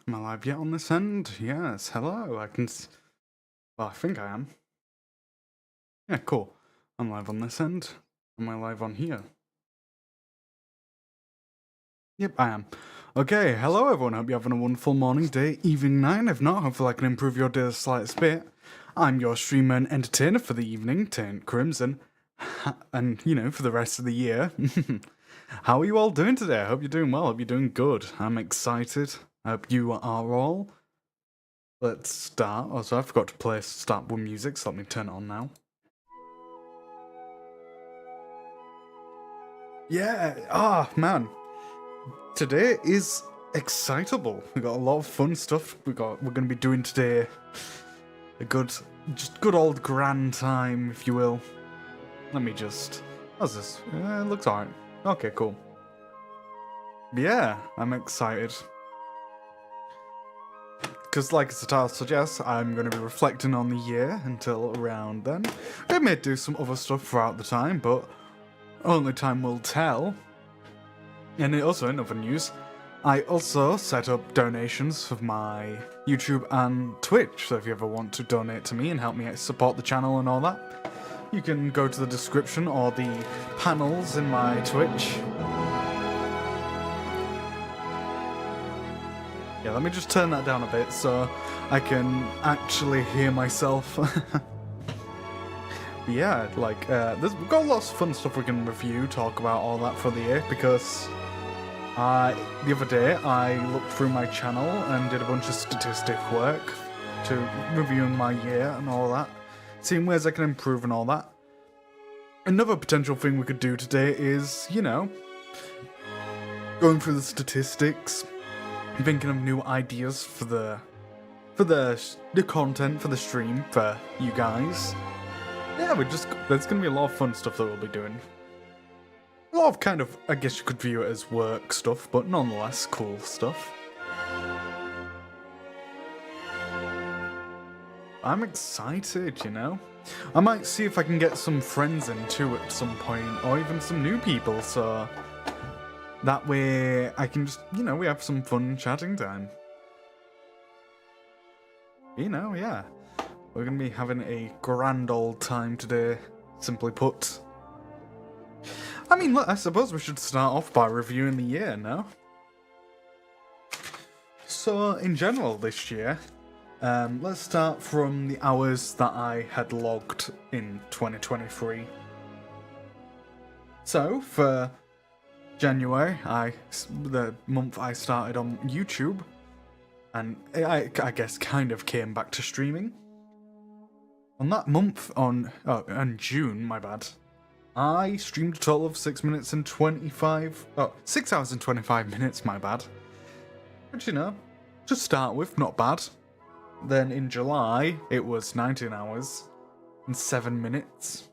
Am I live yet on this end? Yes, hello, well, I think I am. Yeah, cool. I'm live on this end. Am I live on here? Yep, I am. Okay, hello everyone, hope you're having a wonderful morning, day, evening, night. If not, hopefully I can improve your day the slightest bit. I'm your streamer and entertainer for the evening, Taint Crimson, and, for the rest of the year. How are you all doing today? I hope you're doing well, hope you're doing good. I'm excited. I hope you are all. Let's start. Also, I forgot to start with music, so let me turn it on now. Yeah, man. Today is excitable. We got a lot of fun stuff. We're gonna be doing today a good old grand time, if you will. Let me just. How's this? It looks alright. Okay, cool. Yeah, I'm excited. Because, like the title suggests, I'm going to be reflecting on the year until around then. I may do some other stuff throughout the time, but only time will tell. And also, in other news, I also set up donations for my YouTube and Twitch, so if you ever want to donate to me and help me support the channel and all that, you can go to the description or the panels in my Twitch. Yeah, let me just turn that down a bit so I can actually hear myself. Yeah, we've got lots of fun stuff we can review, talk about all that for the year, because the other day I looked through my channel and did a bunch of statistic work to reviewing my year and all that, seeing ways I can improve and all that. Another potential thing we could do today is, going through the statistics, thinking of new ideas for the content for the stream for you guys. Yeah, there's gonna be a lot of fun stuff that we'll be doing. A lot of kind of, I guess you could view it as work stuff, but nonetheless cool stuff. I'm excited, I might see if I can get some friends in too at some point, or even some new people, so that way I can just, we have some fun chatting time. Yeah. We're gonna be having a grand old time today, simply put. I mean, look, I suppose we should start off by reviewing the year, no? So, in general this year, let's start from the hours that I had logged in 2023. So, for January, the month I started on YouTube, and I guess kind of came back to streaming. On that month, on June, my bad, I streamed a total of 6 hours and 25 minutes, my bad. Which, to start with, not bad. Then in July, it was 19 hours and 7 minutes.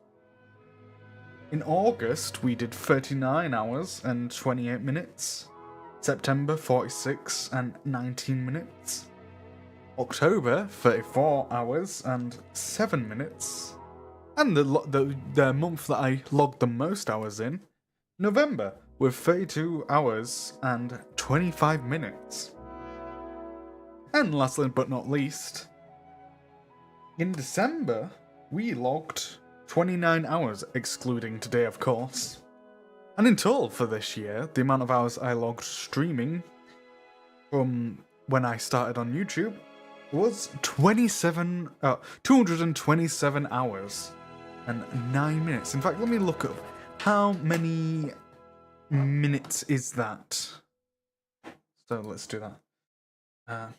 In August, we did 39 hours and 28 minutes. September, 46 and 19 minutes. October, 34 hours and 7 minutes. And the month that I logged the most hours in, November, with 32 hours and 25 minutes. And lastly but not least, in December, we logged 29 hours, excluding today, of course. And in total for this year, the amount of hours I logged streaming from when I started on YouTube was 227 hours and 9 minutes. In fact, let me look up how many minutes is that. So let's do that.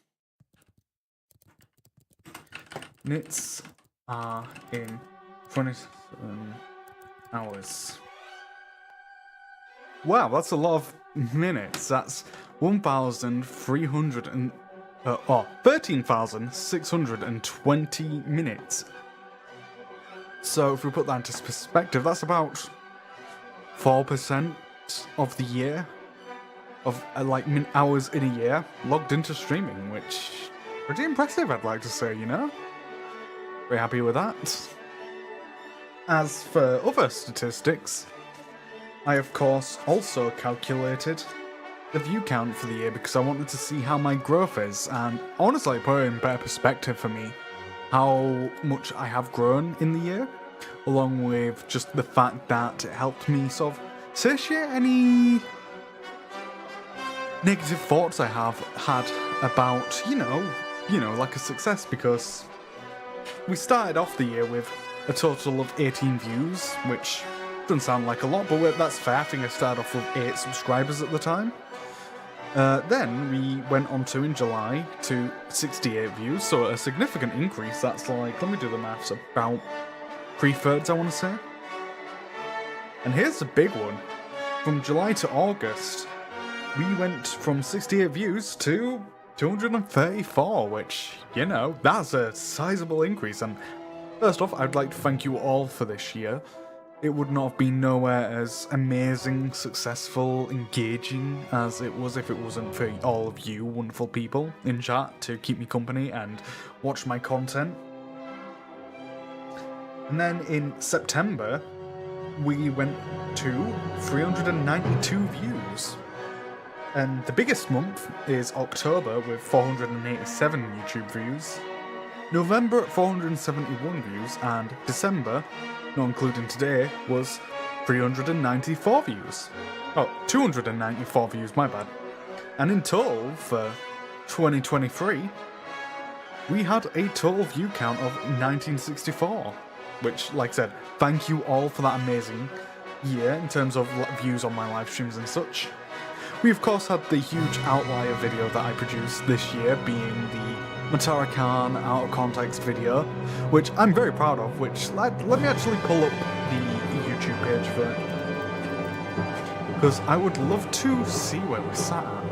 Minutes are in 27 hours. Wow, that's a lot of minutes. That's 13,620 minutes. So if we put that into perspective, that's about 4% of the year of hours in a year logged into streaming, which pretty impressive, I'd like to say, Very happy with that. As for other statistics, I of course also calculated the view count for the year because I wanted to see how my growth is, and honestly put it in better perspective for me how much I have grown in the year, along with just the fact that it helped me sort of satiate any negative thoughts I have had about, like a success, because we started off the year with a total of 18 views, which doesn't sound like a lot, but that's fair. I think I started off with 8 subscribers at the time. Then we went on to, in July, to 68 views, so a significant increase. That's like, let me do the maths, about 3/3, I want to say. And here's the big one. From July to August, we went from 68 views to 234, which, that's a sizable increase. And first off, I'd like to thank you all for this year. It would not have been nowhere as amazing, successful, engaging as it was if it wasn't for all of you wonderful people in chat to keep me company and watch my content. And then in September, we went to 392 views. And the biggest month is October with 487 YouTube views. November 471 views, and December, not including today, was 394 views. Oh, 294 views, my bad. And in total, for 2023, we had a total view count of 1964. Which, like I said, thank you all for that amazing year in terms of views on my live streams and such. We of course had the huge outlier video that I produced this year, being the Matara Khan out of context video, which I'm very proud of, which, let me actually pull up the YouTube page for it, because I would love to see where we sat at.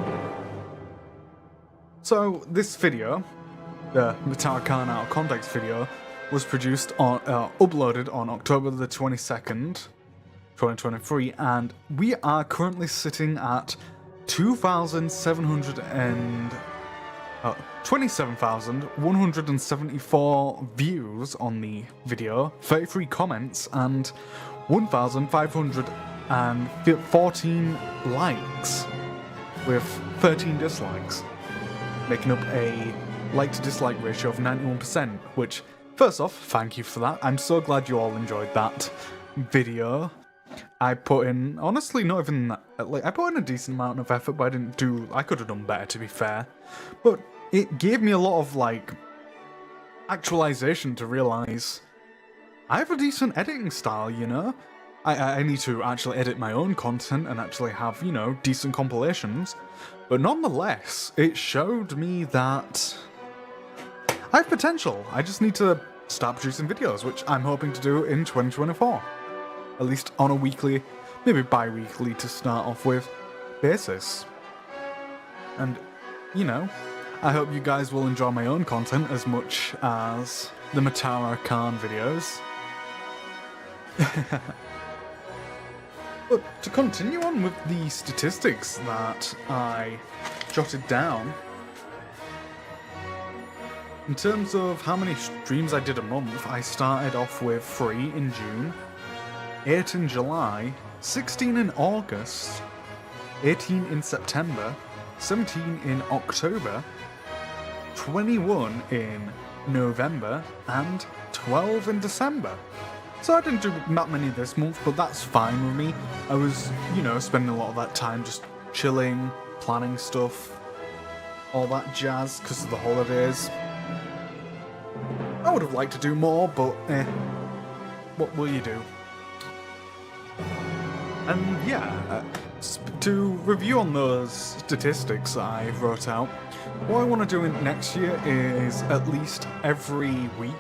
So this video, the Matara Khan out of context video, was produced on, uploaded on October the 22nd, 2023, and we are currently sitting at 27,174 views on the video, 33 comments, and 1,514 likes, with 13 dislikes, making up a like to dislike ratio of 91%, which, first off, thank you for that. I'm so glad you all enjoyed that video. I put in, honestly, not even that, I put in a decent amount of effort, but I could have done better, to be fair. But it gave me a lot of, actualization to realise I have a decent editing style, I need to actually edit my own content and actually have, decent compilations. But nonetheless, it showed me that I have potential. I just need to start producing videos, which I'm hoping to do in 2024. At least on a weekly, maybe bi-weekly to start off with, basis. And, I hope you guys will enjoy my own content as much as the Matara Khan videos. But to continue on with the statistics that I jotted down, in terms of how many streams I did a month, I started off with 3 in June, 8 in July, 16 in August, 18 in September, 17 in October, 21 in November, and 12 in December. So I didn't do that many this month, but that's fine with me. I was, spending a lot of that time just chilling, planning stuff, all that jazz, because of the holidays. I would have liked to do more, but what will you do? And yeah, to review on those statistics that I wrote out, what I want to do in next year is at least every week.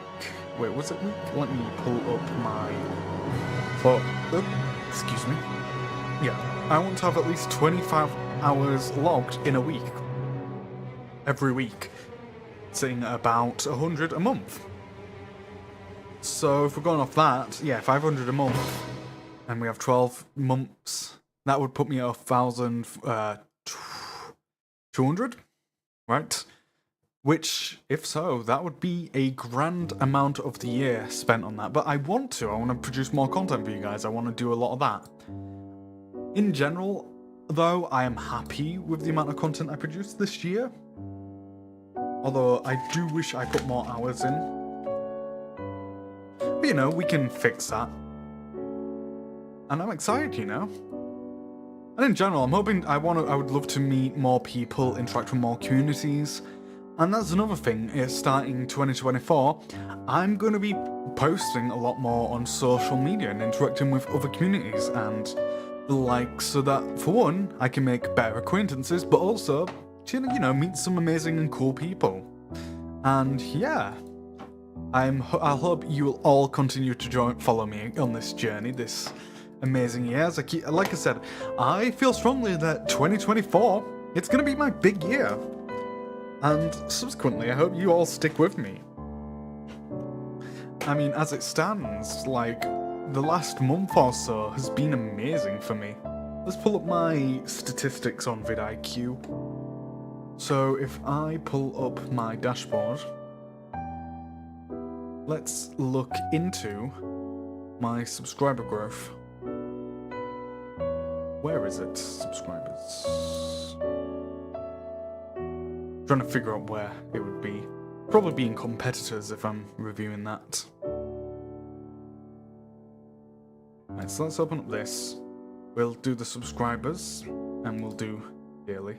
Wait, was it week? Let me pull up my excuse me. Yeah, I want to have at least 25 hours logged in a week. Every week. Sitting at about 100 a month. So if we're going off that, yeah, 500 a month, and we have 12 months, that would put me at 1,200, right? Which, if so, that would be a grand amount of the year spent on that. But I want to produce more content for you guys. I want to do a lot of that. In general, though I am happy with the amount of content I produced this year. Although I do wish I put more hours in. But you know, we can fix that. And I'm excited, you know. And in general, I'm hoping I would love to meet more people, interact with more communities. And that's another thing, is starting 2024, I'm going to be posting a lot more on social media and interacting with other communities and the like, so that, for one, I can make better acquaintances, but also, you know, meet some amazing and cool people. And yeah, I hope you will all continue to follow me on this journey, this amazing year. Like I said, I feel strongly that 2024, it's going to be my big year. And subsequently, I hope you all stick with me. I mean, as it stands, like, the last month or so has been amazing for me. Let's pull up my statistics on vidIQ. So if I pull up my dashboard, let's look into my subscriber growth. Where is it? Subscribers. Trying to figure out where it would be. Probably being competitors if I'm reviewing that. Right, so let's open up this. We'll do the subscribers, and we'll do daily.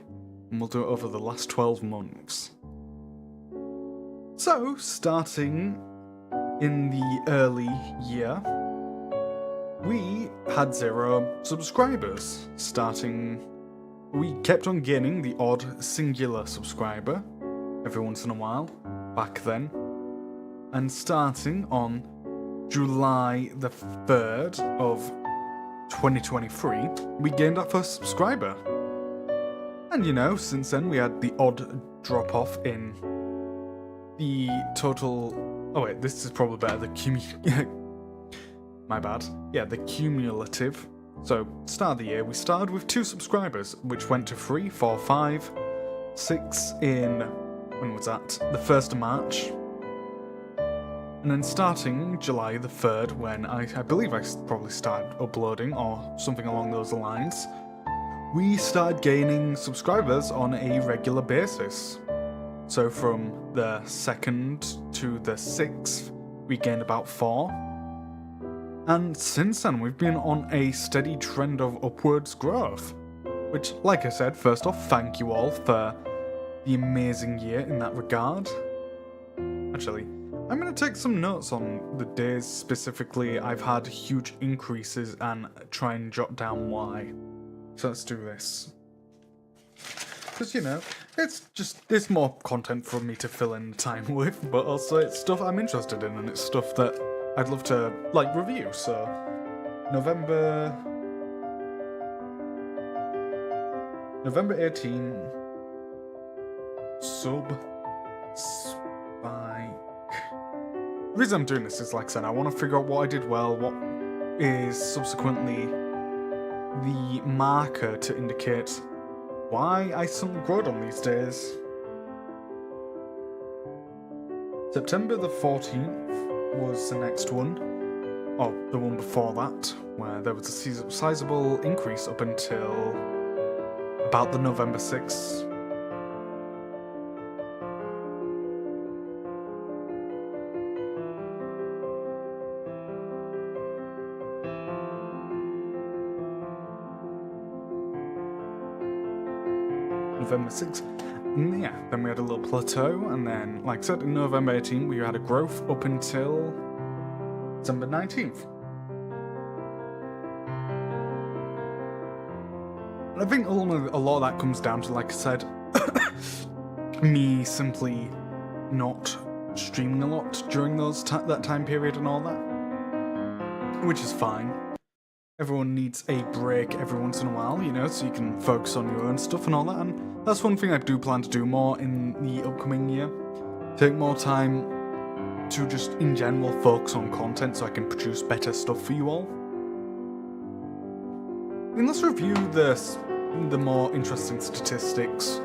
And we'll do it over the last 12 months. So, starting in the early year, we had 0 subscribers. We kept on gaining the odd singular subscriber every once in a while, back then. And starting on July the 3rd of 2023, we gained our first subscriber. And you know, since then we had the odd drop off in the total. Oh wait, this is probably better. My bad. Yeah, the cumulative. So, start of the year, we started with 2 subscribers, which went to 3, 4, 5, 6 in. When was that? The 1st of March. And then starting July the 3rd, when I believe I probably started uploading or something along those lines, we started gaining subscribers on a regular basis. So from the 2nd to the 6th, we gained about 4. And since then, we've been on a steady trend of upwards growth. Which, like I said, first off, thank you all for the amazing year in that regard. Actually, I'm going to take some notes on the days specifically I've had huge increases and try and jot down why. So let's do this. Because, you know, it's more content for me to fill in time with, but also it's stuff I'm interested in and it's stuff that I'd love to, like, review. So, November 18, spike. The reason I'm doing this is, like I said, I want to figure out what I did well, what is subsequently the marker to indicate why I suddenly growed on these days. September the 14th was the next one, or the one before that, where there was a sizable increase up until about the November 6th. November 6th. Yeah, then we had a little plateau, and then, like I said, in November 18, we had a growth up until December 19th. And I think a lot of that comes down to, like I said, me simply not streaming a lot during that time period and all that, which is fine. Everyone needs a break every once in a while, you know, so you can focus on your own stuff and all that, and that's one thing I do plan to do more in the upcoming year. Take more time to just, in general, focus on content so I can produce better stuff for you all. And let's review the more interesting statistics.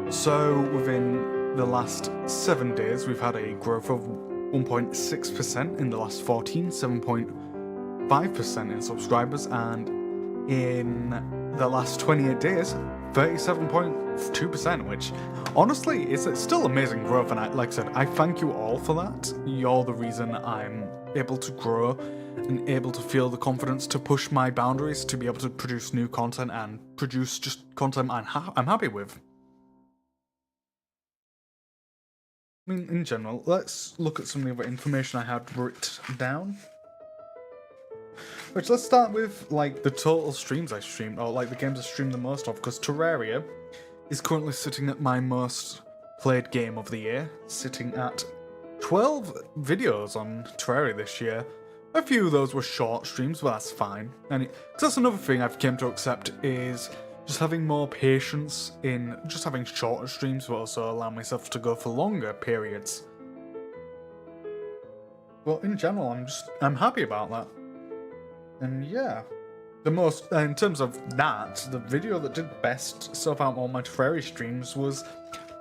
So, within the last 7 days, we've had a growth of 1.6% in the last 14, 7.5% in subscribers, and in the last 28 days, 37.2%, which honestly is still amazing growth. And like I said, I thank you all for that. You're the reason I'm able to grow and able to feel the confidence to push my boundaries, to be able to produce new content and produce just content I'm happy with. I mean, in general, let's look at some of the other information I had written down. Which, let's start with, like, the total streams I streamed, or, like, the games I streamed the most of, because Terraria is currently sitting at my most played game of the year, sitting at 12 videos on Terraria this year. A few of those were short streams, but that's fine. And cause that's another thing I've come to accept, is just having more patience in just having shorter streams, but also allow myself to go for longer periods. Well, in general, I'm happy about that. And yeah, the most, in terms of that, the video that did best so far on all my Terraria streams was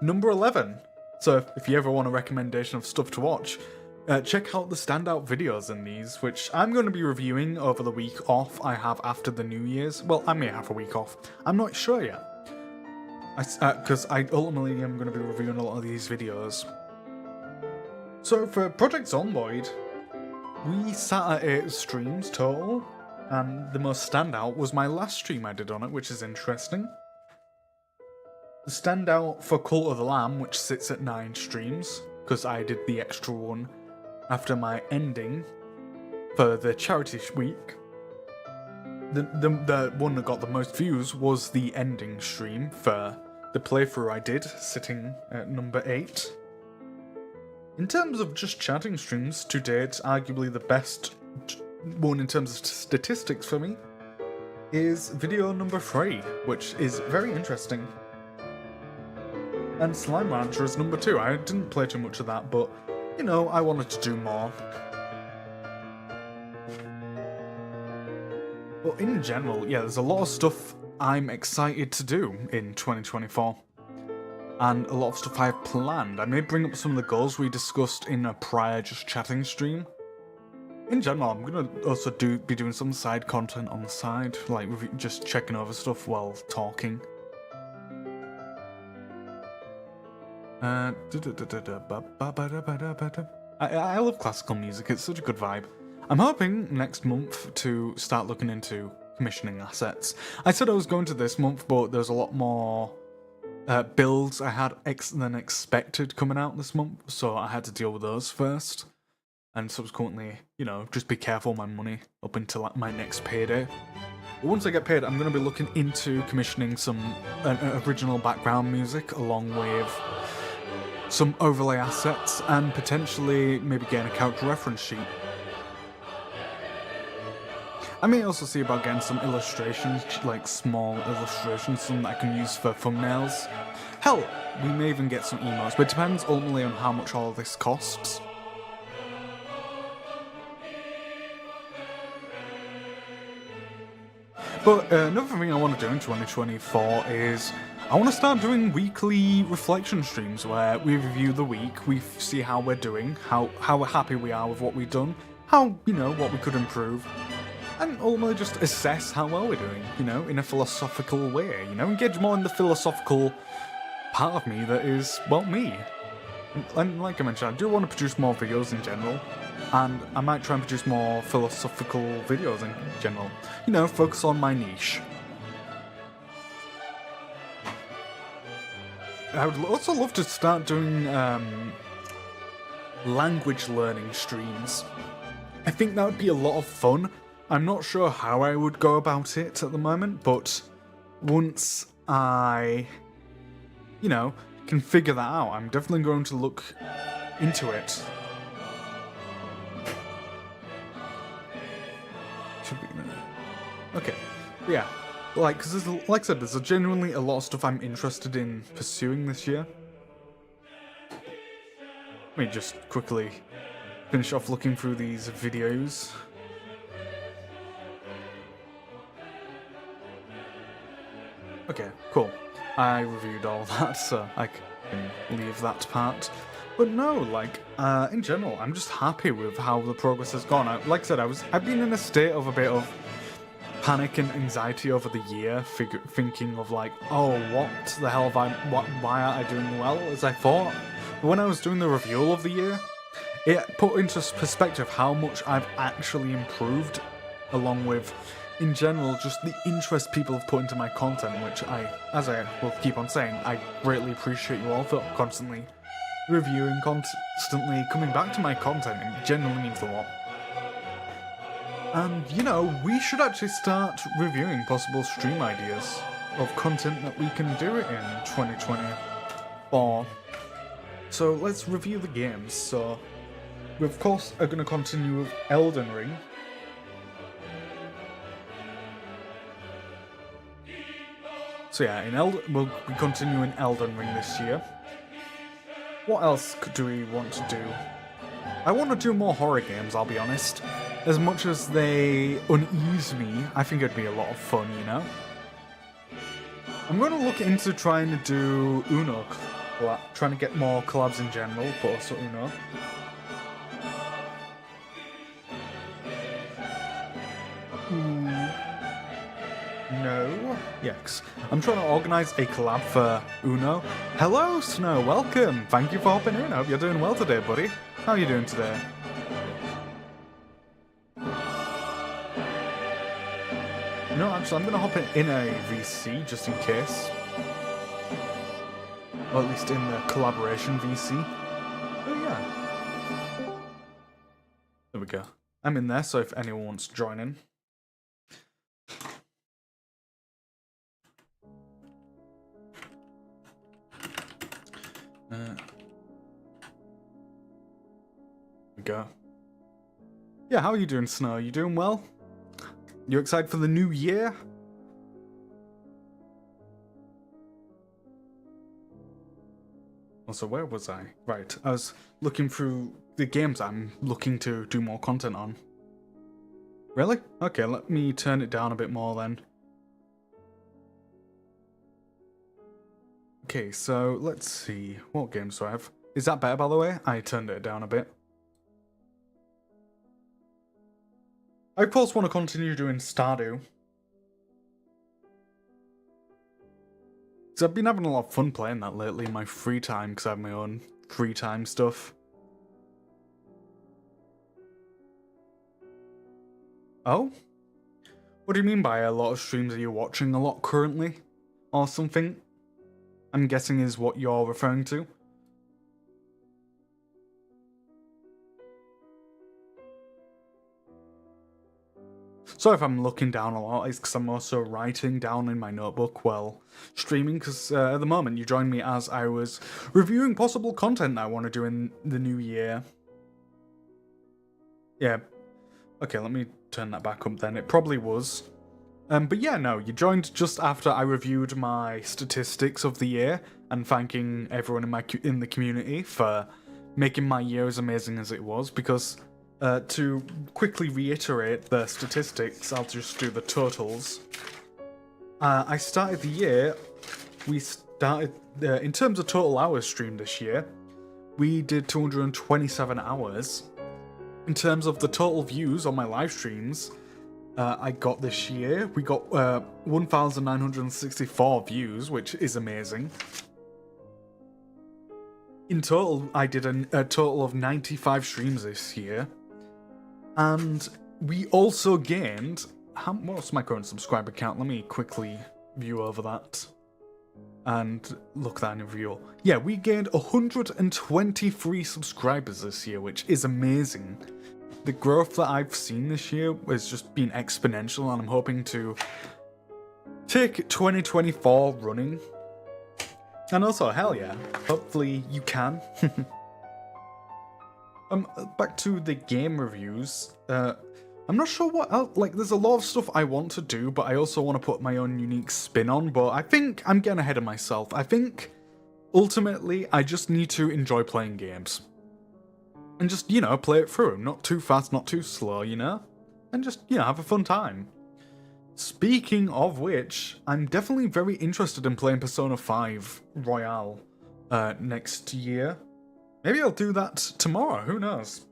number 11. So if you ever want a recommendation of stuff to watch, check out the standout videos in these, which I'm going to be reviewing over the week off I have after the New Year's. Well, I may have a week off. I'm not sure yet. Because I ultimately am going to be reviewing a lot of these videos. So for Project Zomboid, we sat at 8 streams total, and the most standout was my last stream I did on it, which is interesting. The standout for Cult of the Lamb, which sits at 9 streams, because I did the extra one after my ending for the charity week. The one that got the most views was the ending stream for the playthrough I did, sitting at number 8. In terms of just chatting streams to date, arguably the best one in terms of statistics for me is video number 3, which is very interesting. And Slime Rancher is number 2. I didn't play too much of that, but, you know, I wanted to do more. But in general, yeah, there's a lot of stuff I'm excited to do in 2024. And a lot of stuff I've planned. I may bring up some of the goals we discussed in a prior just chatting stream. In general, I'm going to also be doing some side content on the side, like just checking over stuff while talking. I love classical music, it's such a good vibe. I'm hoping next month to start looking into commissioning assets. I said I was going to this month, but there's a lot more builds I had than expected coming out this month, so I had to deal with those first. And subsequently, you know, just be careful with my money up until my next payday. But once I get paid, I'm going to be looking into commissioning some original background music along with some overlay assets and potentially maybe getting a character reference sheet. I may also see about getting some illustrations, like small illustrations, some that I can use for thumbnails. Hell, we may even get some emotes, but it depends ultimately on how much all of this costs. But another thing I want to do in 2024 is I want to start doing weekly reflection streams where we review the week, we see how we're doing, how happy we are with what we've done, how, you know, what we could improve. And ultimately just assess how well we're doing, you know, in a philosophical way, you know, engage more in the philosophical part of me that is, well, me. And like I mentioned, I do want to produce more videos in general, and I might try and produce more philosophical videos in general, you know, focus on my niche. I would also love to start doing language learning streams. I think that would be a lot of fun. I'm not sure how I would go about it at the moment, but once I, you know, can figure that out, I'm definitely going to look into it. Should be okay. Yeah, like, because like I said, there's genuinely a lot of stuff I'm interested in pursuing this year. Let me just quickly finish off looking through these videos. Okay, cool. I reviewed all that, so I can leave that part. But no, like, in general, I'm just happy with how the progress has gone. Like I said, I've been in a state of a bit of panic and anxiety over the year, thinking of like, oh, what the hell why aren't I doing well as I thought? But when I was doing the review of the year, it put into perspective how much I've actually improved, along with, in general, just the interest people have put into my content, which as I will keep on saying, I greatly appreciate you all for constantly reviewing, constantly coming back to my content. It genuinely means a lot. And, you know, we should actually start reviewing possible stream ideas of content that we can do in 2024. So let's review the games. So we, of course, are going to continue with Elden Ring. So yeah, we'll be continuing Elden Ring this year. What else do we want to do? I want to do more horror games, I'll be honest. As much as they unease me, I think it'd be a lot of fun, you know? I'm going to look into trying to do Uno, trying to get more collabs in general, but also Uno. No. Yes. I'm trying to organise a collab for Uno. Hello, Snow. Welcome. Thank you for hopping in. I hope you're doing well today, buddy. How are you doing today? No, actually, I'm going to hop in a VC just in case. Or at least in the collaboration VC. Oh, yeah. There we go. I'm in there, so if anyone wants to join in. There we go. Yeah, how are you doing, Snow? You doing well? You excited for the new year? Also, where was I? Right, I was looking through the games I'm looking to do more content on. Really? Okay, let me turn it down a bit more then. Okay, so let's see. What games do I have? Is that better, by the way? I turned it down a bit. I of course want to continue doing Stardew. Because I've been having a lot of fun playing that lately in my free time, because I have my own free time stuff. Oh? What do you mean by a lot of streams? Are you watching a lot currently? Or something? I'm guessing is what you're referring to. Sorry if I'm looking down a lot, it's because I'm also writing down in my notebook while streaming, because at the moment you joined me as I was reviewing possible content that I want to do in the new year. Yeah. Okay, let me turn that back up then. It probably was. But yeah, no, you joined just after I reviewed my statistics of the year and thanking everyone in the community for making my year as amazing as it was, because to quickly reiterate the statistics, I'll just do the totals. I started the year, in terms of total hours streamed this year, we did 227 hours. In terms of the total views on my live streams, I got this year, we got 1,964 views, which is amazing. In total, I did a total of 95 streams this year. And we also gained... what's my current subscriber count? Let me quickly view over that. And look that in review. Yeah, we gained 123 subscribers this year, which is amazing. The growth that I've seen this year has just been exponential, and I'm hoping to take 2024 running. And also, hell yeah, hopefully you can. Back to the game reviews. I'm not sure what else, like, there's a lot of stuff I want to do, but I also want to put my own unique spin on, but I think I'm getting ahead of myself. I think, ultimately, I just need to enjoy playing games. And just, you know, play it through. Not too fast, not too slow, you know? And just, you know, have a fun time. Speaking of which, I'm definitely very interested in playing Persona 5 Royale next year. Maybe I'll do that tomorrow, who knows?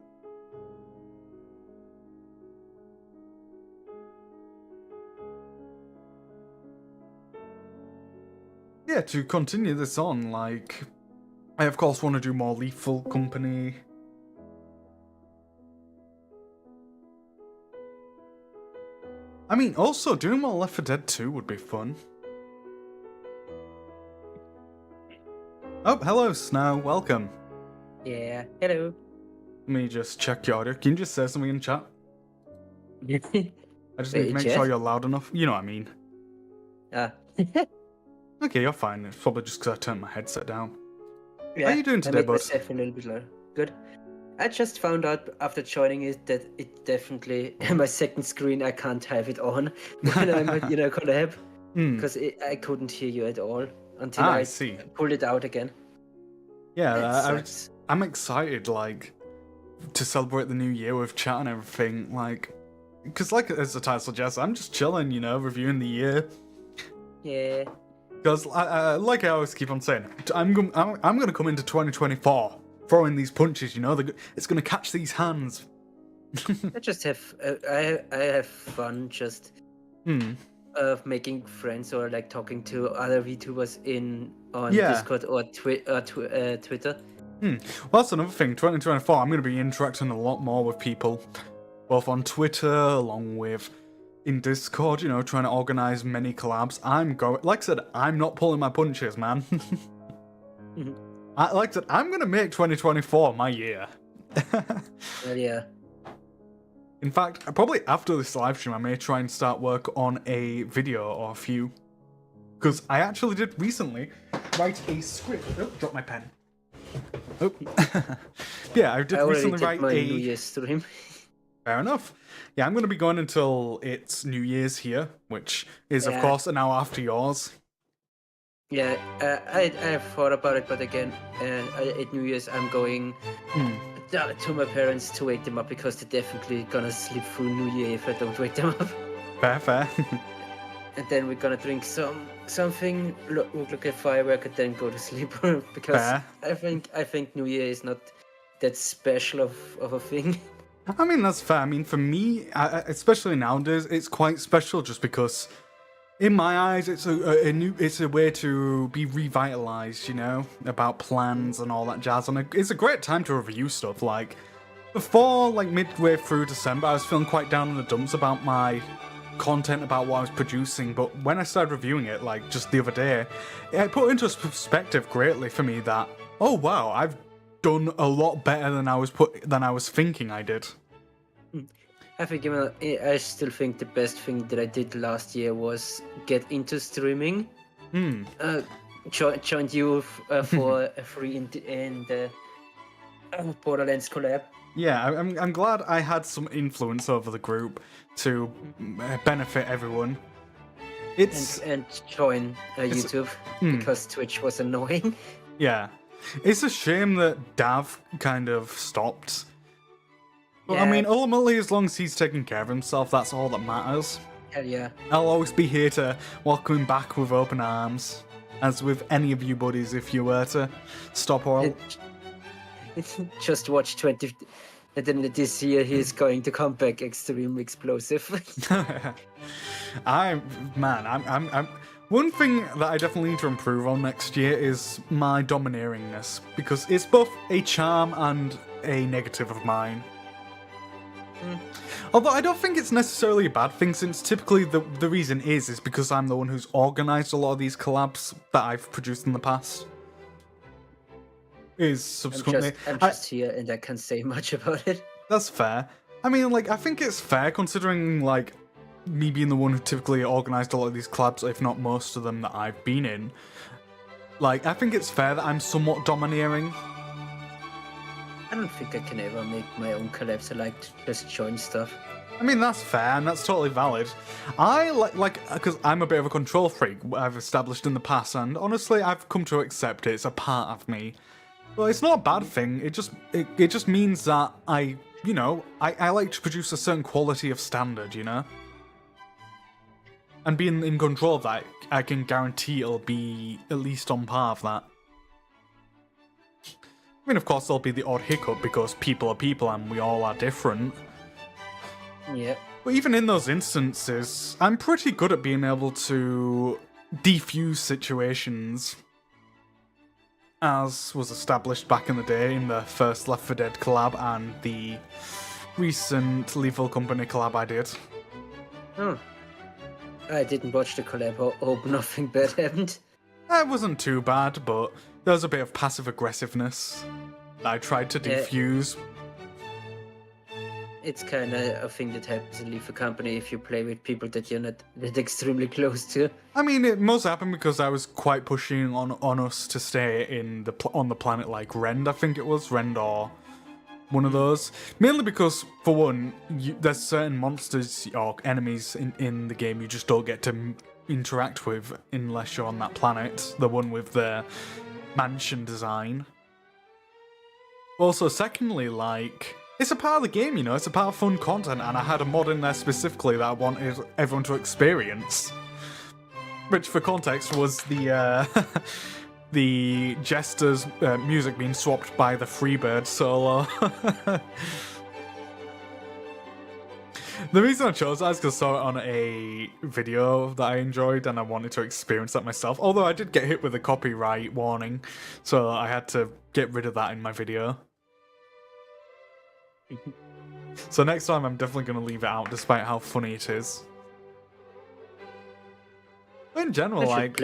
yeah, to continue this on, like, I of course want to do more Lethal Company. I mean, also doing more Left 4 Dead 2 would be fun. Oh, hello, Snow. Welcome. Yeah, hello. Let me just check your audio. Can you just say something in chat? I just need to make chat? sure you're loud enough. You know what I mean. Ah. Okay, you're fine. It's probably just because I turned my headset down. Yeah, How are you doing today, I made bud? myself a little bit louder. Good. I just found out after joining it that it definitely my second screen I can't have it on when I'm at collab because I couldn't hear you at all until I see. pulled it out again. Yeah, I'm excited, like, to celebrate the new year with chat and everything, like, because like as the title suggests, I'm just chilling, reviewing the year. Yeah. Because, like I always keep on saying, I'm gonna come into 2024 throwing these punches. It's gonna catch these hands. I just have I have fun just of making friends or like talking to other VTubers on Discord or Twitter. Well, that's another thing. 2024, I'm going to be interacting a lot more with people, both on Twitter, along with in Discord. Trying to organize many collabs. Like I said, I'm not pulling my punches, man. Like I said, I'm going to make 2024 my year. Yeah. In fact, probably after this live stream, I may try and start work on a video or a few. Because I actually did recently write a script. Oh, dropped my pen. Oh. Yeah, I did recently write my New Year's stream. Fair enough. Yeah, I'm going to be going until it's New Year's here, which is, of course, an hour after yours. Yeah, I have thought about it, but again, at New Year's I'm going to my parents to wake them up because they're definitely gonna sleep through New Year if I don't wake them up. Fair. And then we're gonna drink something, look at firework, and then go to sleep because fair. I think New Year is not that special of a thing. I mean, that's fair. I mean, for me, especially nowadays, it's quite special just because, in my eyes, it's a way to be revitalized, about plans and all that jazz. And it's a great time to review stuff. Like, before, like, midway through December, I was feeling quite down in the dumps about my content, about what I was producing. But when I started reviewing it, like, just the other day, it put into perspective greatly for me that, oh, wow, I've done a lot better than I was thinking I did. I think I still think the best thing that I did last year was get into streaming. Joined you for a free in the Borderlands collab. Yeah, I'm glad I had some influence over the group to benefit everyone. And join YouTube because Twitch was annoying. Yeah, it's a shame that Dav kind of stopped. But I mean, ultimately, as long as he's taking care of himself, that's all that matters. Hell yeah. I'll always be here to welcome him back with open arms, as with any of you buddies if you were to stop or... Just watch 20... And then this year he's going to come back extremely explosive. I'm one thing that I definitely need to improve on next year is my domineeringness, because it's both a charm and a negative of mine. Although I don't think it's necessarily a bad thing, since typically the reason is because I'm the one who's organised a lot of these collabs that I've produced in the past. Is subsequently... I'm just here and I can't say much about it. That's fair. I mean, like, I think it's fair considering, like, me being the one who typically organised a lot of these collabs, if not most of them that I've been in. Like, I think it's fair that I'm somewhat domineering. I don't think I can ever make my own collabs. I like to just join stuff. I mean, that's fair, and that's totally valid. I because I'm a bit of a control freak, I've established in the past, and honestly, I've come to accept it. It's a part of me. Well, it's not a bad thing. It just means that I like to produce a certain quality of standard, And being in control of that, I can guarantee it'll be at least on par of that. I mean, of course, there'll be the odd hiccup because people are people and we all are different. Yeah. But even in those instances, I'm pretty good at being able to defuse situations, as was established back in the day in the first Left 4 Dead collab and the recent Lethal Company collab I did. Oh. I didn't watch the collab. Hope nothing bad happened. It wasn't too bad, but there was a bit of passive aggressiveness that I tried to defuse. It's kind of a thing that happens in Lethal Company if you play with people that you're not that extremely close to. I mean, it must happen because I was quite pushing on us to stay in on the planet like Rend, I think it was, Rend or one of those. Mainly because, for one, there's certain monsters or enemies in the game you just don't get to interact with unless you're on that planet, the one with the mansion design. Also, secondly, like, it's a part of the game, you know, it's a part of fun content, and I had a mod in there specifically that I wanted everyone to experience. Which, for context, was the the Jester's music being swapped by the Freebird solo. The reason I chose that is because I saw it on a video that I enjoyed and I wanted to experience that myself. Although I did get hit with a copyright warning, so I had to get rid of that in my video. So next time I'm definitely going to leave it out despite how funny it is. In general, like...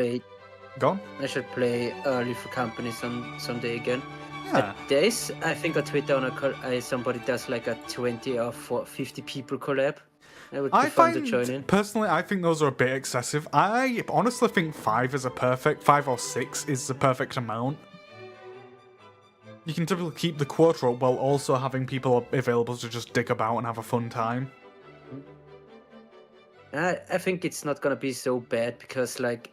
Go on. I should play Lethal Company someday again. Yeah. There is, I think on Twitter, somebody does like a 20 or 50 people collab. It would be fun to join in. Personally, I think those are a bit excessive. I honestly think 5 or 6 is the perfect amount. You can typically keep the quota up while also having people available to just dick about and have a fun time. I think it's not gonna be so bad because like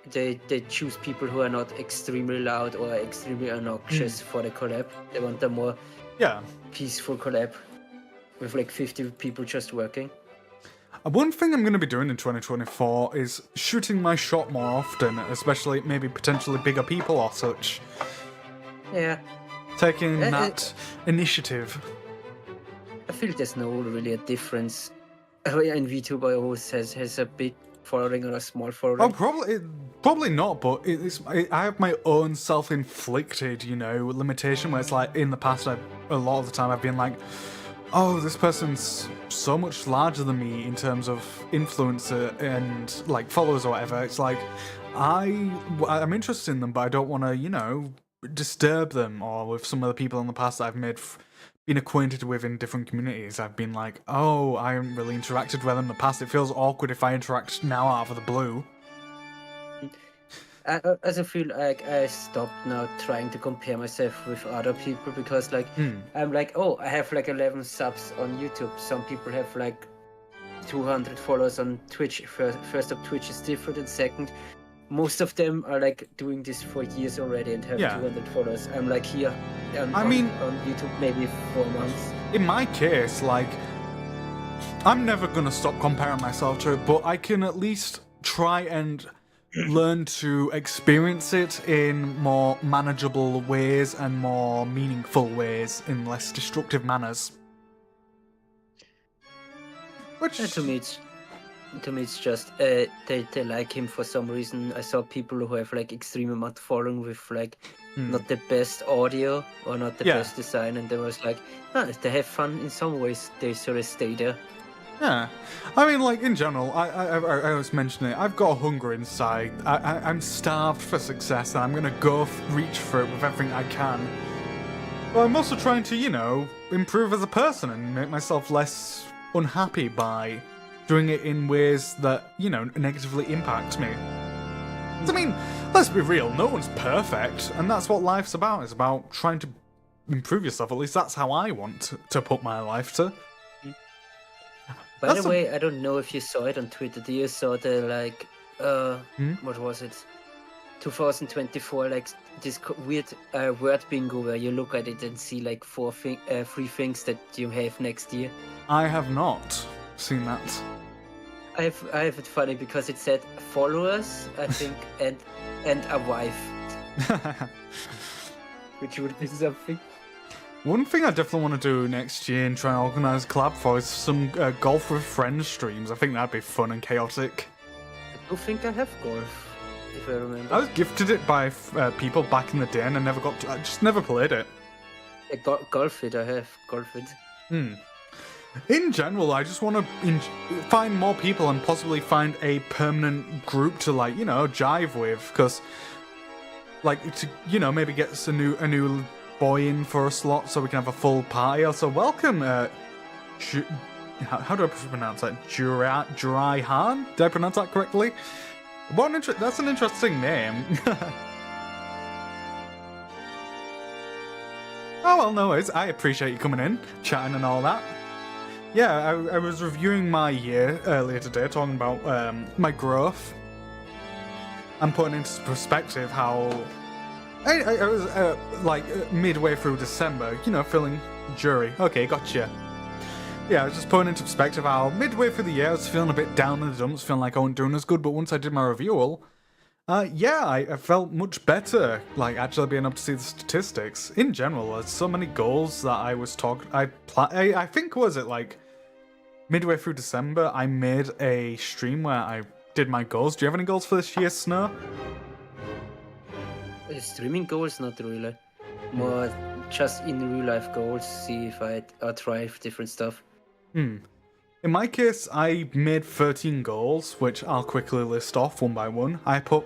they choose people who are not extremely loud or extremely obnoxious for the collab. They want a more peaceful collab with like 50 people just working. One thing I'm going to be doing in 2024 is shooting my shot more often, especially maybe potentially bigger people or such. Yeah. Taking that initiative. I feel there's no really a difference. In VTuber always has a big following or a small following. Oh, probably not, but I have my own self-inflicted, you know, limitation where it's like, in the past, a lot of the time I've been like, oh, this person's so much larger than me in terms of influencer and, like, followers or whatever. It's like, I'm interested in them, but I don't want to, you know, disturb them, or with some of the people in the past that I've been acquainted with in different communities. I've been like, oh, I haven't really interacted with them in the past. It feels awkward if I interact now out of the blue. I also feel like I stopped now trying to compare myself with other people because like I'm like, oh, I have like 11 subs on YouTube. Some people have like 200 followers on Twitch. First up, Twitch is different, and second, most of them are like doing this for years already and have 200 followers. I'm like here on YouTube maybe 4 months. In my case, like, I'm never gonna stop comparing myself to it, but I can at least try and learn to experience it in more manageable ways and more meaningful ways in less destructive manners. Which to me it's just they like him for some reason. I saw people who have like extreme amount of following with like not the best audio or not the best design, and they was like, they have fun in some ways, they sort of stay there. Yeah, I mean, like, in general, I was mentioning it, I've got a hunger inside. I'm starved for success, and I'm gonna go reach for it with everything I can. But I'm also trying to, you know, improve as a person and make myself less unhappy by doing it in ways that, you know, negatively impact me. I mean, let's be real, no one's perfect, and that's what life's about. It's about trying to improve yourself. At least that's how I want to put my life to. By the way, I don't know if you saw it on Twitter. Do you saw the, like, what was it? 2024, like, this weird word bingo where you look at it and see, like, 3 things that you have next year? I have not seen that. I have it funny because it said followers, I think, and a wife. Which would be something. One thing I definitely want to do next year and try and organise a collab for is some golf with friends streams. I think that'd be fun and chaotic. I don't think I have golf. if I remember. I was gifted it by people back in the day, and I just never played it. Golf it, I have Golf it. In general, I just want to find more people and possibly find a permanent group to, like, you know, jive with, because, like, to, you know, maybe get us a new boy in for a slot so we can have a full party. Also, welcome, how do I pronounce that? Juraihan? Did I pronounce that correctly? That's an interesting name. Oh, well, no worries. I appreciate you coming in, chatting and all that. Yeah, I was reviewing my year earlier today, talking about my growth, and putting into perspective how I was midway through December, you know, feeling jury. Okay, gotcha. Yeah, I was just putting into perspective how midway through the year I was feeling a bit down in the dumps, feeling like I wasn't doing as good, but once I did my review, I felt much better, like, actually being able to see the statistics. In general, there's so many goals that I was I think, was it, like, midway through December, I made a stream where I did my goals. Do you have any goals for this year, Snow? Streaming goals, not really. More just in real life goals, see if I try different stuff. In my case, I made 13 goals, which I'll quickly list off one by one. I put,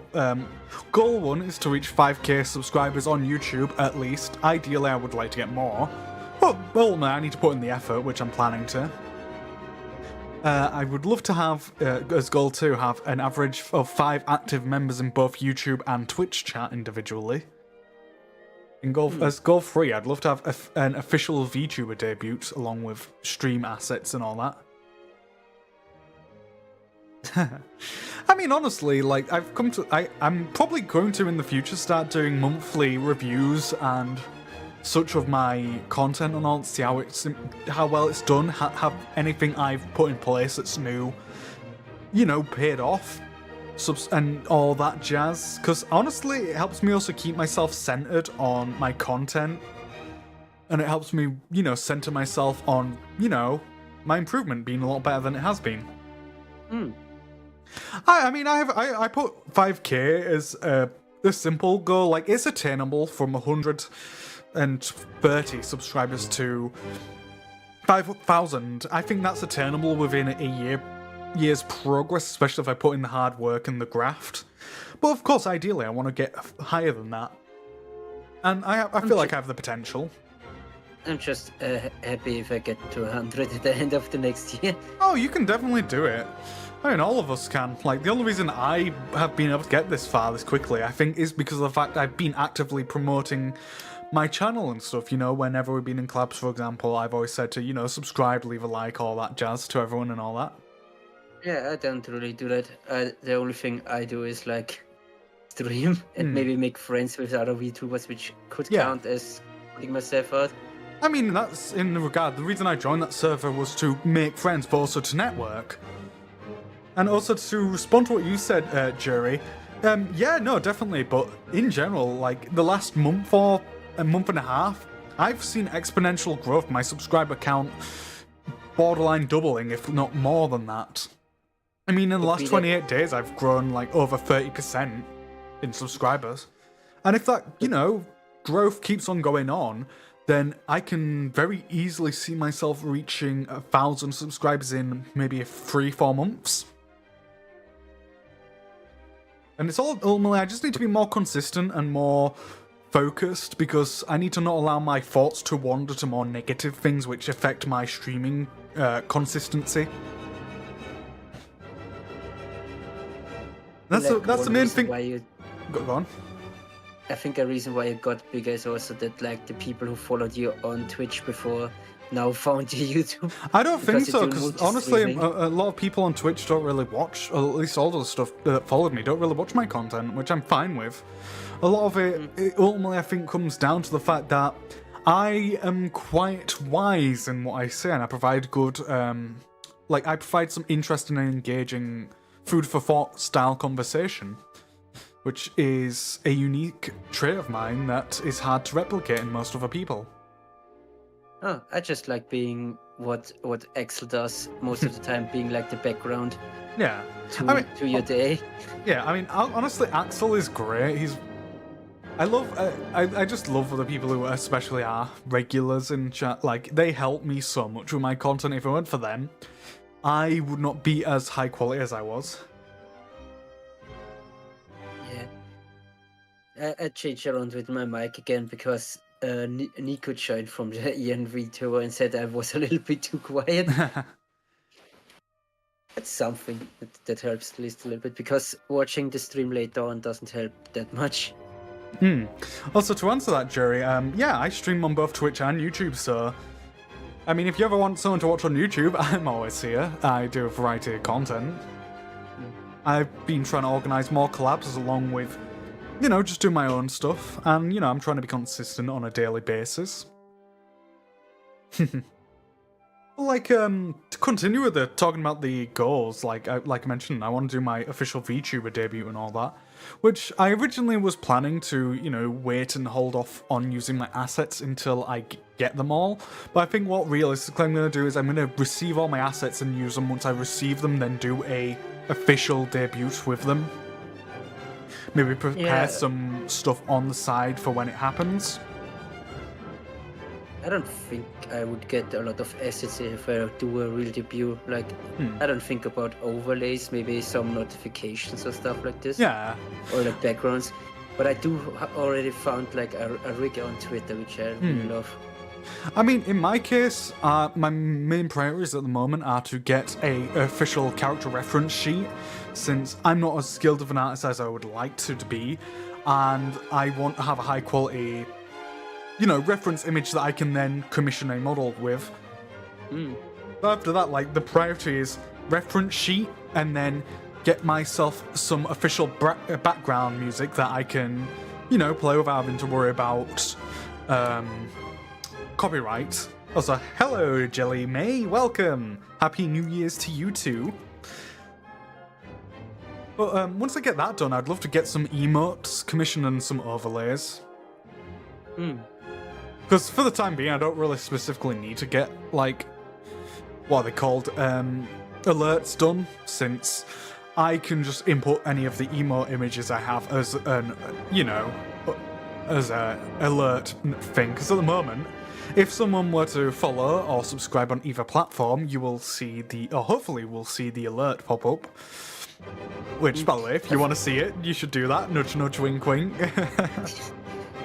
goal 1 is to reach 5k subscribers on YouTube, at least. Ideally, I would like to get more. Well, I need to put in the effort, which I'm planning to. I would love to have, as goal 2, have an average of 5 active members in both YouTube and Twitch chat individually. As goal 3, I'd love to have an official VTuber debut, along with stream assets and all that. I mean, honestly, like, I'm probably going to, in the future, start doing monthly reviews and such of my content and all, see how well it's done, have anything I've put in place that's new, you know, paid off, and all that jazz. Because honestly, it helps me also keep myself centered on my content, and it helps me, you know, center myself on, you know, my improvement being a lot better than it has been. I mean, I put 5k as a simple goal. Like, it's attainable from 130 subscribers to 5,000. I think that's attainable within a year's progress, especially if I put in the hard work and the graft. But of course, ideally, I want to get higher than that. And I feel like I have the potential. I'm just happy if I get to 100 at the end of the next year. Oh, you can definitely do it. I mean, all of us can. Like, the only reason I have been able to get this far this quickly, I think, is because of the fact I've been actively promoting my channel and stuff. You know, whenever we've been in collabs, for example, I've always said to, you know, subscribe, leave a like, all that jazz to everyone and all that. Yeah, I don't really do that. The only thing I do is, like, stream and maybe make friends with other VTubers, which could count as putting myself out. I mean, that's in the regard. The reason I joined that server was to make friends, but also to network. And also to respond to what you said, Jury. Yeah, no, definitely. But in general, like, the last month or a month and a half, I've seen exponential growth. My subscriber count borderline doubling, if not more than that. I mean, in the last 28 days, I've grown, like, over 30% in subscribers. And if that, you know, growth keeps on going on, then I can very easily see myself reaching 1,000 subscribers in maybe 3-4 months. And it's all, ultimately, I just need to be more consistent and more focused, because I need to not allow my thoughts to wander to more negative things which affect my streaming consistency. That's the main thing. Go on. I think a reason why you got bigger is also that, like, the people who followed you on Twitch before now found your YouTube. I don't think so, because honestly, a lot of people on Twitch don't really watch, or at least all the stuff that followed me don't really watch my content, which I'm fine with. A lot of it ultimately, I think, comes down to the fact that I am quite wise in what I say, and I provide good, I provide some interesting and engaging food for thought style conversation, which is a unique trait of mine that is hard to replicate in most other people. Oh, I just like being what Axel does most of the time, being like the background Yeah. to your day. Yeah, I mean, honestly, Axel is great. I just love the people who especially are regulars in chat. Like, they help me so much with my content. If it weren't for them, I would not be as high quality as I was. Yeah. I changed around with my mic again because Nico joined from the ENV tour and said I was a little bit too quiet. That's something that helps at least a little bit, because watching the stream later on doesn't help that much. Also, to answer that, Jerry, yeah, I stream on both Twitch and YouTube, so I mean, if you ever want someone to watch on YouTube, I'm always here. I do a variety of content. I've been trying to organise more collabs along with, just do my own stuff, and, I'm trying to be consistent on a daily basis. To continue with talking about the goals, like I mentioned, I want to do my official VTuber debut and all that, which I originally was planning to, wait and hold off on using my assets until I get them all. But I think what realistically I'm going to do is I'm going to receive all my assets and use them. Once I receive them, then do a official debut with them. Maybe prepare some stuff on the side for when it happens. I don't think I would get a lot of assets if I do a real debut. Like, I don't think about overlays, maybe some notifications or stuff like this. Yeah. Or like backgrounds. But I do already found like a rig on Twitter, which I really love. I mean, in my case, my main priorities at the moment are to get a official character reference sheet, since I'm not as skilled of an artist as I would like to be, and I want to have a high quality reference image that I can then commission a model with. But after that, like, the priority is reference sheet, and then get myself some official background music that I can, play without having to worry about copyright. Also, hello, Jelly May, welcome! Happy New Year's to you too. But once I get that done, I'd love to get some emotes, commission, and some overlays. Because for the time being, I don't really specifically need to get, like, what are they called, alerts done, since I can just input any of the emote images I have as an, as a alert thing. Because at the moment, if someone were to follow or subscribe on either platform, you will see or hopefully will see the alert pop up. Which, by the way, if you want to see it, you should do that. Nudge, nudge, wink, wink.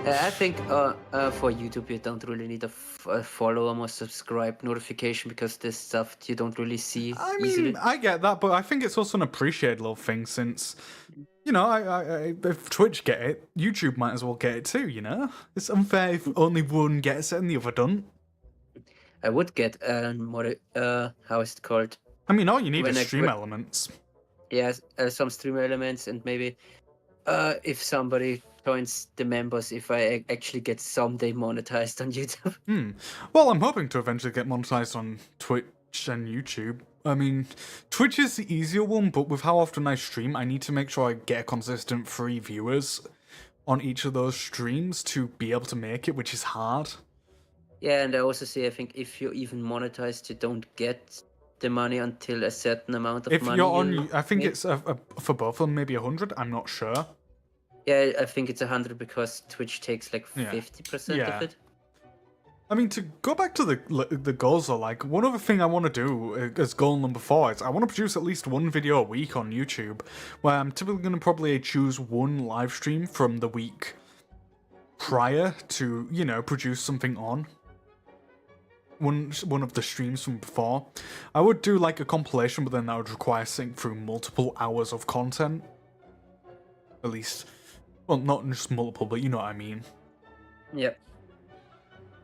I think for YouTube you don't really need a follow or subscribe notification, because this stuff you don't really see easily. I get that, but I think it's also an appreciated little thing, since, if Twitch get it, YouTube might as well get it too, It's unfair if only one gets it and the other don't. I would get how is it called? I mean, all you need is stream elements. Yeah, some stream elements, and maybe if somebody joins the members, if I actually get someday monetized on YouTube. Well, I'm hoping to eventually get monetized on Twitch and YouTube. I mean, Twitch is the easier one, but with how often I stream, I need to make sure I get a consistent 3 viewers on each of those streams to be able to make it, which is hard. Yeah, and I also say, I think if you're even monetized, you don't get the money until a certain amount of money. If you're on, I think it's for both of them, maybe 100. I'm not sure. Yeah, I think it's 100 because Twitch takes like 50% of it. I mean, to go back to the goals, though, like, one other thing I want to do as goal number 4 is I want to produce at least 1 video a week on YouTube, where I'm typically going to probably choose 1 live stream from the week prior to, produce something on. One of the streams from before. I would do like a compilation, but then that would require sitting through multiple hours of content. At least, well, not just multiple, but you know what I mean. Yep.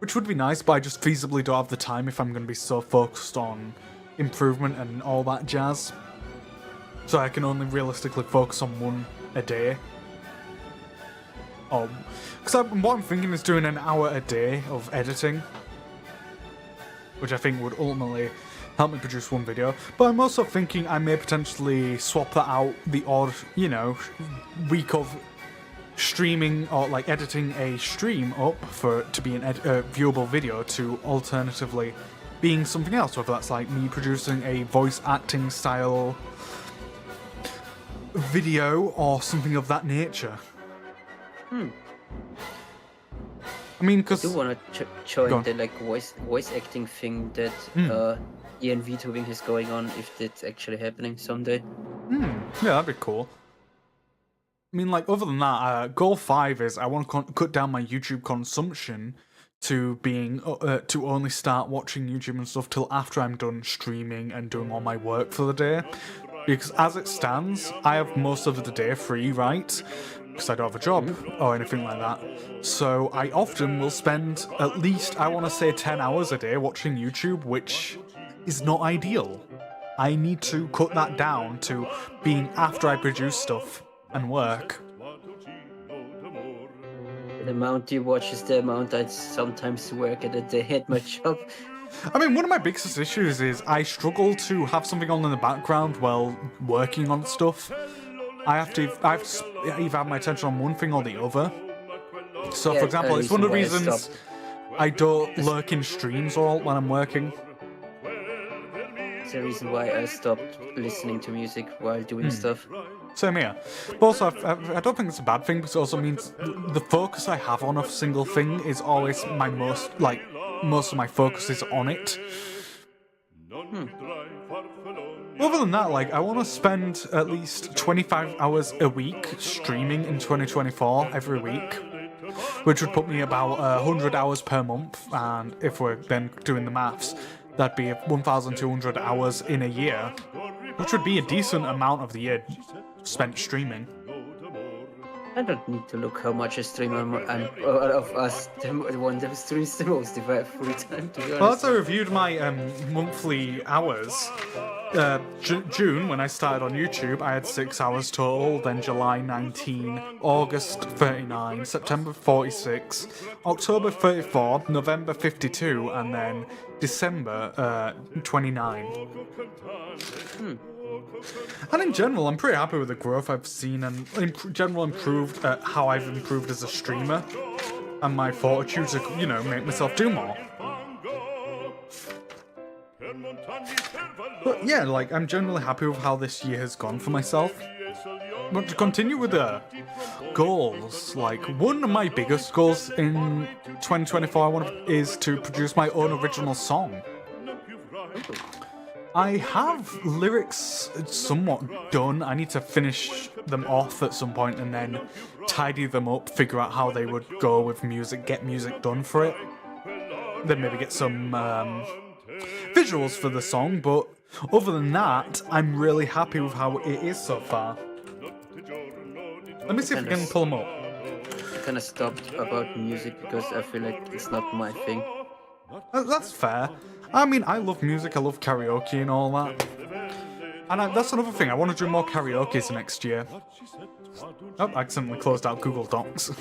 Which would be nice, but I just feasibly don't have the time if I'm going to be so focused on improvement and all that jazz. So I can only realistically focus on 1 a day. Because what I'm thinking is doing an hour a day of editing, which I think would ultimately help me produce 1 video. But I'm also thinking I may potentially swap that out the odd, week of streaming or like editing a stream up for it to be a viewable video to alternatively being something else, whether that's like me producing a voice acting style video or something of that nature. I mean, because I do want to join the like voice acting thing that Ian VTubing is going on, if that's actually happening someday. Yeah, that'd be cool. I mean, like, other than that, goal 5 is I want to cut down my YouTube consumption to being to only start watching YouTube and stuff till after I'm done streaming and doing all my work for the day. Because as it stands, I have most of the day free, right? Because I don't have a job or anything like that. So I often will spend at least, I want to say 10 hours a day watching YouTube, which is not ideal. I need to cut that down to being after I produce stuff and work. The amount you watch is the amount I sometimes work at a day at my job. I mean, one of my biggest issues is I struggle to have something on in the background while working on stuff. I have to either have my attention on one thing or the other. So, Yeah, for example, it's one of the reasons stopped. I don't lurk in streams or when I'm working. It's the reason why I stopped listening to music while doing stuff. Same here. But also, I don't think it's a bad thing because it also means the focus I have on a single thing is always my most of my focus is on it. Other than that, like, I want to spend at least 25 hours a week streaming in 2024 every week, which would put me about 100 hours per month, and if we're then doing the maths, that'd be 1,200 hours in a year, which would be a decent amount of the year spent streaming. I don't need to look how much I stream. I'm of us, the one that streams the most if I have free time, to be honest. Well, as I reviewed my monthly hours, June, when I started on YouTube, I had 6 hours total, then July 19, August 39, September 46, October 34, November 52, and then December 29. And in general, I'm pretty happy with the growth I've seen and in general improved at how I've improved as a streamer and my fortitude to, you know, make myself do more. But yeah, like, I'm generally happy with how this year has gone for myself. But to continue with the goals, like, one of my biggest goals in 2024 is to produce my own original song. I have lyrics somewhat done. I need to finish them off at some point and then tidy them up, figure out how they would go with music, get music done for it. Then maybe get some visuals for the song, but other than that, I'm really happy with how it is so far. Let me see if I can pull them up. I kind of stopped about music because I feel like it's not my thing. That's fair. I mean, I love music, I love karaoke and all that. And that's another thing, I want to do more karaoke's next year. Oh, I accidentally closed out Google Docs.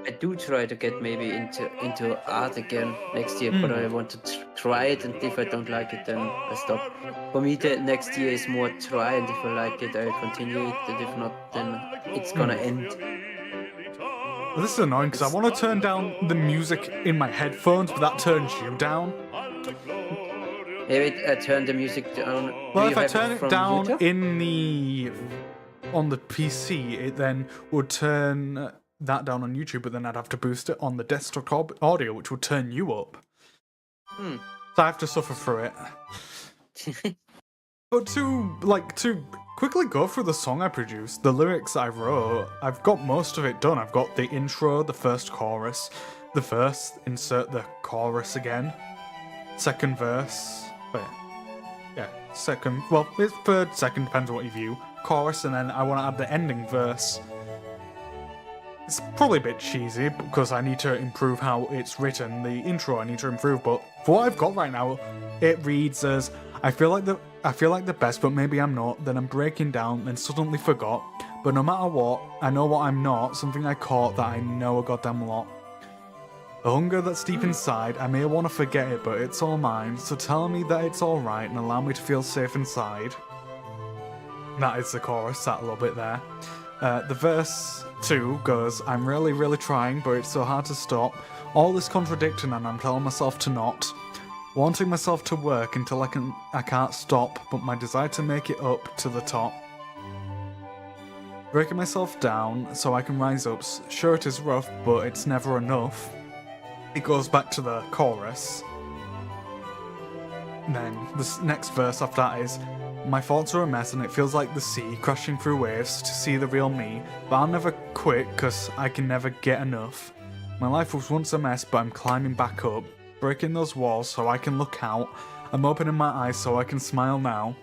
I do try to get maybe into art again next year, but I want to try it, and if I don't like it, then I stop. For me, the next year is more try, and if I like it, I continue it, and if not, then it's gonna end. This is annoying because I want to turn down the music in my headphones, but that turns you down. Maybe I turn the music down. Well, if I turn it down on the PC, it then would turn that down on YouTube, but then I'd have to boost it on the desktop audio, which would turn you up. So I have to suffer through it. But to quickly go through the song I produced, the lyrics I wrote, I've got most of it done. I've got the intro, the first chorus, the verse, insert the chorus again, second verse, second, well, it's third, second, depends on what you view, chorus, and then I want to add the ending verse. It's probably a bit cheesy because I need to improve how it's written. The intro I need to improve, but for what I've got right now, it reads as I feel like the best, but maybe I'm not. Then I'm breaking down, then suddenly forgot. But no matter what, I know what I'm not. Something I caught that I know a goddamn lot. A hunger that's deep inside. I may want to forget it, but it's all mine. So tell me that it's all right and allow me to feel safe inside. That is the chorus. That little bit there. The verse 2 goes, I'm really, really trying, but it's so hard to stop. All this contradicting and I'm telling myself to not. Wanting myself to work until I can't stop, but my desire to make it up to the top. Breaking myself down so I can rise up. Sure, it is rough, but it's never enough. It goes back to the chorus. And then this next verse after that is, my thoughts are a mess and it feels like the sea crashing through waves to see the real me, but I'll never quit cause I can never get enough. My life was once a mess, but I'm climbing back up, breaking those walls so I can look out. I'm opening my eyes so I can smile now.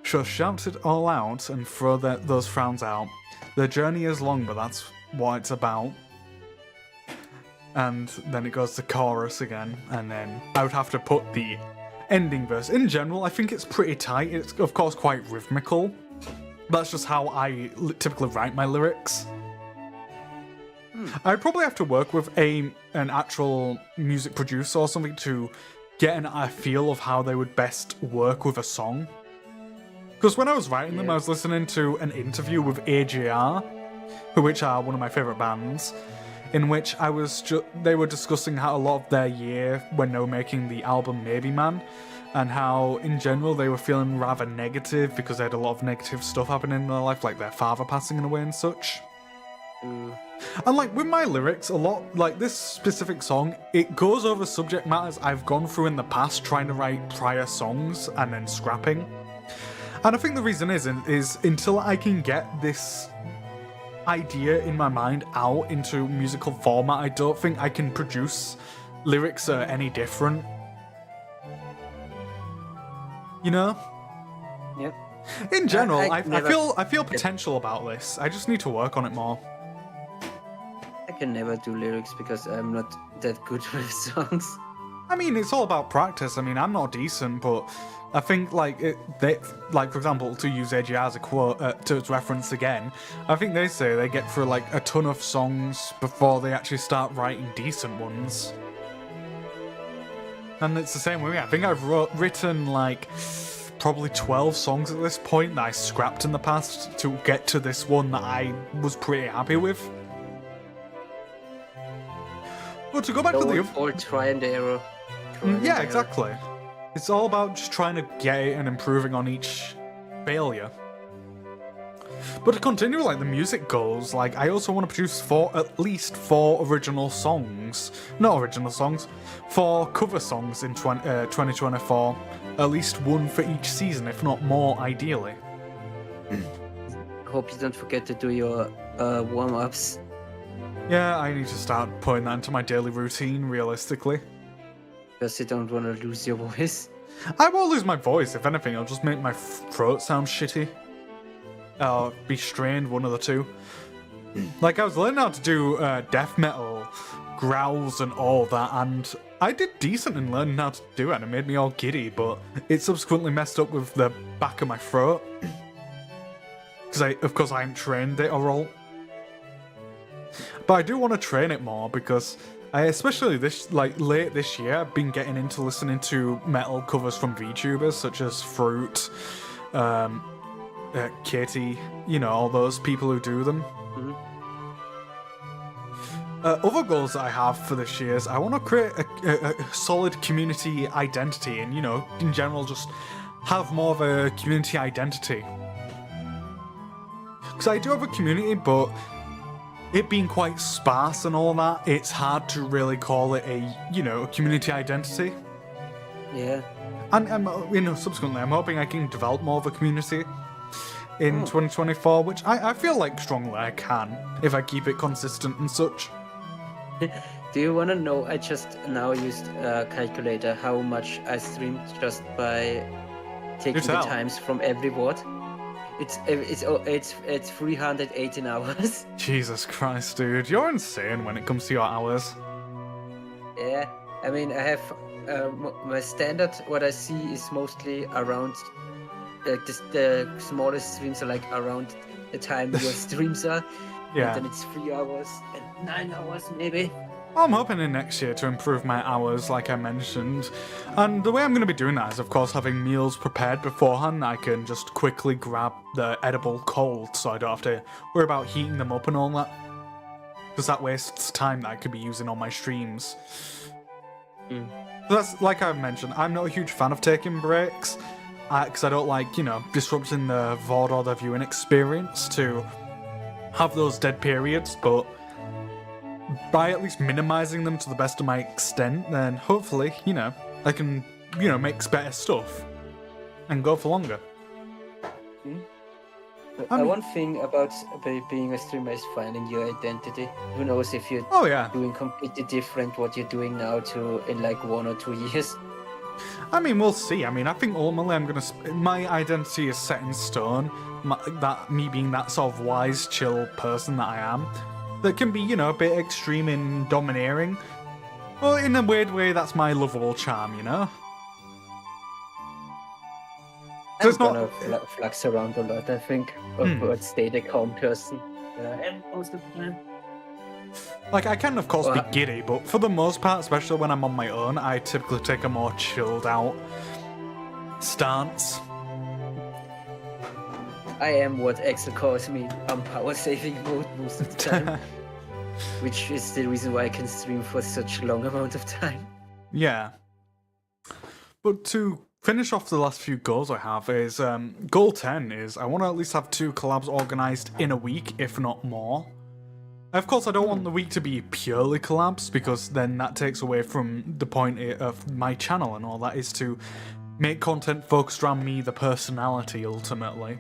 Sure, shout it all out and throw those frowns out. The journey is long, but that's what it's about. And then it goes to chorus again, and then I would have to put the ending verse. In general, I think it's pretty tight. It's, of course, quite rhythmical. That's just how I typically write my lyrics. I'd probably have to work with an actual music producer or something to get a feel of how they would best work with a song. Because when I was writing them, I was listening to an interview with AJR, which are one of my favourite bands, in which they were discussing how a lot of their year when they were making the album Maybe Man, and how in general they were feeling rather negative because they had a lot of negative stuff happening in their life, like their father passing away and such. And like with my lyrics, a lot, like this specific song, it goes over subject matters I've gone through in the past trying to write prior songs and then scrapping. And I think the reason is until I can get this idea in my mind out into musical format, I don't think I can produce lyrics that are any different. You know? Yep. In general, I feel potential about this. I just need to work on it more. I can never do lyrics because I'm not that good with songs. I mean, it's all about practice. I mean, I'm not decent, but I think like for example, to use AJ as a quote to reference again, I think they say they get through like a ton of songs before they actually start writing decent ones. And it's the same with me. I think I've written like probably 12 songs at this point that I scrapped in the past to get to this one that I was pretty happy with. But to go back to the or try and error. Yeah, exactly. It's all about just trying to get it and improving on each failure. But to continue like the music goals, like I also want to produce at least 4 original songs. Not original songs, 4 cover songs in 2024. At least 1 for each season, if not more, ideally. Hope you don't forget to do your warm-ups. Yeah, I need to start putting that into my daily routine, realistically. Because you don't want to lose your voice. I won't lose my voice. If anything, it'll just make my throat sound shitty. Or be strained, one of the two. Like, I was learning how to do death metal, growls and all that, and I did decent in learning how to do it, and it made me all giddy, but it subsequently messed up with the back of my throat. Because of course I haven't trained it or all. But I do want to train it more because especially late this year, I've been getting into listening to metal covers from VTubers such as Fruit, Katie, you know, all those people who do them. Mm-hmm. Other goals that I have for this year is I want to create a solid community identity and, you know, in general just have more of a community identity. Because I do have a community, but it being quite sparse and all that, it's hard to really call it a community identity. Yeah. And subsequently, I'm hoping I can develop more of a community in 2024, which I feel like strongly I can if I keep it consistent and such. Do you want to know? I just now used a calculator how much I streamed just by taking the times from every word. It's 318 hours. Jesus Christ, dude, you're insane when it comes to your hours. Yeah, I mean, I have my standard. What I see is mostly around the smallest streams are like around the time your streams are. Yeah. And then it's 3 hours and 9 hours maybe. I'm hoping in next year to improve my hours, like I mentioned. And the way I'm going to be doing that is, of course, having meals prepared beforehand. I can just quickly grab the edible cold, so I don't have to worry about heating them up and all that. because that wastes time that I could be using on my streams. Mm. That's, like I mentioned, I'm not a huge fan of taking breaks, because I don't like, disrupting the VOD or the viewing experience to have those dead periods, but by at least minimizing them to the best of my extent, then hopefully, I can, make better stuff and go for longer. One thing about being a streamer is finding your identity. Who knows if you're doing completely different what you're doing now to in like 1 or 2 years. I mean, we'll see. I mean, I think ultimately my identity is set in stone. Me being that sort of wise, chill person that I am. That can be, a bit extreme and domineering. But in a weird way, that's my lovable charm, So I'm gonna flux around a lot, I think. But stay the calm person. And most of the time. Like, I can, of course, be giddy, but for the most part, especially when I'm on my own, I typically take a more chilled out stance. I am what Axel calls me on power saving mode most of the time. Which is the reason why I can stream for such a long amount of time. Yeah. But to finish off the last few goals I have is, goal 10 is I want to at least have 2 collabs organised in a week, if not more. Of course, I don't want the week to be purely collabs, because then that takes away from the point of my channel and all that, is to make content focused around me, the personality, ultimately.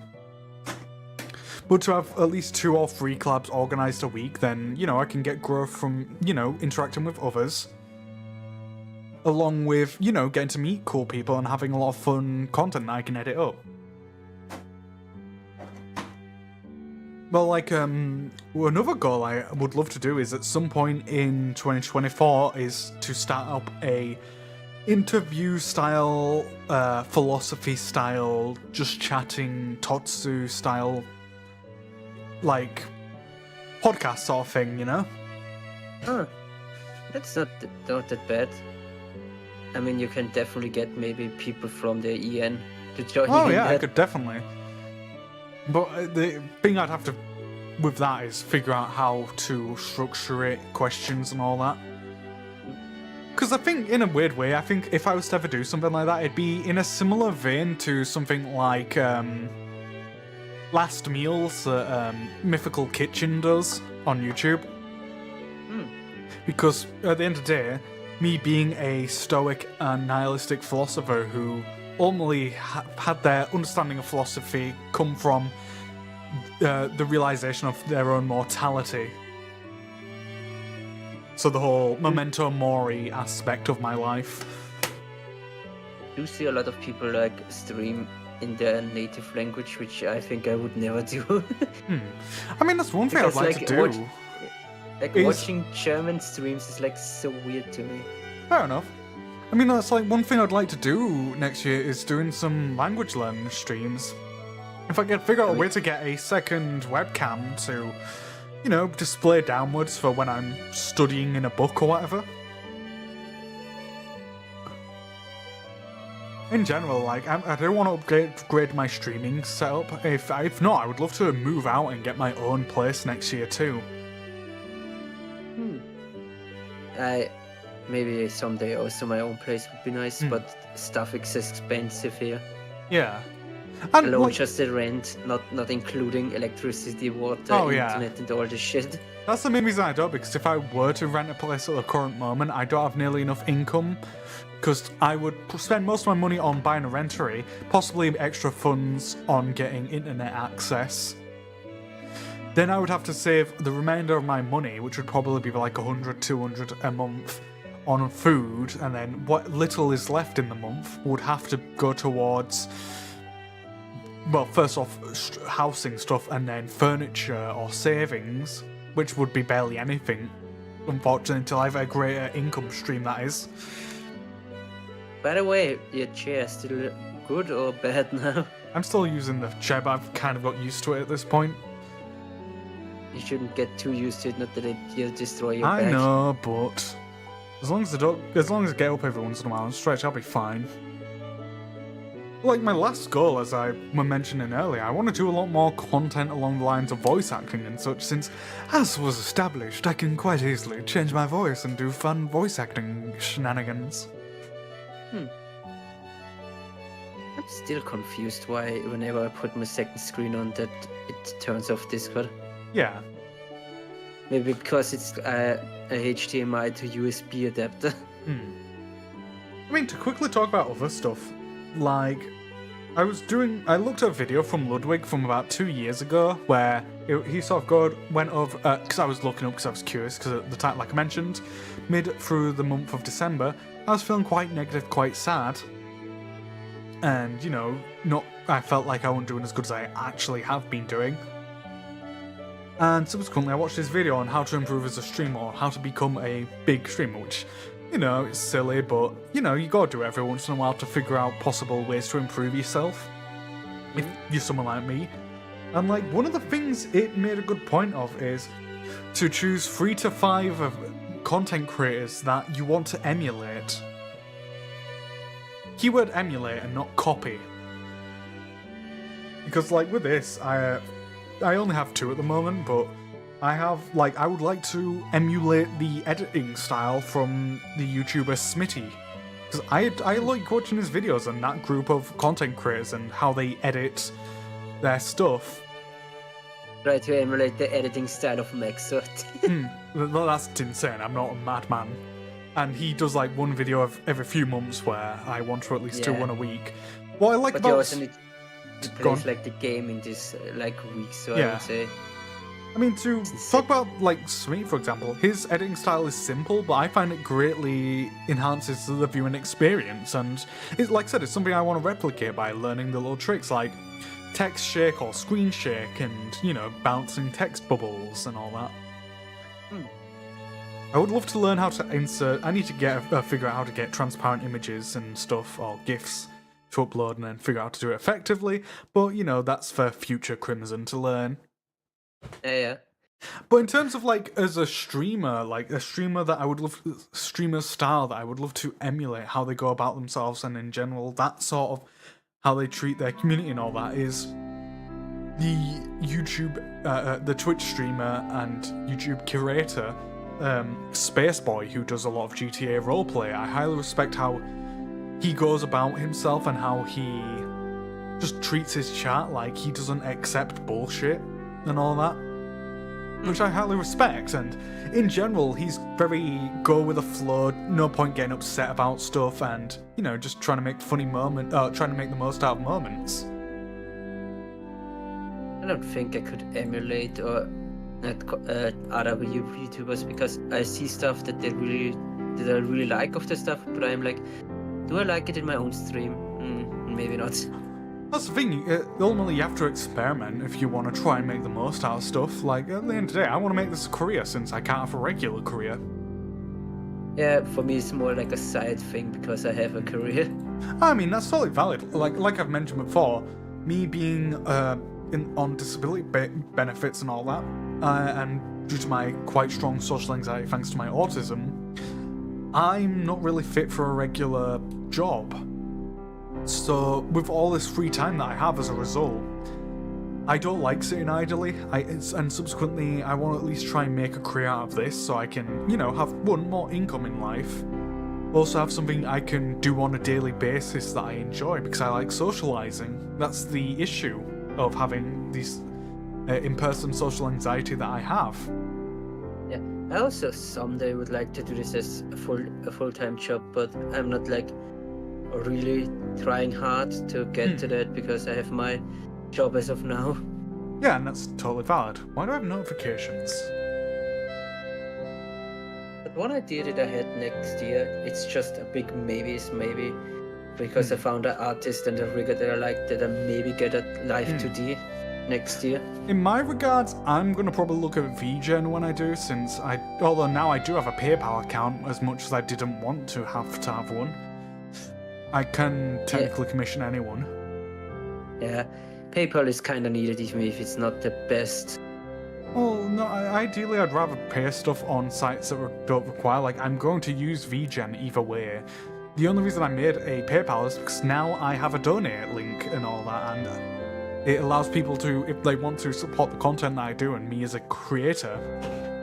But to have at least 2 or 3 collabs organised a week, then, I can get growth from, interacting with others. Along with, getting to meet cool people and having a lot of fun content that I can edit up. Well, like, another goal I would love to do is at some point in 2024 is to start up a interview-style, philosophy-style, just chatting, totsu-style, like, podcast sort of thing, Huh. That's not that bad. I mean, you can definitely get maybe people from the EN to join Oh, in yeah, that. I could definitely. But the thing I'd have to, with that, is figure out how to structure it, questions and all that. Because I think, in a weird way, I think if I was to ever do something like that, it'd be in a similar vein to something like Last Meals that Mythical Kitchen does on YouTube. Because at the end of the day, me being a stoic and nihilistic philosopher who ultimately had their understanding of philosophy come from the realization of their own mortality. So the whole memento mori aspect of my life. I do see a lot of people like stream in their native language, which I think I would never do. I mean, that's one thing I'd like to do. Watching German streams is like so weird to me. Fair enough. I mean, that's like one thing I'd like to do next year is doing some language learning streams. If I could figure out a way to get a second webcam to, display downwards for when I'm studying in a book or whatever. In general, like, I do want to upgrade my streaming setup. If not, I would love to move out and get my own place next year too. Maybe someday also my own place would be nice, but stuff is expensive here. Yeah. And alone just the rent, not including electricity, water, internet and all this shit. That's the main reason I don't, because if I were to rent a place at the current moment, I don't have nearly enough income, because I would spend most of my money on buying a rentery, possibly extra funds on getting internet access. Then I would have to save the remainder of my money, which would probably be like 100, 200 a month, on food, and then what little is left in the month would have to go towards, well, first off, housing stuff, and then furniture or savings, which would be barely anything, unfortunately, until I have a greater income stream, that is. By the way, your chair is still good or bad now? I'm still using the chair, but I've kind of got used to it at this point. You shouldn't get too used to it, not that you'll destroy your back. back. I know, but as long as I get up every once in a while and stretch, I'll be fine. Like my last goal, as I was mentioning earlier, I want to do a lot more content along the lines of voice acting and such, since, as was established, I can quite easily change my voice and do fun voice acting shenanigans. I'm still confused why whenever I put my second screen on that it turns off Discord. Yeah. Maybe because it's a HDMI to USB adapter. I mean, to quickly talk about other stuff, like, I looked at a video from Ludwig from about 2 years ago where he sort of went over, because I was looking up because I was curious, because at the time, like I mentioned, mid through the month of December, I was feeling quite negative, quite sad, and, you know, I felt like I wasn't doing as good as I actually have been doing. And subsequently, I watched this video on how to improve as a streamer, or how to become a big streamer, which, you know, it's silly, but, you know, you gotta do it every once in a while to figure out possible ways to improve yourself, if you're someone like me. And, like, one of the things it made a good point of is to choose 3 to 5 of content creators that you want to emulate. Keyword emulate and not copy. Because, like, with this, I only have 2 at the moment, but I would like to emulate the editing style from the YouTuber Smitty. Because I like watching his videos and that group of content creators and how they edit their stuff. Try to emulate the editing style of Maxot. That's insane, I'm not a madman. And he does like one video every few months where I want to at least do one a week. What I like but about... you also need to place like the game in this like weeks, so I would say. I mean, to talk about, like, Sweet, for example, his editing style is simple, but I find it greatly enhances the viewing experience, and, like I said, it's something I want to replicate by learning the little tricks, like text shake or screen shake, and, you know, bouncing text bubbles and all that. I would love to learn how to insert... I need to figure out how to get transparent images and stuff, or GIFs, to upload, and then figure out how to do it effectively, but, you know, that's for future Crimson to learn. Yeah. But in terms of, like, as a streamer, like, a streamer that I would love, streamer style that I would love to emulate, how they go about themselves, and in general, that sort of how they treat their community and all that, is the the Twitch streamer and YouTube curator, Spaceboy, who does a lot of GTA roleplay. I highly respect how he goes about himself and how he just treats his chat like he doesn't accept bullshit and all that, which I highly respect, and in general he's very go with the flow, no point getting upset about stuff, and, you know, just trying to make trying to make the most out of moments. I don't think I could emulate or other YouTubers, because I see stuff that I really like of the stuff, but I'm like, do I like it in my own stream? Maybe not. That's the thing, ultimately you have to experiment if you want to try and make the most out of stuff. Like, at the end of the day, I want to make this a career since I can't have a regular career. Yeah, for me it's more like a side thing because I have a career. I mean, that's totally valid. Like I've mentioned before, me being on disability benefits and all that, and due to my quite strong social anxiety thanks to my autism, I'm not really fit for a regular job. So, with all this free time that I have as a result, I don't like sitting idly, and subsequently I want to at least try and make a career out of this so I can, you know, have more income in life. Also have something I can do on a daily basis that I enjoy, because I like socializing. That's the issue of having these in-person social anxiety that I have. Yeah, I also someday would like to do this as a full-time job, but I'm not like really trying hard to get to that because I have my job as of now. Yeah, and that's totally valid. Why do I have notifications? But one idea that I had next year, it's just a big maybe, because I found an artist and a rigger that I like, that I maybe get a live 2D next year. In my regards, I'm going to probably look at VGen when I do, since although now I do have a PayPal account, as much as I didn't want to have one. I can technically commission anyone. Yeah, PayPal is kind of needed even if it's not the best. Well, no, ideally I'd rather pay stuff on sites that don't require, like, I'm going to use VGen either way. the only reason I made a PayPal is because now I have a donate link and all that, and it allows people to, if they want to support the content that I do and me as a creator,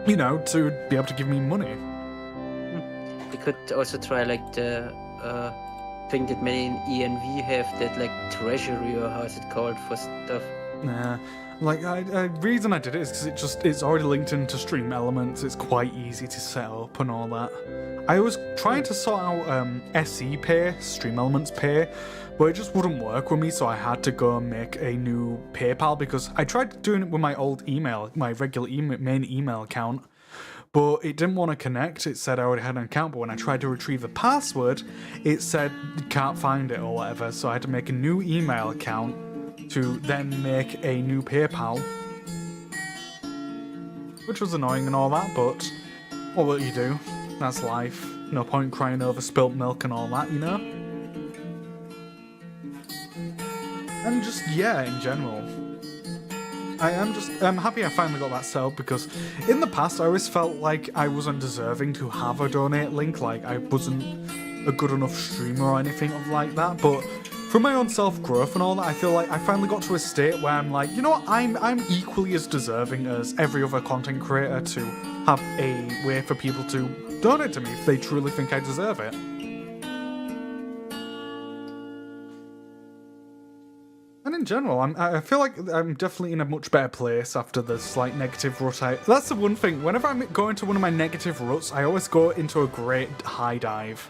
you know, to be able to give me money. You could also try like the thing that many in ENV have, that like treasury, or how's it called, for stuff. Nah. Like, the reason I did it is because it's already linked into Stream Elements, it's quite easy to set up and all that. I was trying to sort out SE Pay, Stream Elements Pay, but it just wouldn't work with me, so I had to go and make a new PayPal, because I tried doing it with my old email, my regular main email account, but it didn't want to connect. It said I already had an account, but when I tried to retrieve the password, it said you can't find it or whatever, so I had to make a new email account to then make a new PayPal, which was annoying and all that, but what will you do? That's life. No point crying over spilt milk and all that, you know? And just, yeah, in general. I'm happy I finally got that set up, because in the past I always felt like I was undeserving to have a donate link, like I wasn't a good enough streamer or anything like that, but for my own self-growth and all that, I feel like I finally got to a state where I'm like, you know what, I'm equally as deserving as every other content creator to have a way for people to donate to me if they truly think I deserve it. And in general, I feel like I'm definitely in a much better place after the slight negative rut. That's the one thing, whenever I go into one of my negative ruts, I always go into a great high dive.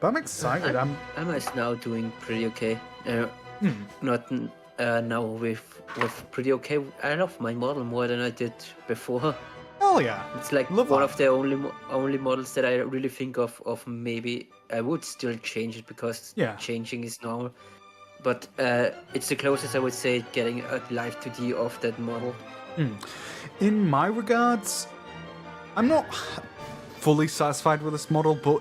But I'm excited. I'm now doing pretty okay. Not now with pretty okay. I love my model more than I did before. Hell yeah! It's like one of the only models that I really think of maybe I would still change it, because changing is normal. But it's the closest I would say getting a live 2D of that model. In my regards, I'm not fully satisfied with this model, but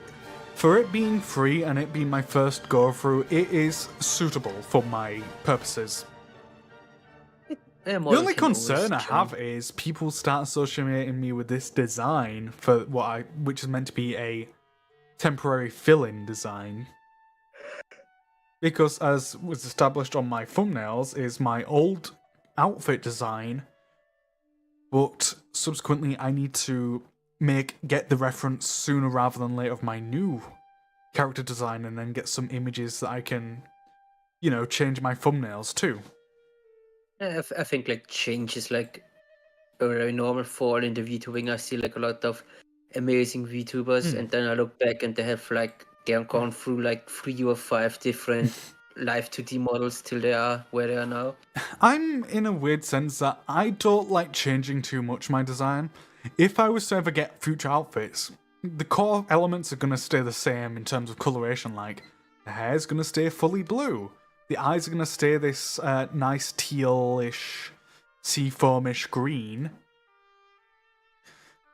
for it being free and it being my first go through, it is suitable for my purposes. The only concern I have is people start associating me with this design for which is meant to be a temporary fill-in design. Because as was established on my thumbnails, is my old outfit design, but subsequently I need to get the reference sooner rather than later of my new character design, and then get some images that I can, you know, change my thumbnails to. I think like change is like a very normal fall in the VTubing. I see like a lot of amazing VTubers, and then I look back and they have like gone through like 3 or 5 different live 2D models till they are where they are now. I'm in a weird sense that I don't like changing too much my design. If I was to ever get future outfits, the core elements are going to stay the same in terms of coloration, like the hair's going to stay fully blue, the eyes are going to stay this nice tealish, seafoamish green,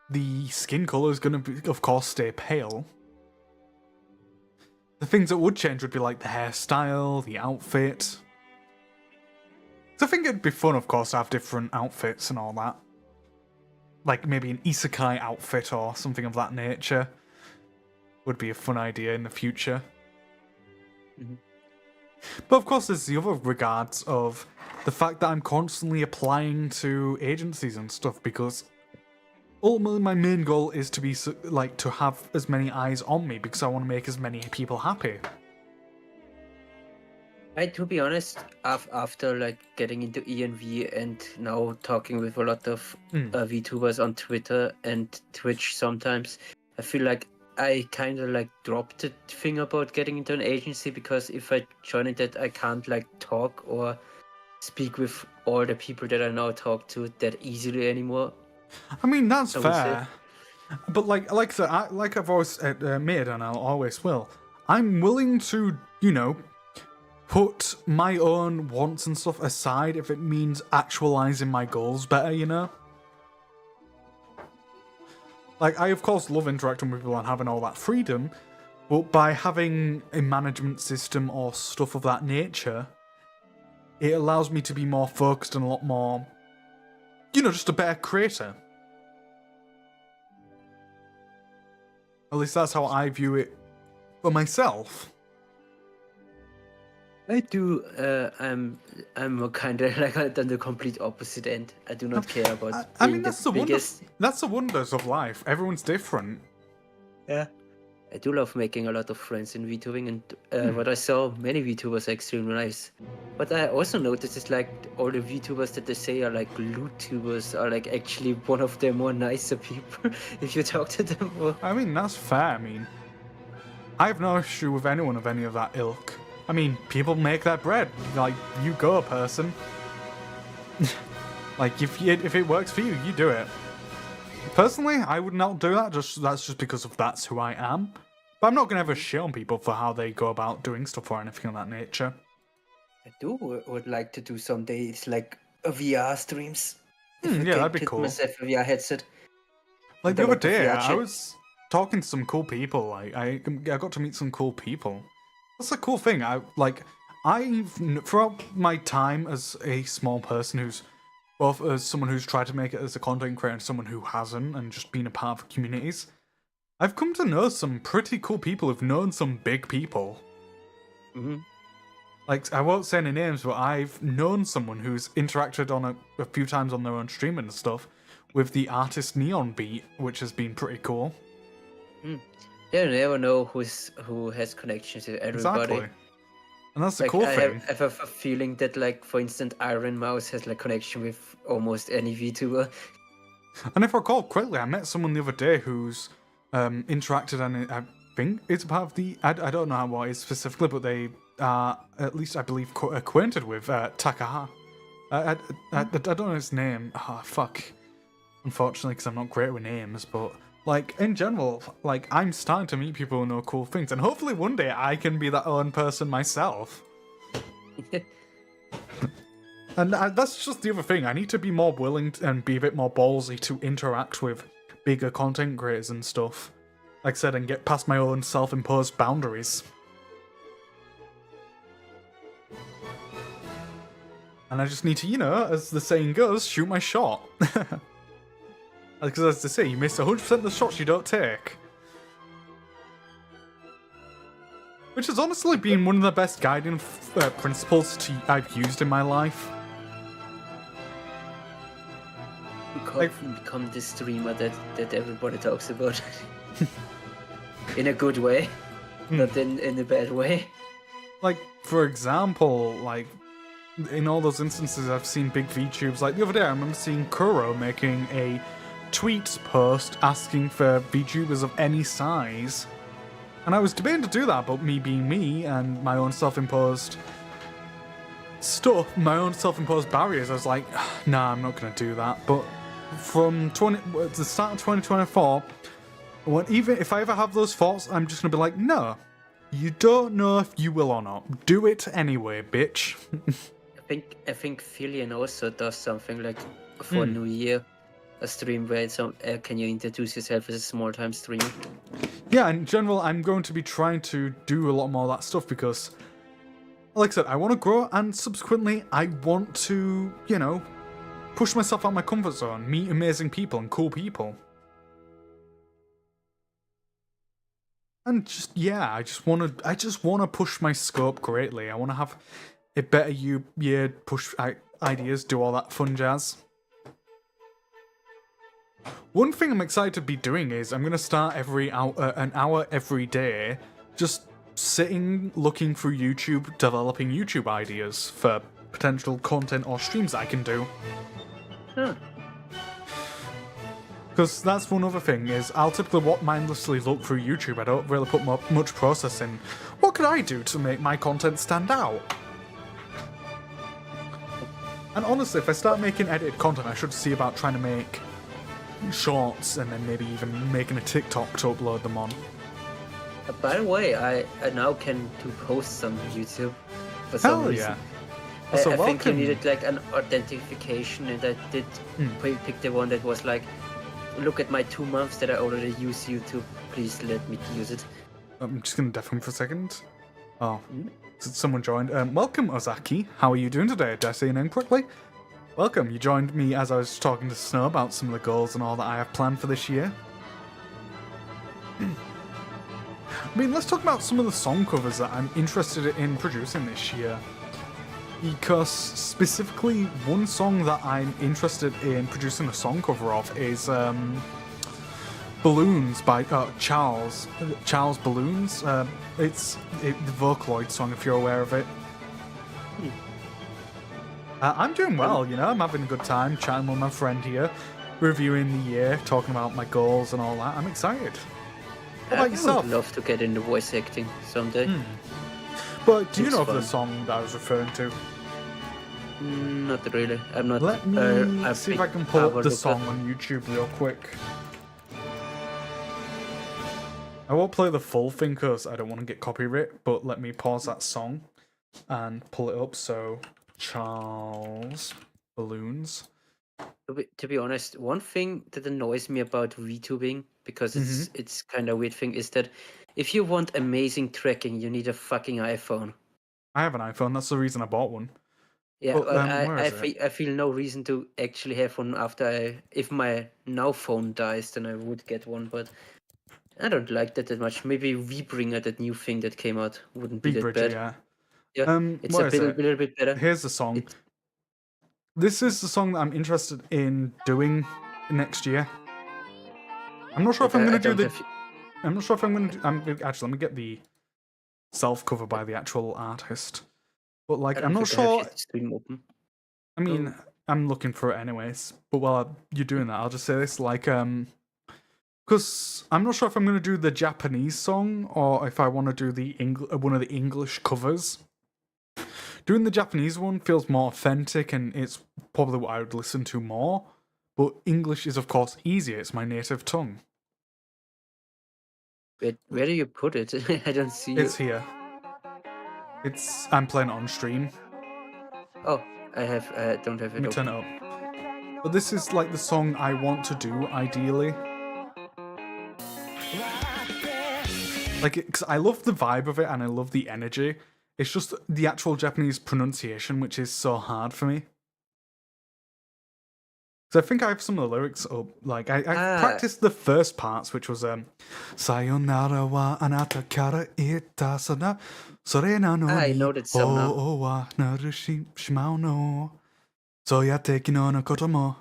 the skin colour is going to, of course, stay pale. The things that would change would be like the hairstyle, the outfit. So I think it'd be fun, of course, to have different outfits and all that. Like maybe an isekai outfit or something of that nature would be a fun idea in the future. But of course there's the other regards of the fact that I'm constantly applying to agencies and stuff, because ultimately my main goal is to be like to have as many eyes on me, because I want to make as many people happy. To be honest, after like getting into ENV and now talking with a lot of VTubers on Twitter and Twitch sometimes, I feel like I kind of like dropped the thing about getting into an agency, because if I join it, I can't like talk or speak with all the people that I now talk to that easily anymore. I mean, that's fair. But like I said, like I've always made, and I'll always will, I'm willing to, you know, put my own wants and stuff aside if it means actualizing my goals better, you know? Like, I of course love interacting with people and having all that freedom, but by having a management system or stuff of that nature, it allows me to be more focused and a lot more, you know, just a better creator. At least that's how I view it for myself. I do. I'm kind of like on the complete opposite end. I do not care about I being mean, that's the biggest. that's the wonders of life. Everyone's different. Yeah. I do love making a lot of friends in VTubing, and what I saw, many VTubers are extremely nice. What I also noticed is like all the VTubers that they say are like loot-tubers are like actually one of the more nicer people if you talk to them more. I mean, that's fair. I mean, I have no issue with anyone of any of that ilk. I mean, people make their bread. Like, you go, person. Like, if it works for you, you do it. Personally, I would not do that. That's just because that's who I am. But I'm not gonna ever shit on people for how they go about doing stuff or anything of that nature. I would like to do someday. It's like a VR streams. Yeah, that'd be Get cool. myself a VR headset. Like the other day, VR I chat. was talking to some cool people. Like I got to meet some cool people. That's a cool thing. Throughout my time as a small person who's both as someone who's tried to make it as a content creator and someone who hasn't, and just been a part of communities, I've come to know some pretty cool people who've known some big people. Mm-hmm. Like, I won't say any names, but I've known someone who's interacted on a few times on their own stream and stuff with the artist Neon Beat, which has been pretty cool. You never know who has connections to everybody. Exactly. And that's the Like, cool I thing. have a feeling that, like, for instance, Iron Mouse has like connection with almost any VTuber. And if I recall correctly, I met someone the other day who's interacted, and I think it's part of the... I don't know what it is specifically, but they are, at least I believe, acquainted with Takaha. I don't know his name. Oh, fuck. Unfortunately, because I'm not great with names, but... Like, in general, like, I'm starting to meet people who know cool things, and hopefully one day I can be that own person myself. And that's just the other thing. I need to be more willing and be a bit more ballsy to interact with bigger content creators and stuff. Like I said, and get past my own self-imposed boundaries. And I just need to, you know, as the saying goes, shoot my shot. Because as they say, you miss 100% of the shots you don't take. Which has honestly been one of the best guiding principles I've used in my life. Become the streamer that everybody talks about. In a good way. Not in a bad way. Like, for example, like, in all those instances I've seen big VTubes. Like, the other day I remember seeing Kuro making a tweets post asking for VTubers of any size. And I was debating to do that, but me being me and my own self-imposed stuff, my own self-imposed barriers, I was like, nah, I'm not going to do that. But from the start of 2024, even if I ever have those thoughts, I'm just going to be like, no, you don't know if you will or not. Do it anyway, bitch. I think Filian also does something like for New Year. A stream where can you introduce yourself as a small-time streamer? Yeah, in general, I'm going to be trying to do a lot more of that stuff because, like I said, I want to grow, and subsequently, I want to, you know, push myself out of my comfort zone, meet amazing people and cool people. And just, yeah, I just want to push my scope greatly. I want to have a better year, push ideas, do all that fun jazz. One thing I'm excited to be doing is I'm going to start an hour every day just sitting, looking through YouTube, developing YouTube ideas for potential content or streams that I can do. Because that's one other thing, is I'll typically mindlessly look through YouTube. I don't really put much process in. What could I do to make my content stand out? And honestly, if I start making edited content, I should see about trying to make shorts and then maybe even making a TikTok to upload them on. By the way, I now can posts on YouTube for some reason. Yeah. So I think you needed like an authentication, and I did pick the one that was like, look at my 2 months that I already use YouTube, please let me use it. I'm just going to deafen for a second. Oh, someone joined. Welcome, Ozaki. How are you doing today? Did I say your name correctly? Welcome, you joined me as I was talking to Snow about some of the goals and all that I have planned for this year. I mean, let's talk about some of the song covers that I'm interested in producing this year. Because specifically, one song that I'm interested in producing a song cover of is Balloons by Charles Balloons. It's the Vocaloid song, if you're aware of it. I'm doing well, you know. I'm having a good time chatting with my friend here, reviewing the year, talking about my goals and all that. I'm excited. What about yourself? I would love to get into voice acting someday. But do you know of the song that I was referring to? Not really. I'm not. Let me see if I can pull up the song on YouTube real quick. I won't play the full thing because I don't want to get copyright, but let me pause that song and pull it up. So, Charles Balloons. To be honest, one thing that annoys me about VTubing, because it's kind of a weird thing, is that if you want amazing tracking, you need a fucking iPhone. I have an iPhone. That's the reason I bought one. Yeah, but, I feel no reason to actually have one if my now phone dies, then I would get one, but I don't like that much. Maybe VBringer, that new thing that came out, wouldn't be that bad. Yeah. Yeah, it's a little bit better. Here's the song. This is the song that I'm interested in doing next year. I'm not sure if I'm going to do the... I'm not sure if I'm going to... Actually, let me get the self-cover by the actual artist. But, like, I'm not sure... I mean, I'm looking for it anyways. But while you're doing that, I'll just say this, like, because I'm not sure if I'm going to do the Japanese song or if I want to do the one of the English covers. Doing the Japanese one feels more authentic and it's probably what I would listen to more. But English is, of course, easier. It's my native tongue. Where do you put it? I don't see it. It's here. I'm playing it on stream. Oh, I don't have it. Let me turn it up. But this is like the song I want to do, ideally. Like, because I love the vibe of it and I love the energy. It's just the actual Japanese pronunciation, which is so hard for me. So I think I have some of the lyrics up. Like, I practiced the first parts, which was, Sayonara wa anata kara ita sana sore na no I know that song now. o wa naru shimau no soyate kino no koto mo.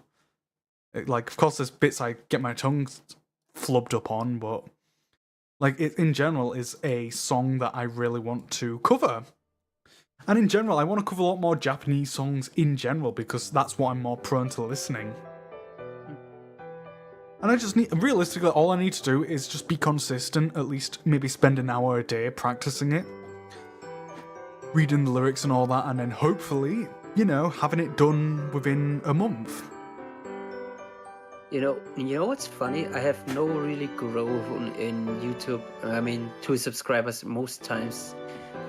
Like, of course, there's bits I get my tongue flubbed up on, but... Like, it in general is a song that I really want to cover. And in general, I want to cover a lot more Japanese songs in general because that's what I'm more prone to listening. And I just need, realistically, all I need to do is just be consistent, at least maybe spend an hour a day practicing it. Reading the lyrics and all that, and then hopefully, you know, having it done within a month. You know what's funny? I have no really growth in YouTube. I mean, 2 subscribers most times.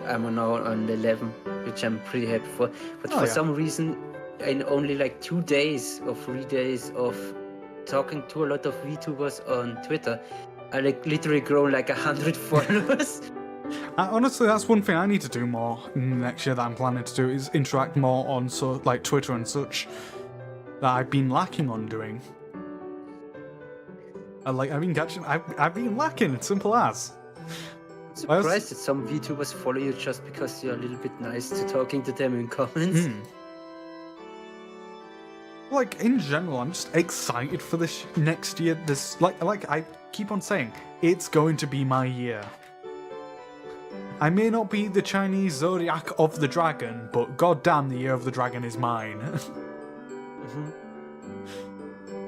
I'm now on 11, which I'm pretty happy for. But for some reason, in only like 2 days or 3 days of talking to a lot of VTubers on Twitter, I like literally grown like 100 followers. Honestly, that's one thing I need to do more next year that I'm planning to do is interact more on like Twitter and such that I've been lacking on doing. I've been lacking, it's simple as. I'm surprised that some VTubers follow you just because you're a little bit nice to talking to them in comments. Like, in general, I'm just excited for this next year. Like I keep on saying, it's going to be my year. I may not be the Chinese zodiac of the dragon, but goddamn, the year of the dragon is mine.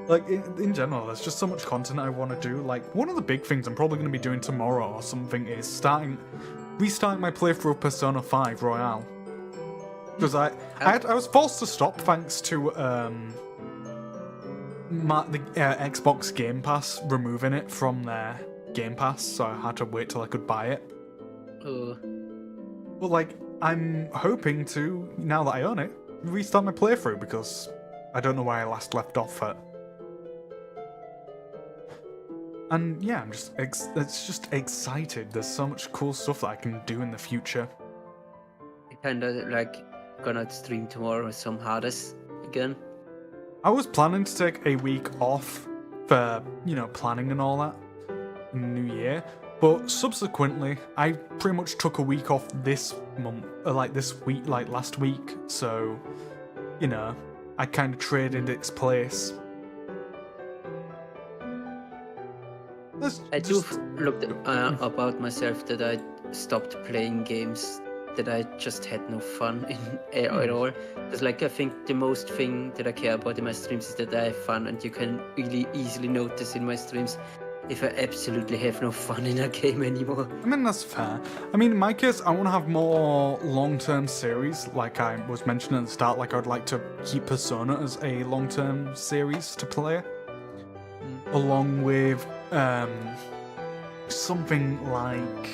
Like, in general, there's just so much content I want to do. Like, one of the big things I'm probably going to be doing tomorrow or something is restarting my playthrough of Persona 5 Royale. Because I was forced to stop thanks to the Xbox Game Pass removing it from their Game Pass, so I had to wait till I could buy it. But, like, I'm hoping to, now that I own it, restart my playthrough because I don't know where I last left off at. And yeah, I'm just excited. There's so much cool stuff that I can do in the future. I kinda like gonna stream tomorrow with some Hades again. I was planning to take a week off for, you know, planning and all that in the new year, But subsequently, I pretty much took a week off this month, this week, last week. So, you know, I kind of traded its place. I do looked about myself that I stopped playing games that I just had no fun in at all. Because like I think the most thing that I care about in my streams is that I have fun, and you can really easily notice in my streams if I absolutely have no fun in a game anymore. I mean, that's fair. I mean, in my case, I want to have more long-term series, like I was mentioning at the start. Like, I'd like to keep Persona as a long-term series to play, along with something like,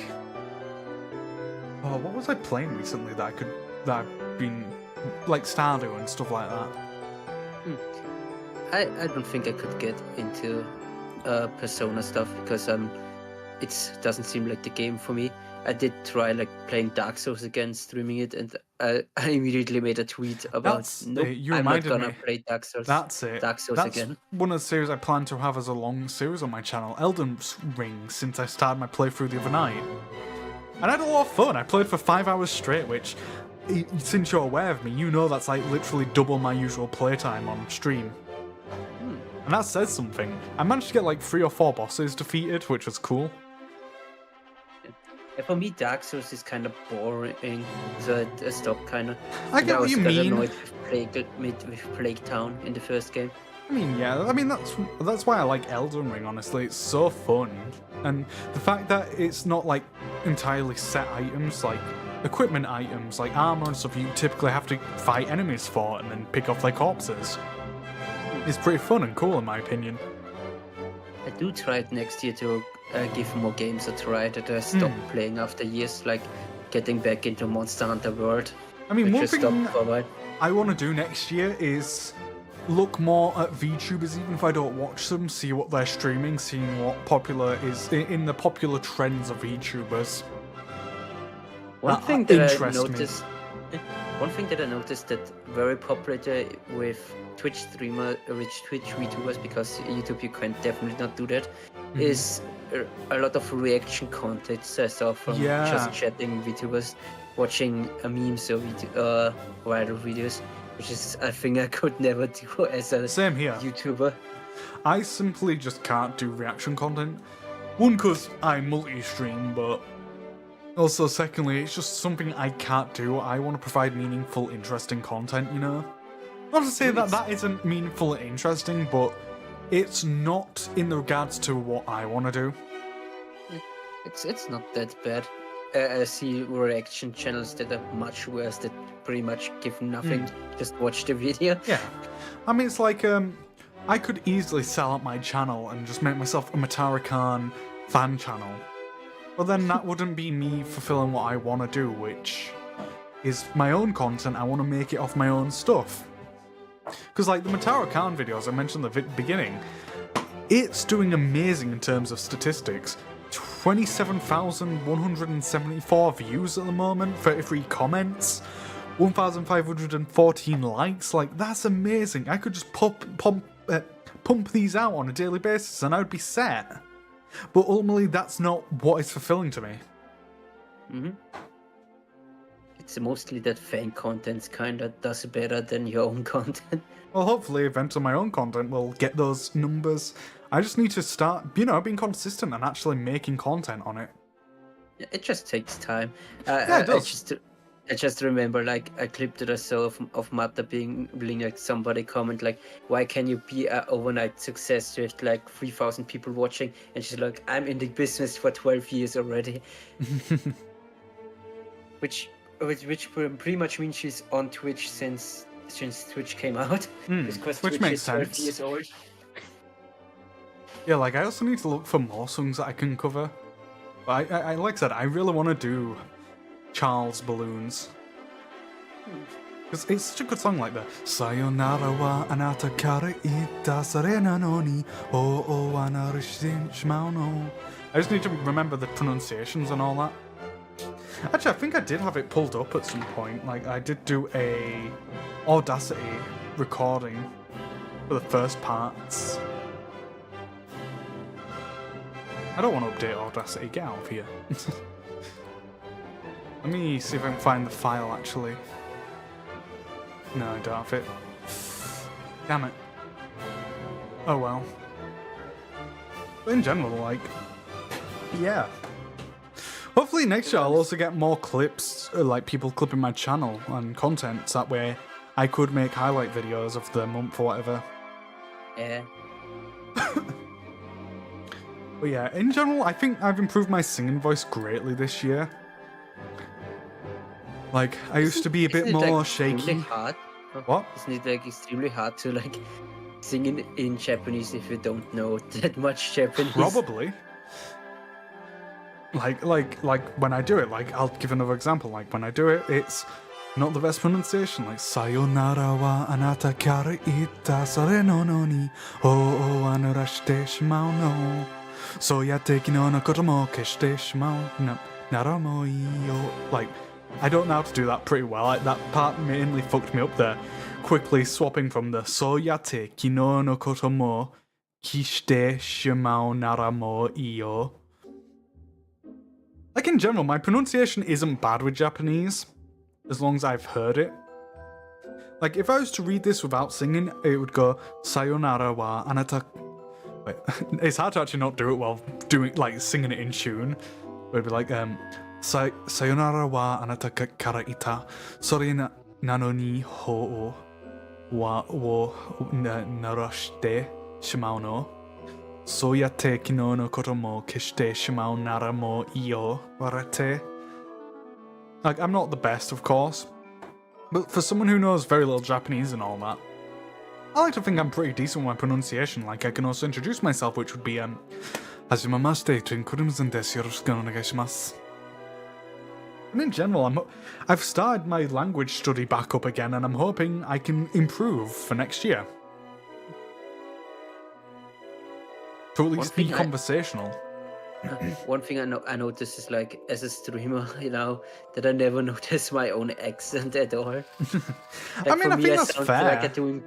oh, what was I playing recently that I've been like Stardew and stuff like that. I don't think I could get into Persona stuff because it doesn't seem like the game for me. I did try like playing Dark Souls again, streaming it, and I immediately made a tweet about nope, I'm not gonna play Dark Souls. That's it. Dark Souls That's again. one of the series I plan to have as a long series on my channel. Elden Ring, since I started my playthrough the other night. And I had a lot of fun. I played for 5 hours straight, which, since you're aware of me, you know that's like literally double my usual playtime on stream. And that says something. I managed to get like 3 or 4 bosses defeated, which was cool. Yeah, for me, Dark Souls is kind of boring, so I stopped kind of. I get what you mean. Annoyed with Plague Town in the first game. I mean, yeah. I mean, that's why I like Elden Ring. Honestly, it's so fun, and the fact that it's not like entirely set items, like equipment items, like armor and stuff. You typically have to fight enemies for and then pick off their corpses. It's pretty fun and cool, in my opinion. I do try it next year to give more games a try that I stopped playing after years, like getting back into Monster Hunter World. I mean, one thing I want to do next year is look more at VTubers, even if I don't watch them, see what they're streaming, seeing what popular is in the popular trends of VTubers. One thing that I noticed that very popular with Twitch streamer, which Twitch VTubers, because YouTube you can definitely not do that, is a lot of reaction content I saw from just chatting VTubers, watching memes or viral videos, which is a thing I could never do as a Same here. YouTuber. I simply just can't do reaction content. One, because I multi-stream, but also secondly, it's just something I can't do. I want to provide meaningful, interesting content, you know? Not to say that isn't meaningful and interesting, but it's not in regards to what I want to do. It's not that bad. I see reaction channels that are much worse, that pretty much give nothing, just watch the video. Yeah. I mean, it's like, I could easily sell out my channel and just make myself a Matara Khan fan channel. But then that wouldn't be me fulfilling what I want to do, which is my own content. I want to make it off my own stuff. Because like the Matara Khan videos I mentioned at the beginning, it's doing amazing in terms of statistics. 27,174 views at the moment, 33 comments, 1,514 likes. Like, that's amazing. I could just pump these out on a daily basis and I would be set. But ultimately, that's not what is fulfilling to me. It's mostly that fan content kind of does better than your own content. Well, hopefully, eventually my own content will get those numbers. I just need to start, being consistent and actually making content on it. It just takes time. Yeah, it does. I just remember like a clip that I saw of Mata being like somebody comment like, why can you be an overnight success with like 3,000 people watching? And she's like, I'm in the business for 12 years already. which pretty much means she's on Twitch since Twitch came out. Because which Twitch makes is 12 sense. years old. Yeah, like I also need to look for more songs that I can cover. But I like I said, I really want to do Charles Balloons. Because it's such a good song, like the Sayonara wa anata kara ita sarena noni o o anarishin shimao no. I just need to remember the pronunciations and all that. Actually, I think I did have it pulled up at some point. Like, I did do a Audacity recording for the first parts. I don't want to update Audacity. Get out of here. Let me see if I can find the file, actually. No, I don't have it. Damn it. Oh well. But in general, like, yeah. Hopefully next year I'll also get more clips, like people clipping my channel and content, so that way I could make highlight videos of the month or whatever. Yeah. But yeah, in general, I think I've improved my singing voice greatly this year. Like, I used to be a bit Isn't it, more like, shaky. extremely hard? What? Isn't it like extremely hard to like sing in Japanese if you don't know that much Japanese? Probably. Like when I do it, like, I'll give another example. Like, when I do it, it's not the best pronunciation. Like, Sayonara wa anata kara ita sore no no ni o anura shite shimau no. So yate kino no koto mo keshite shimau no naramo iyo. Like, I don't know how to do that pretty well. Like, that part mainly fucked me up there. Quickly swapping from the so yate kino no koto mo kishite shimau naramo iyo. Like, in general, my pronunciation isn't bad with Japanese, as long as I've heard it. Like, if I was to read this without singing, it would go, Sayonara wa anata... Wait, it's hard to actually not do it while doing, like, singing it in tune. It'd be like, Sayonara wa anata kara ita, sore nano ni ho wa wo narashite shimau no. So yate kino no koto mo kishite shimau nara mo iyo warete. Like, I'm not the best, of course, but for someone who knows very little Japanese and all that, I like to think I'm pretty decent with my pronunciation. Like, I can also introduce myself, which would be, Hajimemashite, Trinkurimzen desu, yoroshiku onegaishimasu. And in general, I've started my language study back up again, and I'm hoping I can improve for next year. To at least be conversational. One thing I noticed is, like, as a streamer, you know, that I never notice my own accent at all. Like, I mean, for I me, think I that's sound fair. like I'm doing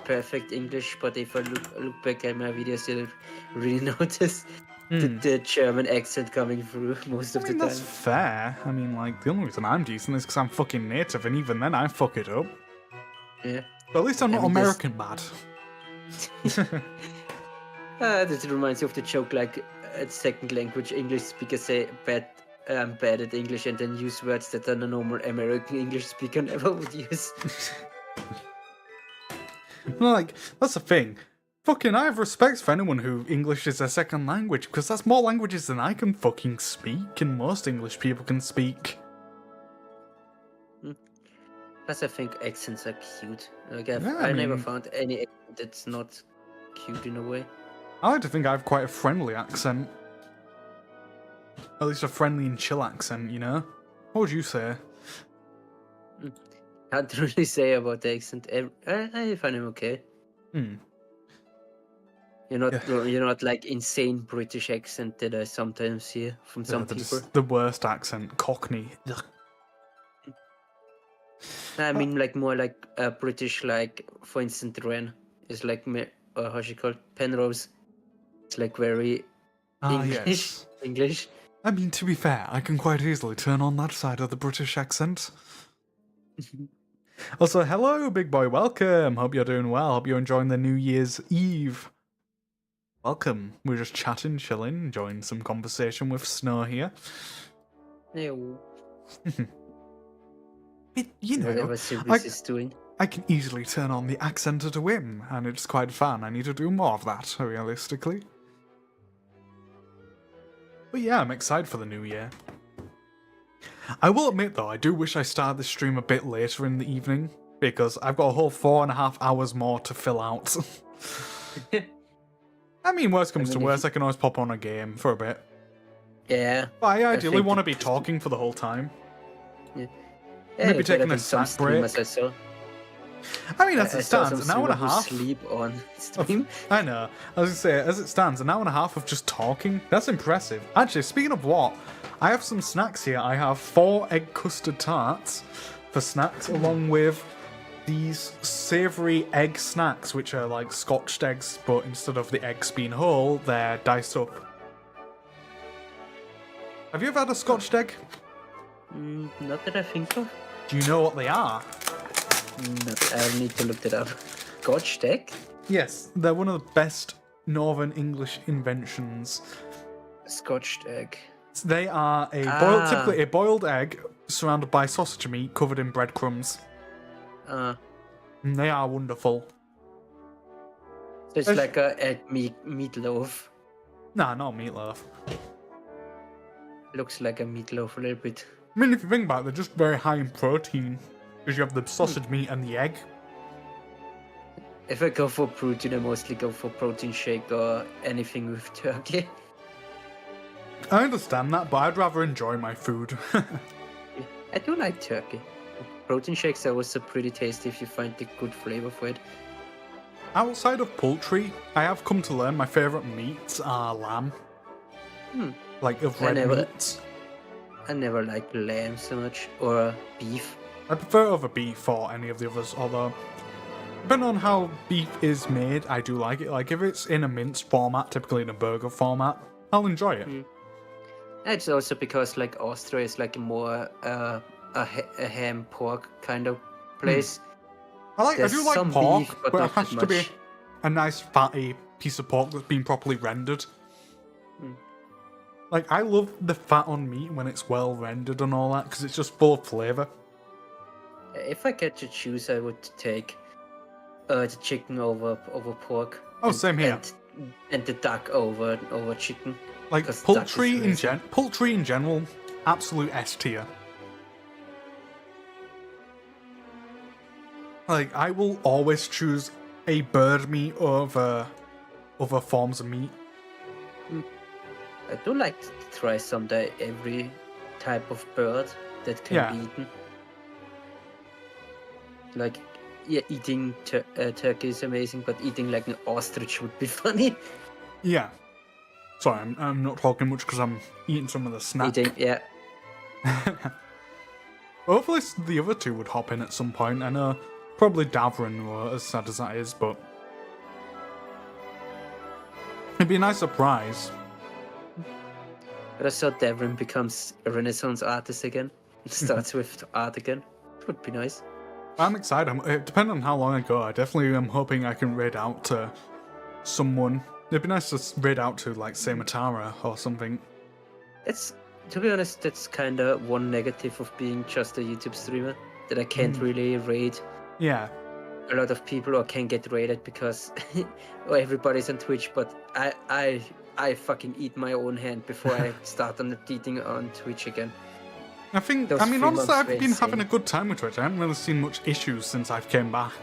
perfect English, but if I look back at my videos, you'll really notice the German accent coming through most of the time. That's fair. I mean, like, the only reason I'm decent is because I'm fucking native, and even then I fuck it up. Yeah. But at least I'm not American bad. That reminds me of the joke, like, second language English speakers say I'm bad at English, and then use words that a normal American English speaker never would use. No, like, that's the thing. Fucking, I have respect for anyone who English is their second language, because that's more languages than I can fucking speak, and most English people can speak. Plus, I think accents are cute. Like, I mean, never found any accent that's not cute in a way. I like to think I have quite a friendly accent. At least a friendly and chill accent, you know? What would you say? Can't really say about the accent. I find him okay. You're not like insane British accent that I sometimes hear from some people. The worst accent, Cockney. I mean, like, more like British, like, for instance, Ren is like, how's she called? Penrose. It's like very English. Yes. English. I mean, to be fair, I can quite easily turn on that side of the British accent. Also, hello, big boy, welcome. Hope you're doing well. Hope you're enjoying the New Year's Eve. Welcome. We're just chatting, chilling, enjoying some conversation with Snow here. Ew. You know, Whatever Sirius is doing. I can easily turn on the accent at a whim, and it's quite fun. I need to do more of that, realistically. But yeah, I'm excited for the new year. I will admit, though, I do wish I started the stream a bit later in the evening, because I've got a whole 4.5 hours more to fill out. I mean, worst comes to worst, I can always pop on a game for a bit. Yeah. But I ideally want to be talking for the whole time. Yeah. Maybe taking a snack break. I mean, as it stands, an hour and a half. Sleep on stream. I know. I was going to say, as it stands, an hour and a half of just talking. That's impressive. Actually, speaking of what, I have some snacks here. I have 4 egg custard tarts for snacks, along with these savoury egg snacks, which are like scotched eggs, but instead of the eggs being whole, they're diced up. Have you ever had a Scotch egg? Not that I think of. Do you know what they are? Not, I need to look that up. Scotch egg? Yes, they're one of the best Northern English inventions. Scotched egg. They are typically a boiled egg surrounded by sausage meat covered in breadcrumbs. Uh, And they are wonderful. so it's like a egg meatloaf. Nah, not meatloaf. Looks like a meatloaf a little bit. I mean, if you think about it, they're just very high in protein. Because you have the sausage meat and the egg. If I go for protein, I mostly go for protein shake or anything with turkey. I understand that, but I'd rather enjoy my food. I do like turkey. Protein shakes are also pretty tasty if you find the good flavor for it. Outside of poultry, I have come to learn my favourite meats are lamb. Like of red meats. I never liked lamb so much, or beef. I prefer over beef or any of the others, although depending on how beef is made, I do like it. Like if it's in a minced format, typically in a burger format, I'll enjoy it. It's also because like Austria is like more a ham pork kind of place. I do like some pork, beef, but it not has that to be much. a nice fatty piece of pork that's been properly rendered. Like I love the fat on meat when it's well rendered and all that because it's just full of flavour. If I get to choose, I would take the chicken over pork. Oh, same here. And the duck over chicken. Like 'cause duck poultry is amazing. poultry in general, absolute S tier. Like I will always choose a bird meat over other forms of meat. I do like to try someday every type of bird that can be eaten. Like, yeah, eating turkey is amazing, but eating like an ostrich would be funny. Yeah. Sorry, I'm not talking much because I'm eating some of the snack. Yeah. Hopefully the other two would hop in at some point. I know probably Davrin, or as sad as that is, but it'd be a nice surprise. But I saw Devon becomes a Renaissance artist again. Starts with art again. It would be nice. I'm excited. Depending on how long I go, I definitely am hoping I can raid out to someone. It'd be nice to raid out to, like, say, Matara or something. To be honest, that's kind of one negative of being just a YouTube streamer, that I can't really raid Yeah. a lot of people or can get raided because everybody's on Twitch, but I fucking eat my own hand before I start on eating on Twitch again. Honestly, I've been having a good time with Twitch. I haven't really seen much issues since I've came back.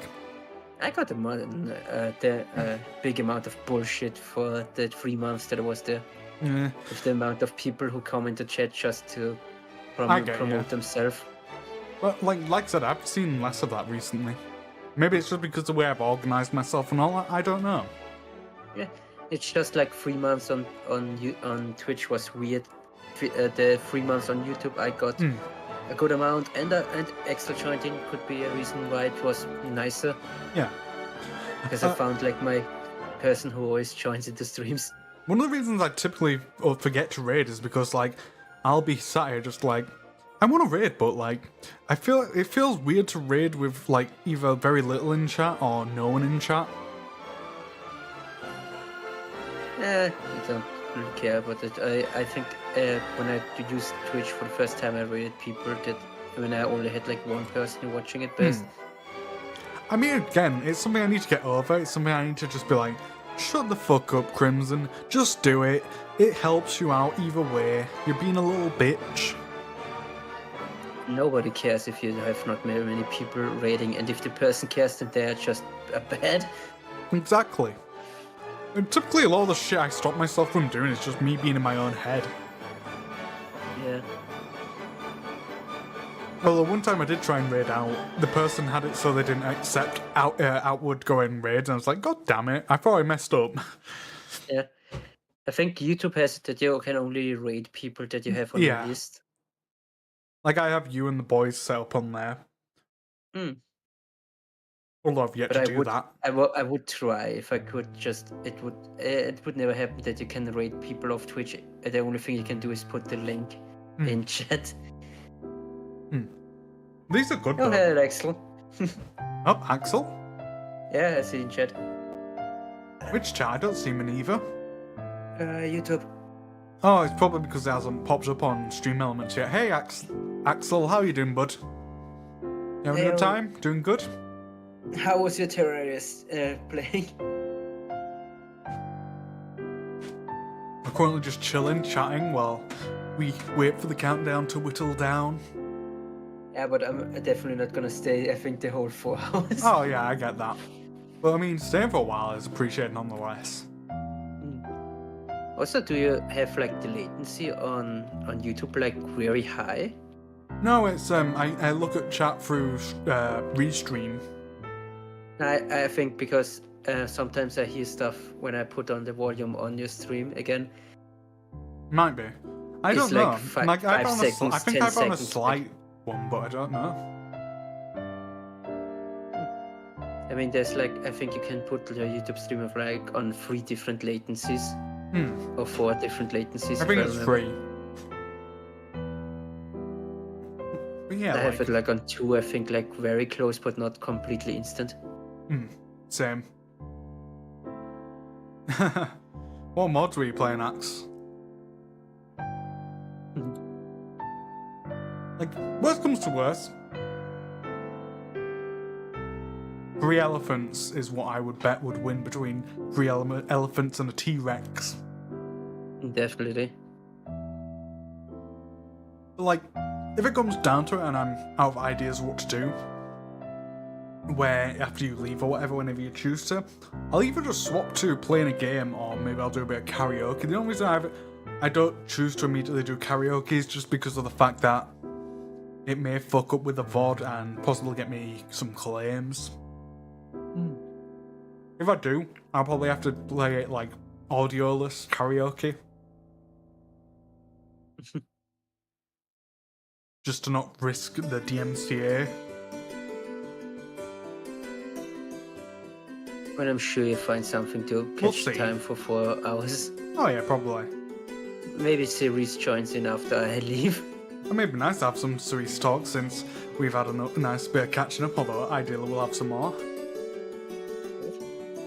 I got the big amount of bullshit for the 3 months that I was there. Yeah. With the amount of people who come into chat just to promote themselves. But like I said, I've seen less of that recently. Maybe it's just because of the way I've organised myself and all that. I don't know. Yeah, it's just like 3 months on Twitch was weird. The 3 months on YouTube, I got a good amount, and extra jointing could be a reason why it was nicer. Yeah. Because I found like my person who always joins into streams. One of the reasons I typically forget to raid is because, like, I'll be sat here just like, I want to raid, but like, I feel it feels weird to raid with like either very little in chat or no one in chat. I don't really care about it. I think when I used Twitch for the first time, I raided people that when I only had like one person watching it best. I mean, again, it's something I need to get over. It's something I need to just be like, shut the fuck up, Crimson. Just do it. It helps you out either way. You're being a little bitch. Nobody cares if you have not very many people raiding, and if the person cares, then they're just bad. Exactly. And typically, a lot of the shit I stop myself from doing is just me being in my own head. Yeah. Although one time I did try and raid out, the person had it so they didn't accept outward going raids, and I was like, God damn it, I thought I messed up. Yeah. I think YouTube has it that you can only raid people that you have on your list. Like I have you and the boys set up on there. Although I've yet But to I do would, that. I would try if I could. Just it would never happen that you can rate people off Twitch. The only thing you can do is put the link in chat. These are good Oh, though. hello, Axel. Oh, Axel? Yeah, I see in chat. Which chat? I don't see him in either. YouTube. Oh, it's probably because it hasn't popped up on Stream Elements yet. Hey, Axel, how you doing, bud? You having a good time? Doing good? How was your terrorist playing? We're currently just chilling, chatting while we wait for the countdown to whittle down. Yeah, but I'm definitely not gonna stay, I think, the whole 4 hours. Oh, yeah, I get that. But I mean, staying for a while is appreciated nonetheless. Also, do you have like the latency on YouTube like very high? No, it's I look at chat through Restream. I think because sometimes I hear stuff when I put on the volume on your stream again. Might be. I don't like know. five seconds, I think 10 I found a seconds, slight one, but I don't know. I mean, there's like, I think you can put your YouTube stream of like on 3 different latencies. Or 4 different latencies. I think it's 3. But yeah, I have it like on 2, I think, like very close but not completely instant. Same. What mods were you playing, Axe? Like, worst comes to worst, 3 elephants is what I would bet would win between 3 elephants and a T-Rex. Definitely. Like, if it comes down to it and I'm out of ideas what to do, where after you leave or whatever, whenever you choose to, I'll either just swap to playing a game or maybe I'll do a bit of karaoke. The only reason I don't choose to immediately do karaoke is just because of the fact that it may fuck up with the VOD and possibly get me some claims. If I do, I'll probably have to play it like audioless karaoke. Just to not risk the DMCA. When I'm sure you find something to catch time for 4 hours. Oh yeah, probably. Maybe Series joins in after I leave. It may be nice to have some serious talk since we've had a nice bit of catching up, although ideally we'll have some more.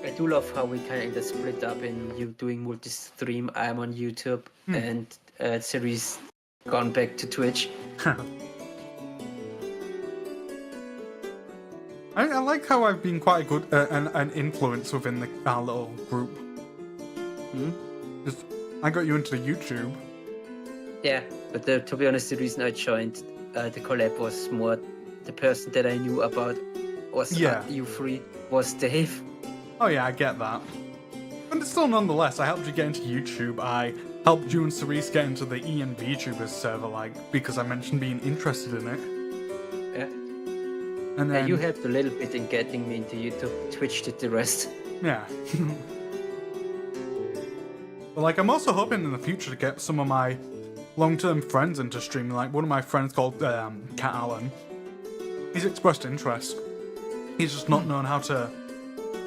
I do love how we kind of split up in you doing multi-stream, I'm on YouTube, and Series gone back to Twitch. I like how I've been quite a good an influence within our little group. I got you into the YouTube. Yeah, but to be honest, the reason I joined the collab was more the person that I knew about was you three was Dave. Oh yeah, I get that. But still, nonetheless, I helped you get into YouTube. I helped you and Cerise get into the E and VTubers server, like, because I mentioned being interested in it. Yeah. And then you helped a little bit in getting me into YouTube. Twitch did the rest. Yeah. But like, I'm also hoping in the future to get some of my long-term friends into streaming. Like, one of my friends called Cat Allen. He's expressed interest. He's just not known how it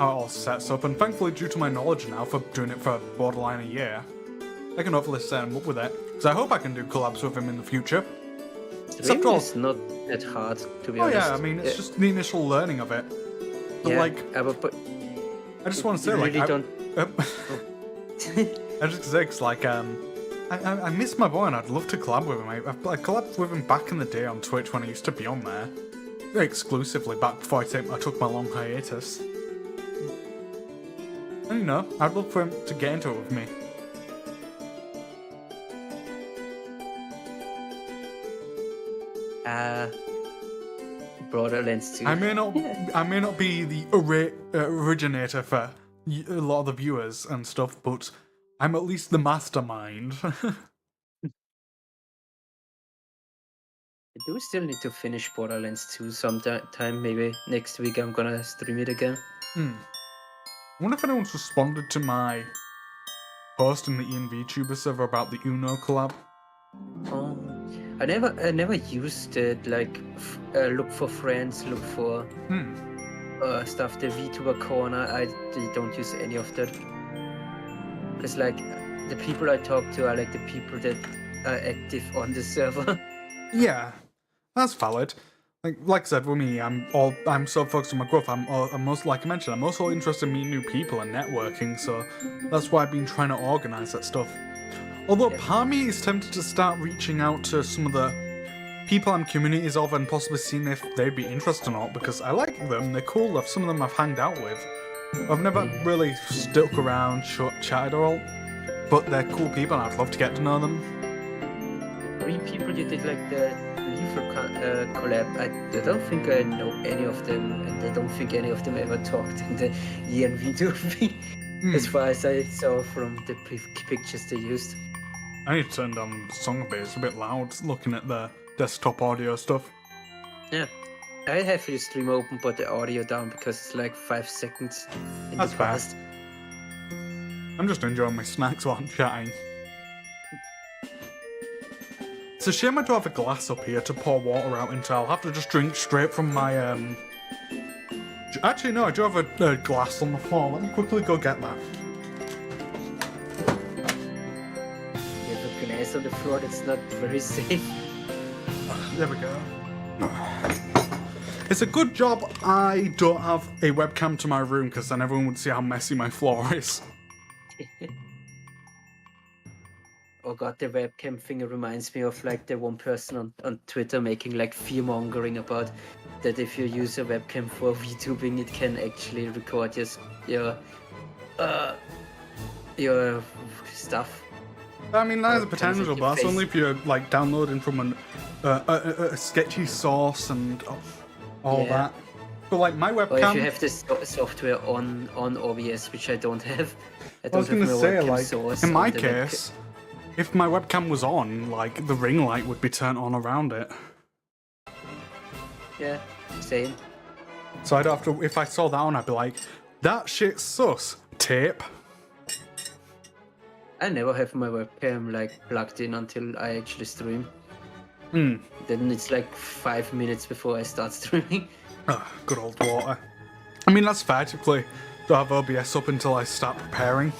all sets up, and thankfully, due to my knowledge now for doing it for borderline a year, I can hopefully set him up with it. Because I hope I can do collabs with him in the future. Streaming is not that hard, to be honest. Oh yeah, I mean, it's just the initial learning of it. But like, I just want to say, like, really I just say, cause like, I miss my boy and I'd love to collab with him. I collabed with him back in the day on Twitch when I used to be on there. Exclusively, back before I took my long hiatus. And you know, I'd love for him to get into it with me. Borderlands 2. I may not be the originator for a lot of the viewers and stuff, but I'm at least the mastermind. I do still need to finish Borderlands 2 sometime. Maybe next week I'm gonna stream it again. I wonder if anyone's responded to my post in the Ian VTuber server about the Uno collab. Oh, I never used it. Like, look for friends, look for stuff, the VTuber corner, I don't use any of that. Because like the people I talk to are like the people that are active on the server. Yeah, that's valid. Like I said, with me, I'm so focused on my growth. I'm most, like I mentioned, I'm also interested in meeting new people and networking. So that's why I've been trying to organize that stuff. Although part of me is tempted to start reaching out to some of the people I'm communities of and possibly seeing if they'd be interested or not, because I like them, they're cool. Some of them I've hanged out with. I've never really stuck around, chatted or all, but they're cool people and I'd love to get to know them. 3 people you did like the collab, I don't think I know any of them, and I don't think any of them ever talked in the ENV thing, as far as I saw from the pictures they used. I need to turn down the song a bit, it's a bit loud looking at the desktop audio stuff. Yeah, I have your stream open but the audio down because it's like 5 seconds in That's the fair. past. I'm just enjoying my snacks while I'm chatting. It's a shame I don't have a glass up here to pour water out into. I'll have to just drink straight from my, Actually, no, I do have a glass on the floor. Let me quickly go get that. You have a glass on the floor, that's not very safe. There we go. It's a good job I don't have a webcam to my room, because then everyone would see how messy my floor is. Oh god, the webcam thing reminds me of like the one person on Twitter making like fear-mongering about that if you use a webcam for VTubing, it can actually record your stuff. I mean, there's a potential, but that's only if you're like downloading from a sketchy source and all that. But like my webcam. Or if you have this software on OBS, which I don't have. I was gonna say, like, in my case, if my webcam was on, like the ring light would be turned on around it. Yeah, same. So I'd have to, if I saw that on, I'd be like, that shit's sus. Tape. I never have my webcam like plugged in until I actually stream. Then it's like 5 minutes before I start streaming. Oh, good old water. I mean, that's fair to play. To have OBS up until I start preparing.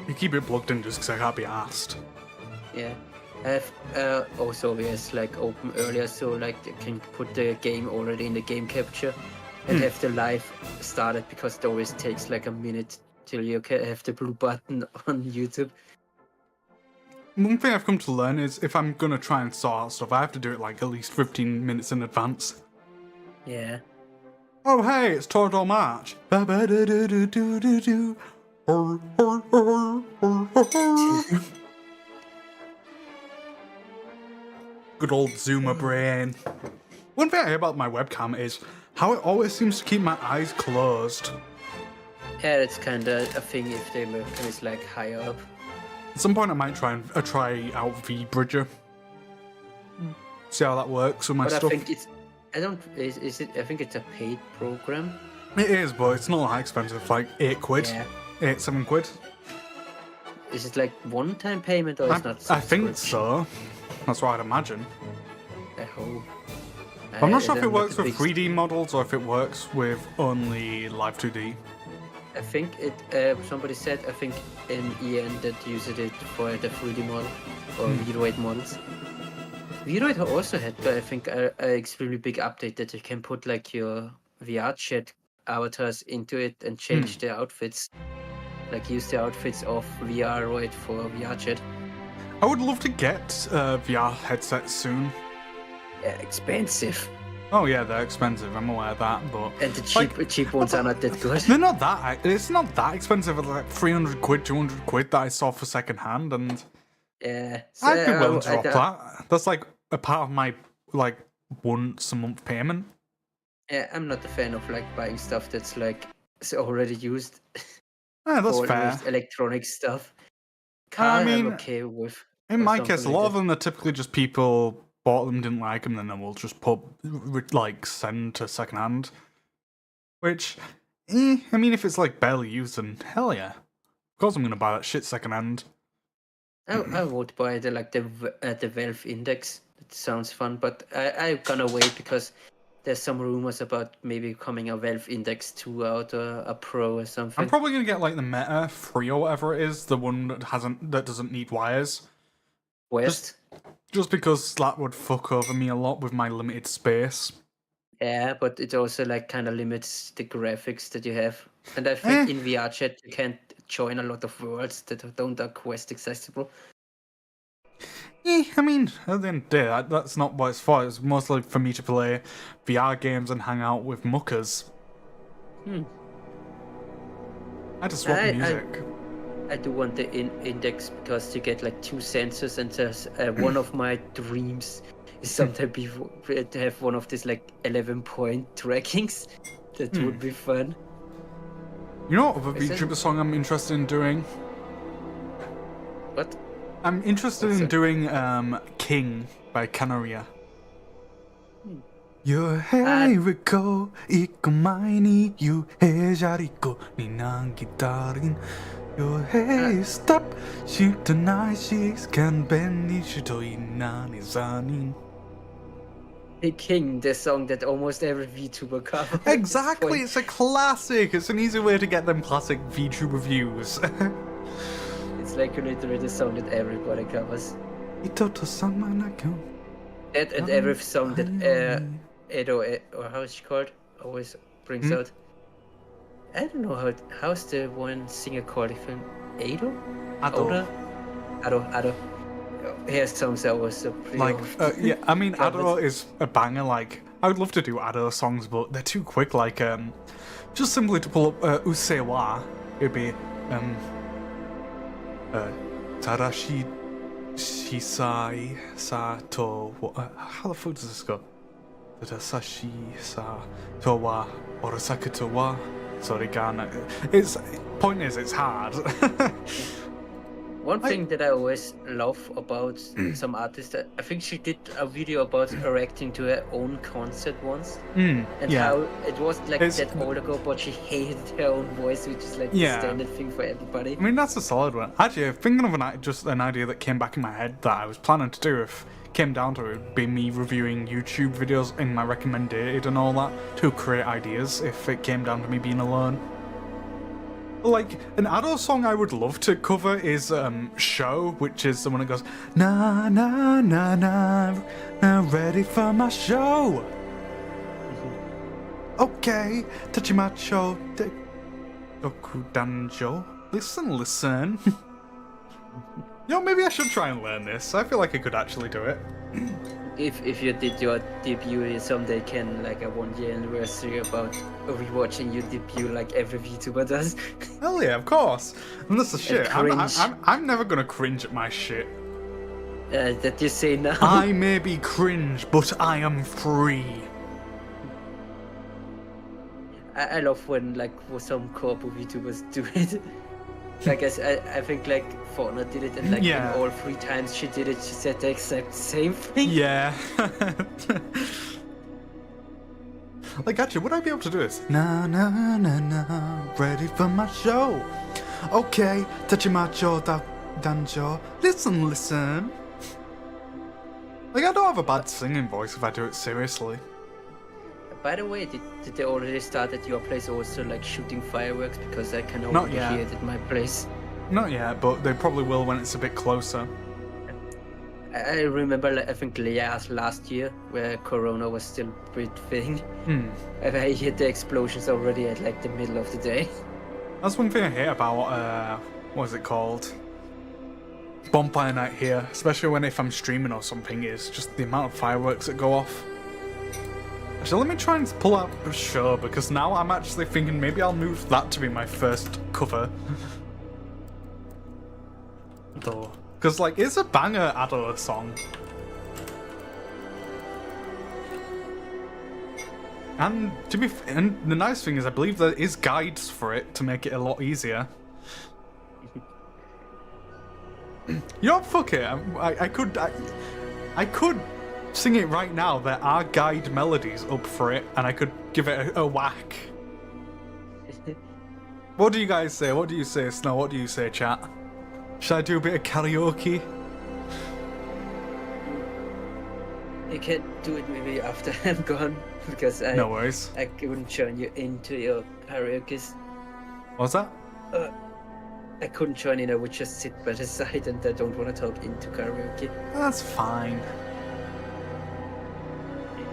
You keep it plugged in just because I can't be asked. Yeah. I have also OBS like open earlier, so like I can put the game already in the game capture and have the live started, because it always takes like a minute till you have the blue button on YouTube. One thing I've come to learn is if I'm gonna try and sort out stuff, I have to do it like at least 15 minutes in advance. Yeah. Oh hey, it's Torador March. Good old Zoomer brain. One thing I hear about my webcam is how it always seems to keep my eyes closed. Yeah, it's kind of a thing if the webcam is like higher up. At some point I might try out VBridger. See how that works with my stuff. I think it's, I think it's a paid program. It is, but it's not that expensive, like 8 quid. Yeah. 7 quid. Is it like one-time payment or it's not? I think so. That's what I'd imagine. I hope. I'm not sure if it works with 3D models or if it works with only Live 2D. I think it. Somebody said I think in EN that used it for the 3D model or Vroid models. Vroid also had, I think, an extremely big update that you can put like your VR chat avatars into it and change the outfits. Like use the outfits of VRoid for VR chat. I would love to get VR headsets soon. Yeah, expensive. Oh yeah, they're expensive. I'm aware of that, but and the cheap ones are not that good. They're not that. It's not that expensive. It's like 300 quid, 200 quid that I saw for second hand, and yeah, so I'd be willing to drop that. That's like a part of my like once a month payment. Yeah, I'm not a fan of like buying stuff that's like already used. Yeah, that's fair. Electronic stuff. I mean, I'm okay with. In my case, a lot of them are typically just people bought them, didn't like them, then they will just send to second hand. Which, I mean, if it's like barely used, then hell yeah, of course I'm gonna buy that shit second hand. I would buy the Valve Index. It sounds fun, but I'm gonna wait because there's some rumors about maybe coming a Valve Index 2 out or a Pro or I'm something. probably gonna get like the Meta 3 or whatever it is, the one that doesn't need wires. West. Just because that would fuck over me a lot with my limited space. Yeah, but it also like kind of limits the graphics that you have. And I think in VR chat you can't join a lot of worlds that don't are Quest accessible. I mean, at the end of the day, that's not what it's for. It's mostly for me to play VR games and hang out with muckers. I just swap music. I do want the index because you get like 2 sensors, and there's one of my dreams is sometime to have one of these like 11-point trackings. That would be fun. You know what other VTuber song I'm interested in doing? What? I'm interested in doing King by Canaria. 유해리고 있고 많이 유해자리고 니난 기다린 유해 stop 싶던 날씨 can 벤니 시도 있나니 자닌. Hey King, the song that almost every VTuber covers. Exactly, it's a classic. It's an easy way to get them classic VTuber views. It's like literally the song that everybody covers. That and every song that Edo, or how is she called, always brings out. I don't know how's the one singer called? Ado? Ado. Her songs are also pretty like yeah, I mean Ado is a banger. Like I would love to do Ado songs, but they're too quick. Like just simply to pull up Usewa, it'd be Tarashi Shisai Sato. How the fuck does this go? Tadasashi Sa Towa Orasaku wa Sorigana. It's point is it's hard. One thing that I always love about some artists, I think she did a video about reacting to her own concert once, and how it was like that old ago, but she hated her own voice, which is like the standard thing for everybody. I mean, that's a solid one. Actually, thinking of just an idea that came back in my head that I was planning to do if it came down to it, would be me reviewing YouTube videos in my recommended and all that to create ideas if it came down to me being alone. Like, an Ado song I would love to cover is Show, which is the one that goes na na na na na ready for my show. Okay, Tachimacho Dokudanjo. Listen. Yo, maybe I should try and learn this. I feel like I could actually do it. If you did your debut, you someday can like a 1-year anniversary about rewatching your debut like every VTuber does. Hell yeah, of course. And that's the shit. Cringe. I'm never gonna cringe at my shit. That you say now. I may be cringe, but I am free. I love when like some corpo VTubers do it. Like I think like Fortnite did it, and like in all 3 times she did it, she said the exact same thing. Yeah. Like actually, would I be able to do this? Na na na na, ready for my show. Okay, Tachimacho Danjo. Listen. Like I don't have a bad singing voice if I do it seriously. By the way, did they already start at your place also like shooting fireworks? Because I can only hear it at my place. Not yet, but they probably will when it's a bit closer. I remember, like, I think last year, where Corona was still a big thing. I heard the explosions already at like the middle of the day. That's one thing I hate about what is it called? Bonfire night here, especially when if I'm streaming or something, is just the amount of fireworks that go off. Actually, let me try and pull out a show, because now I'm actually thinking maybe I'll move that to be my first cover. Though. Because, like, it's a banger Ado song. And and the nice thing is I believe there is guides for it to make it a lot easier. You know what, fuck it, I could sing it right now. There are guide melodies up for it, and I could give it a whack. What do you guys say? What do you say, Snow? What do you say, chat? Should I do a bit of karaoke? You can do it maybe after I'm gone, because No worries. I couldn't join you into your karaoke. What's that? I couldn't join in. I would just sit by the side, and I don't want to talk into karaoke. That's fine.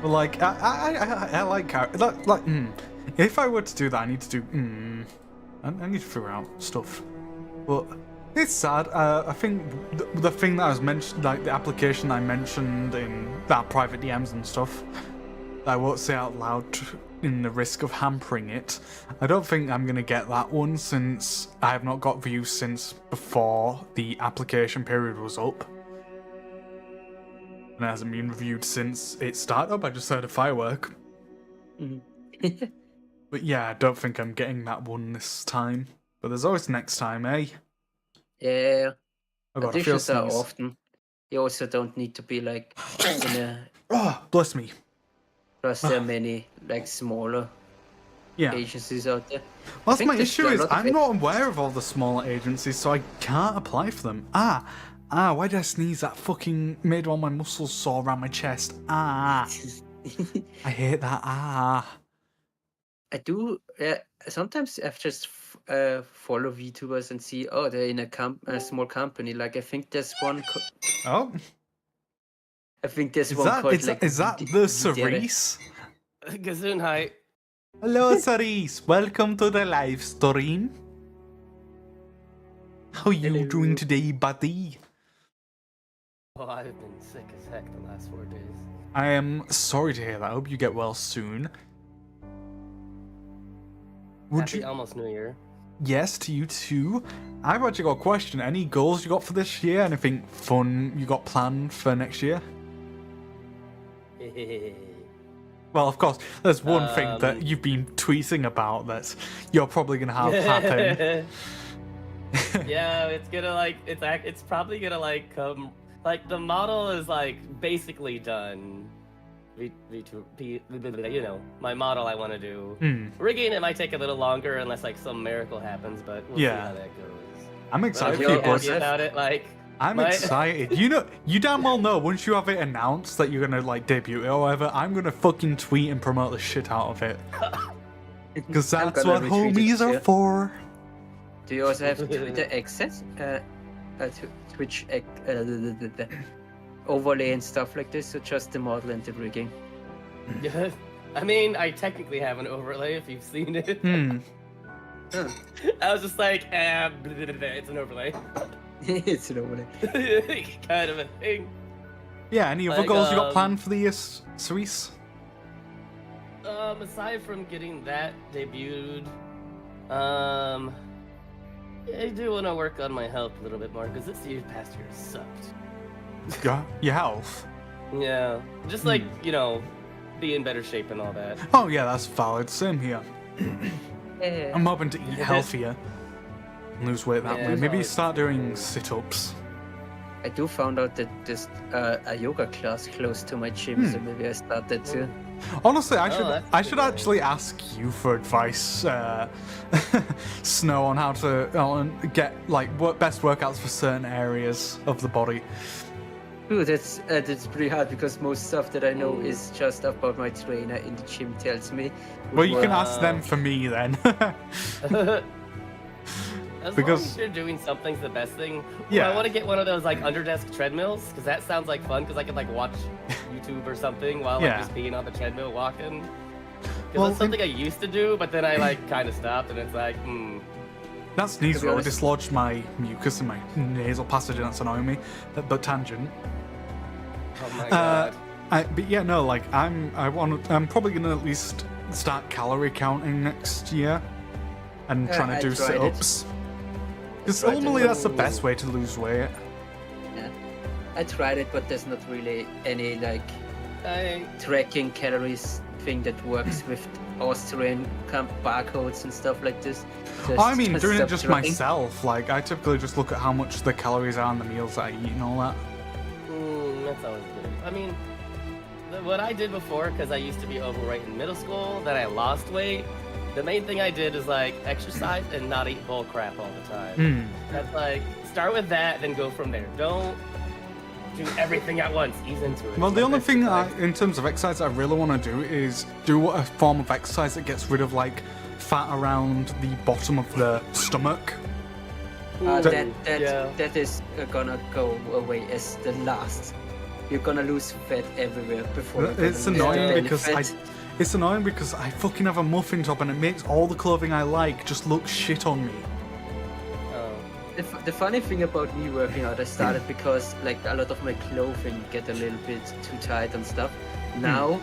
But like, I like karaoke. If I were to do that, I need to do. I need to figure out stuff. But it's sad. I think the thing that I was mentioned, like the application I mentioned in that private DMs and stuff, that I won't say out loud in the risk of hampering it. I don't think I'm gonna get that one since I have not got views since before the application period was up. And it hasn't been reviewed since it started up. I just heard a firework. But yeah, I don't think I'm getting that one this time. But there's always next time, eh? Yeah. I got a feel Auditions are sneeze. often. You also don't need to be like in a. Oh, bless me. Plus, there are many like smaller Yeah. agencies out there. Well, that's my there's issue a is lot of I'm not aware of all the smaller agencies, so I can't apply for them. Why did I sneeze? That fucking made all my muscles sore around my chest. I hate that. I do. Sometimes I've just follow VTubers and see, oh, they're in a small company. Like I think there's one. Oh, I think there's is one that called is, like. is that the Cerise? Gesundheit. Hello, Cerise. Welcome to the live stream. How you Hello. doing today, buddy? Oh, I've been sick as heck the last 4 days. I am sorry to hear that. I hope you get well soon. Happy almost New Year. Yes, to you too. I've actually got a question. Any goals you got for this year? Anything fun you got planned for next year? Well, of course, there's one thing that you've been tweeting about that you're probably gonna have happen. Yeah, it's gonna like it's probably gonna like come like the model is like basically done. You know, my model I want to do. Rigging it might take a little longer unless like some miracle happens, but we'll see how that goes. I'm excited But for you, I'm boys. happy about it. Like I'm excited. You know, you damn well know once you have it announced that you're gonna like debut it or whatever, I'm gonna fucking tweet and promote the shit out of it. Because that's what homies are for. Do you also have Twitter access? Twitch overlay and stuff like this, or just the model and the rigging? Yeah, I mean, I technically have an overlay if you've seen it. I was just like, it's an overlay. It's an overlay. Kind of a thing. Yeah, any other Like, goals you got planned for the year, Cerise? Aside from getting that debuted, I do want to work on my health a little bit more because this past year sucked. Your health? Yeah, just like, you know, be in better shape and all that. Oh yeah, that's valid. Same here. I'm hoping to eat healthier and lose weight that way. Maybe start doing sit-ups. I do found out that there's a yoga class close to my gym, so maybe I start that too. Honestly, I should actually ask you for advice, Snow, on how to get like best workouts for certain areas of the body. Ooh, that's pretty hard because most stuff that I know is just about my trainer in the gym tells me. Well, you can ask them for me then. As Because- long as you're doing something's the best thing. Yeah. I want to get one of those like underdesk treadmills because that sounds like fun because I could like watch YouTube or something while like Yeah. just being on the treadmill walking. Because Well, that's something I used to do, but then I like kind of stopped and it's like, That sneeze To be really honest- dislodged my mucus in my nasal passage, and that's annoying me. But tangent. oh my god. But yeah, no, like I'm probably gonna at least start calorie counting next year, and Yeah, trying I to do tried it. sit-ups. Because tried it, ultimately but- that's the best way to lose weight. Yeah. I tried it, but there's not really any like I tracking calories thing that works with Austrian barcodes and stuff like this. I mean, doing it just subtracting. myself. Like I typically just look at how much the calories are in the meals that I eat and all that. that's always good. I mean, what I did before, because I used to be overweight in middle school, then I lost weight. The main thing I did is like exercise and not eat bull crap all the time. That's like start with that, then go from there. Don't do everything at once. Ease into it. Well, the only thing in terms of exercise I really want to do is do a form of exercise that gets rid of like fat around the bottom of the stomach. That is gonna go away as the last. You're gonna lose fat everywhere before. It's annoying because it's annoying because I fucking have a muffin top and it makes all the clothing I like just look shit on me. The funny thing about me working out, I started because like a lot of my clothing get a little bit too tight and stuff. Now,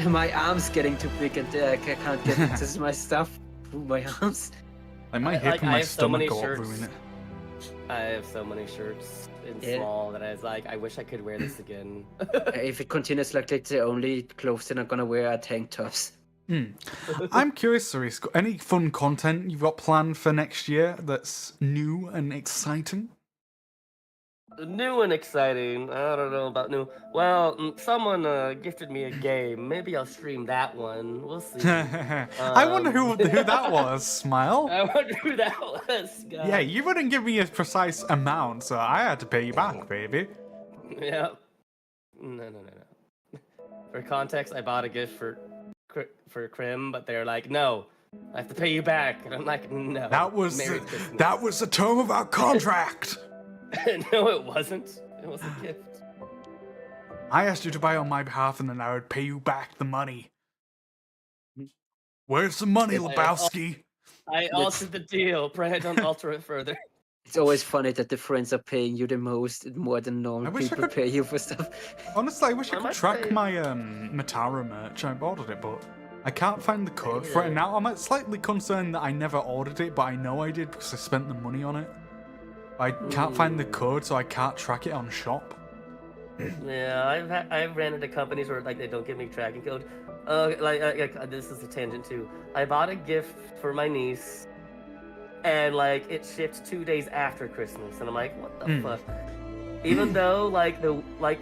my arms getting too big and I can't get into my stuff through my arms. Like my hip and my stomach go up ruin it. I have so many shirts in small that I was like, I wish I could wear this again. If it continues like the only clothes that I'm gonna wear are tank tops. I'm curious, Cerise, any fun content you've got planned for next year that's new and exciting? New and exciting. I don't know about new. Well, someone gifted me a game. Maybe I'll stream that one. We'll see. I wonder who that was, Smile. I wonder who that was, guys. Yeah, you wouldn't give me a precise amount, so I had to pay you back, baby. Yeah. No. For context, I bought a gift for Krim, but they're like, no, I have to pay you back. And I'm like, no. That was the term of our contract. No, it wasn't. It was a gift. I asked you to buy on my behalf, and then I would pay you back the money. Where's the money, Lebowski? I altered the deal. Pray I don't alter it further. It's always funny that the friends are paying you the most, more than normal people pay you for stuff. Honestly, I wish I could track my Matara merch. I ordered it, but I can't find the code for it now. I'm slightly concerned that I never ordered it, but I know I did because I spent the money on it. I can't find the code, so I can't track it on shop. Yeah, I've ran into companies where like they don't give me tracking code. This is a tangent too. I bought a gift for my niece, and like it shipped 2 days after Christmas, and I'm like, what the fuck? Even though like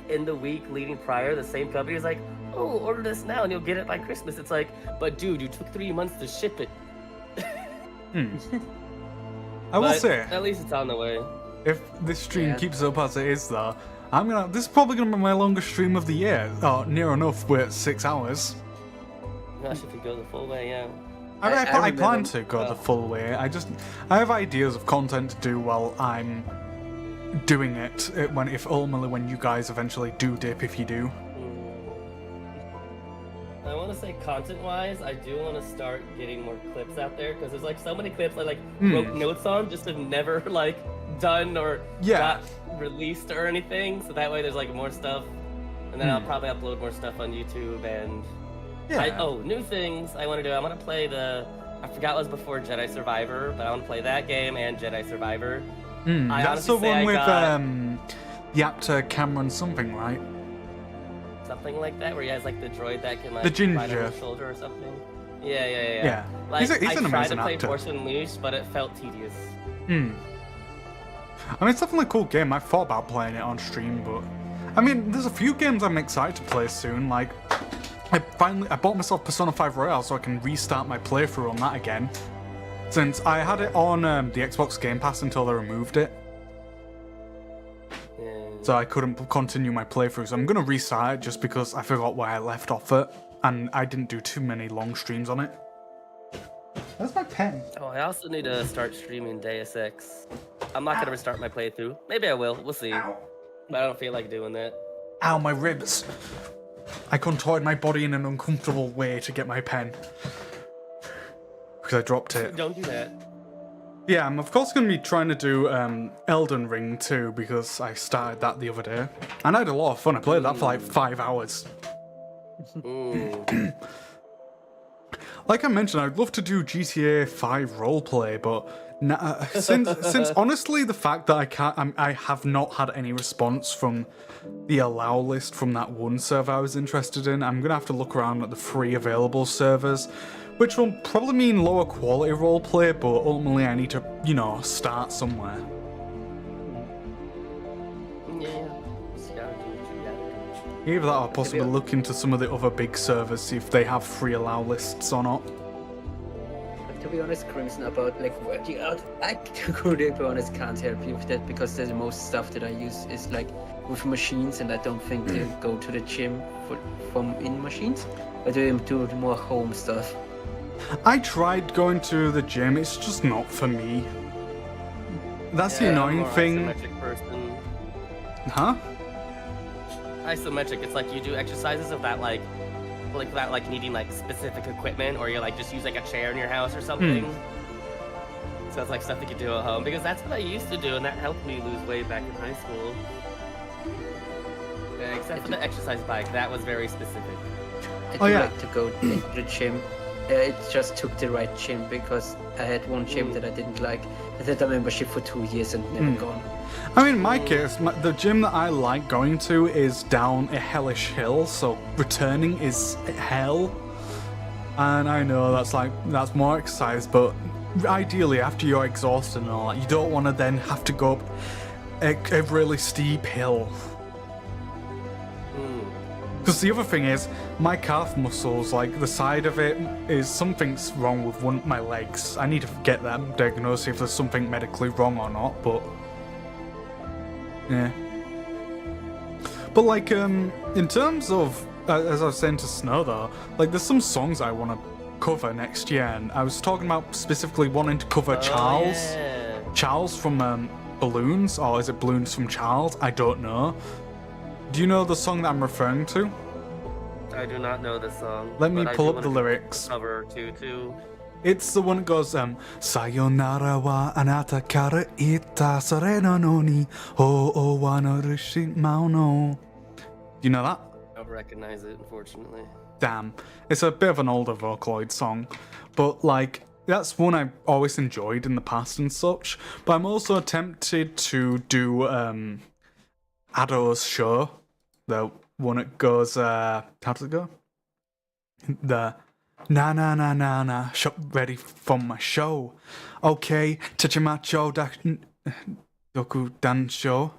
in the week leading prior, the same company is like, oh, order this now and you'll get it by Christmas. It's like, but dude, you took 3 months to ship it. I will say, at least it's on the way. If this stream keeps up as it is, though, this is probably gonna be my longest stream of the year. Oh, near enough. We're at 6 hours. Gosh, if we go the full way, yeah. I plan to go the full way. I have ideas of content to do while I'm doing it. Ultimately when you guys eventually do dip, if you do. I want to say content-wise, I do want to start getting more clips out there because there's like so many clips I like wrote notes on, just have never like done or got released or anything. So that way there's like more stuff, and then I'll probably upload more stuff on YouTube and. New things I want to do. I want to play I forgot what was before Jedi Survivor, but I want to play that game and Jedi Survivor. That's the one with the actor Cameron something, right? Something like that, where he has like the droid that can like the ginger ride on his shoulder or something. Yeah. Like, he's an I amazing tried to play actor. Force Unleashed, but it felt tedious. I mean, it's definitely a cool game. I thought about playing it on stream, but I mean, there's a few games I'm excited to play soon. Like, I bought myself Persona 5 Royale so I can restart my playthrough on that again. Since I had it on the Xbox Game Pass until they removed it. So I couldn't continue my playthrough. So I'm going to restart it just because I forgot where I left off it. And I didn't do too many long streams on it. That's my pen. Oh, I also need to start streaming Deus Ex. I'm not going to restart my playthrough. Maybe I will. We'll see. Ow. But I don't feel like doing that. Ow, my ribs. I contorted my body in an uncomfortable way to get my pen. Because I dropped it. Don't do that. Yeah, I'm of course going to be trying to do Elden Ring too, because I started that the other day. And I had a lot of fun. I played that for like 5 hours. Like I mentioned, I'd love to do GTA 5 roleplay, but since honestly the fact that I have not had any response from the allow list from that one server I was interested in, I'm gonna have to look around at the free available servers, which will probably mean lower quality roleplay, but ultimately I need to, start somewhere. Either that or possibly look into some of the other big servers, see if they have free allow lists or not. to be honest, Crimson, about like working out. I to be honest can't help you with that because the most stuff that I use is like with machines, and I don't think to go to the gym from in machines. I do more home stuff. I tried going to the gym, it's just not for me. That's the annoying thing. Isometric person. Huh? Isometric, it's like you do exercises of that like needing like specific equipment, or you like just use like a chair in your house or something. So it's like stuff you could do at home, because that's what I used to do, and that helped me lose weight back in high school. Yeah, except for the exercise bike, that was very specific. I do like to go to the gym. It just took the right gym because I had one gym that I didn't like. I had a membership for 2 years and never gone. I mean, in my case, the gym that I like going to is down a hellish hill, so returning is hell. And I know that's more exercise, but ideally, after you're exhausted and all that, you don't want to then have to go up a really steep hill. Because the other thing is, my calf muscles, like the side of it, is something's wrong with one of my legs. I need to get that diagnosed, if there's something medically wrong or not, but yeah. But like, in terms of, as I was saying to Snow though, like there's some songs I want to cover next year, and I was talking about specifically wanting to cover Charles. Yeah. Charles from Balloons, or is it Balloons from Charles? I don't know. Do you know the song that I'm referring to? I do not know this song. Let me but I pull do up the wanna lyrics. Cover too. It's the one that goes, Sayonara wa anata kara ita sareno no ni o wa no rushi mauno. Do you know that? I don't recognize it, unfortunately. Damn. It's a bit of an older Vocaloid song, but like, that's one I've always enjoyed in the past and such. But I'm also tempted to do Ado's show, the one that goes, how does it go? The na na na na na, shop ready for my show. Okay, Tachimacho Doku Dan show.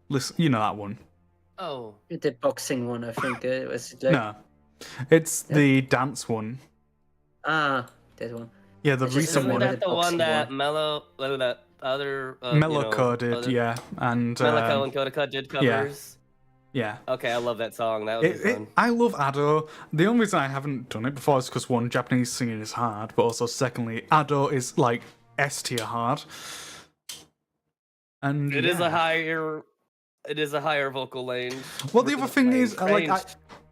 Listen, you know that one. Oh. The boxing one, I think. Was it like... No, it's the dance one. Ah, that one. Yeah, the It's just recent Isn't one. that the one Boxing that one. Mellow, that other Melloco did, other- yeah, and Melloco and Kodaka did covers. yeah. Okay, I love that song. That was fun. I love Ado. The only reason I haven't done it before is because one, Japanese singing is hard, but also secondly, Ado is like S tier hard. And It is a higher vocal range. Well, the other thing is, like, range.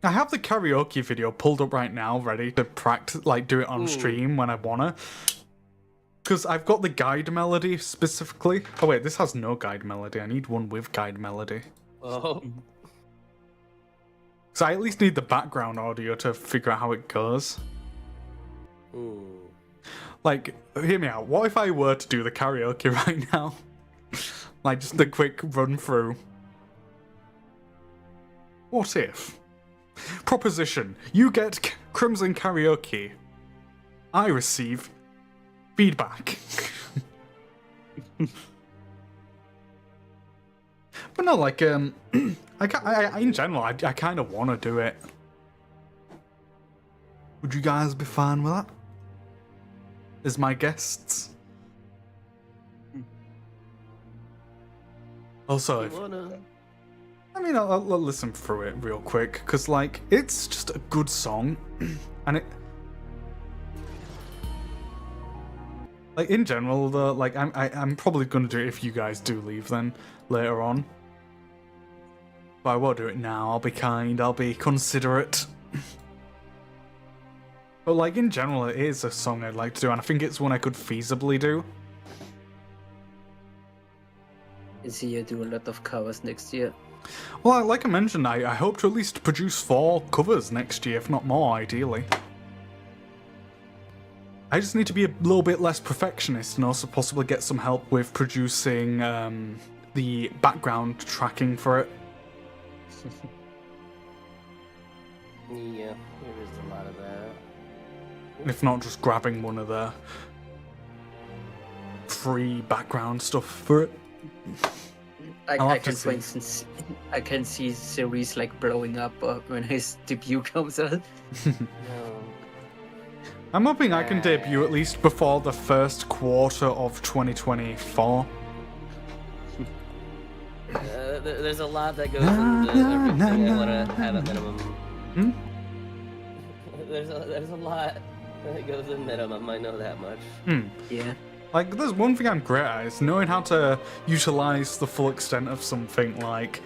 I have the karaoke video pulled up right now, ready to practice, like, do it on stream when I wanna. Because I've got the guide melody specifically. Oh wait, this has no guide melody. I need one with guide melody. Oh. So I at least need the background audio to figure out how it goes. Like, hear me out. What if I were to do the karaoke right now? Like, just a quick run through. What if? Proposition. You get Crimson Karaoke. I receive feedback. But no, like, I in general, I kind of want to do it. Would you guys be fine with that? As my guests? Also, if, I mean, I'll listen through it real quick, because, like, it's just a good song, and it... Like, in general, though, like, I'm probably going to do it if you guys do leave then, later on. But I won't do it now, I'll be kind, I'll be considerate. But, like, in general, it is a song I'd like to do, and I think it's one I could feasibly do. Is you do a lot of covers next year. Well, like I mentioned, I hope to at least produce 4 covers next year, if not more, ideally. I just need to be a little bit less perfectionist and also possibly get some help with producing the background tracking for it. Yeah, there is a lot of that. If not, just grabbing one of the free background stuff for it. I'll I have to can, for see. instance, I can see series like blowing up when his debut comes out. No. I'm hoping I can debut at least before the first quarter of 2024. There's a lot that goes into everything I want to have at minimum. Hmm? There's a lot that goes in minimum, I know that much. Yeah. Like, there's one thing I'm great at, is knowing how to utilize the full extent of something. Like,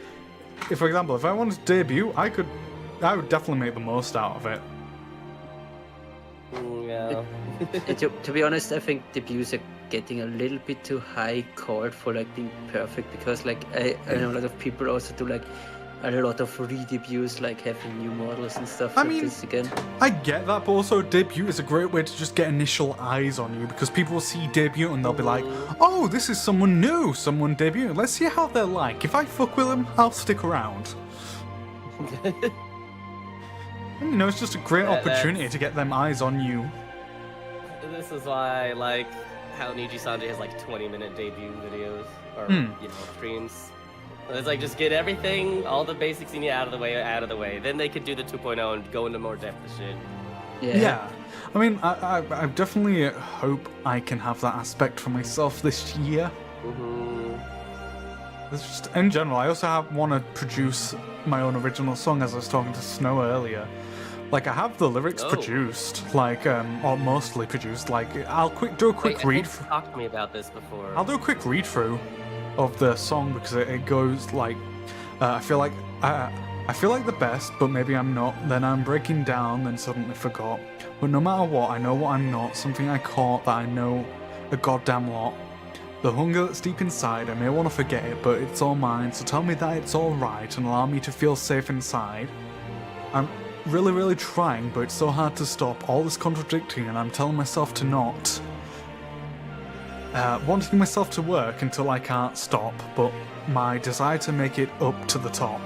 if, for example, if I wanted to debut, I would definitely make the most out of it. Yeah. To be honest, I think debuts are getting a little bit too high called for like being perfect, because like I know a lot of people also do like a lot of re-debuts, like having new models and stuff like this again. I get that, but also debut is a great way to just get initial eyes on you, because people will see debut and they'll be like, oh, this is someone new, someone debut. Let's see how they're like. If I fuck with them, I'll stick around. And, you know, it's just a great opportunity to get them eyes on you. This is why I like how Niji Sanji has like 20-minute debut videos, or, you know, streams. It's like, just get everything, all the basics you need out of the way. Then they could do the 2.0 and go into more depth of shit. Yeah. I mean, I definitely hope I can have that aspect for myself this year. It's just, in general, I also want to produce my own original song, as I was talking to Snow earlier. Like, I have the lyrics produced, like, or mostly produced. Like, I'll do a quick read. Talk to me about this before. I'll do a quick read through of the song, because it goes like, I feel like the best, but maybe I'm not. Then I'm breaking down, then suddenly forgot. But no matter what, I know what I'm not. Something I caught that I know a goddamn lot. The hunger that's deep inside, I may want to forget it, but it's all mine. So tell me that it's alright and allow me to feel safe inside. I'm really, really trying, but it's so hard to stop. All this contradicting, and I'm telling myself to not. Wanting myself to work until I can't stop, but my desire to make it up to the top.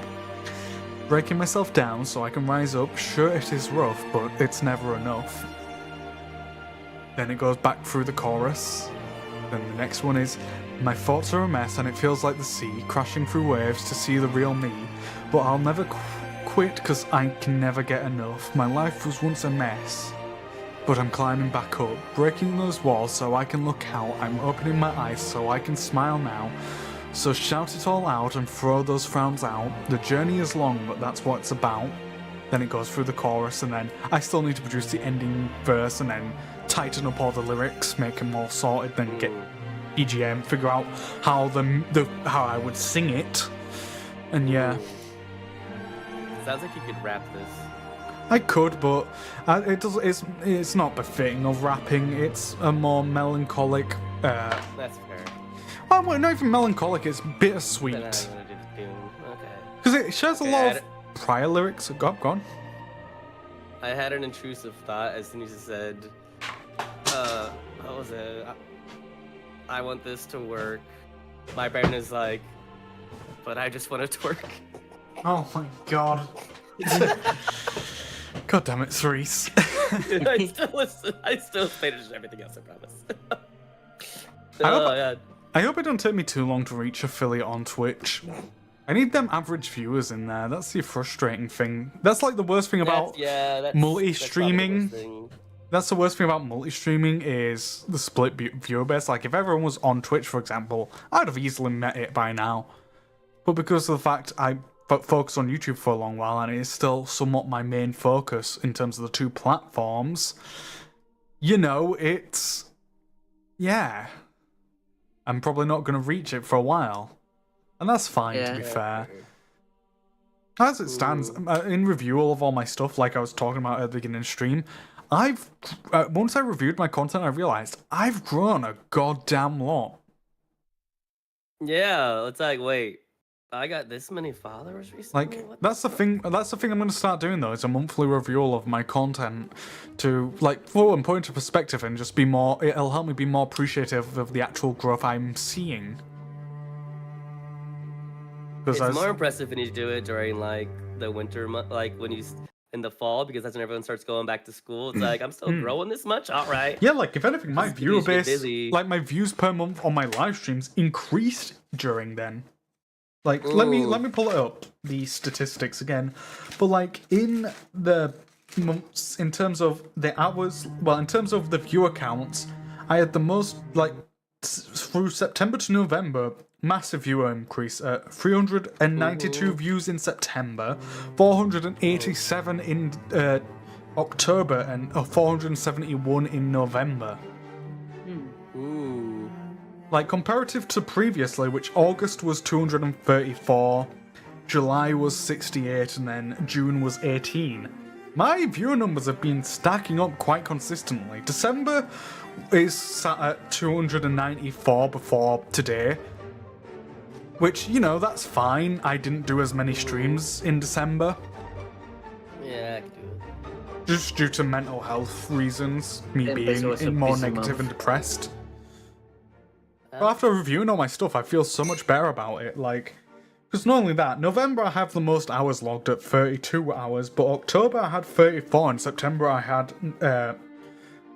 Breaking myself down so I can rise up. Sure, it is rough, but it's never enough. Then it goes back through the chorus. Then the next one is, my thoughts are a mess and it feels like the sea, crashing through waves to see the real me. But I'll never quit, cause I can never get enough. My life was once a mess, but I'm climbing back up, breaking those walls so I can look out. I'm opening my eyes so I can smile now. So shout it all out and throw those frowns out. The journey is long, but that's what it's about. Then it goes through the chorus, and then I still need to produce the ending verse and then tighten up all the lyrics, make them more sorted, then get EGM, figure out how how I would sing it. And yeah. Sounds like you could rap this. I could, but it's not befitting of rapping. It's a more melancholic. That's fair. Oh, well, not even melancholic. It's bittersweet. Because it shares a lot of prior lyrics. Go on. I had an intrusive thought as soon as you said, what was it? I want this to work. My brain is like, but I just want it to work. Oh my god. God damn it, Cerise. I still finished everything else, I promise. I hope it don't take me too long to reach affiliate on Twitch. I need them average viewers in there. That's the frustrating thing. That's like the worst thing about multi-streaming. That's the worst thing about multi-streaming is the split viewer base. Like, if everyone was on Twitch, for example, I'd have easily met it by now. But because of the fact I focused on YouTube for a long while, and it is still somewhat my main focus in terms of the two platforms, you know, it's... yeah. I'm probably not going to reach it for a while. And that's fine, to be fair. As it stands, in review of all my stuff, like I was talking about at the beginning of the stream, once I reviewed my content, I realized I've grown a goddamn lot. Yeah, it's like, wait, I got this many followers recently? Like, that's the thing I'm going to start doing, though, is a monthly review of my content to, like, put and point into perspective and just be more, it'll help me be more appreciative of the actual growth I'm seeing. It's more impressive when you do it during, like, the winter month, like, when you, in the fall, because that's when everyone starts going back to school. It's like, I'm still growing this much? All right. Yeah, like, if anything, my viewer base, like, my views per month on my live streams increased during then. Like, let me pull it up, the statistics again. But, like, in the months in terms of the hours. Well, in terms of the viewer counts, I had the most through September to November. Massive viewer increase. 392 views in September, 487 in October, and 471 in November. Ooh. Like, comparative to previously, which August was 234, July was 68, and then June was 18. My viewer numbers have been stacking up quite consistently. December is sat at 294 before today, which, you know, that's fine. I didn't do as many streams in December. Yeah, I could do it. Just due to mental health reasons, me December's also being a more busy negative month. and depressed. But after reviewing all my stuff, I feel so much better about it. Like, because not only that, November I have the most hours logged at 32 hours, but October I had 34, and September I had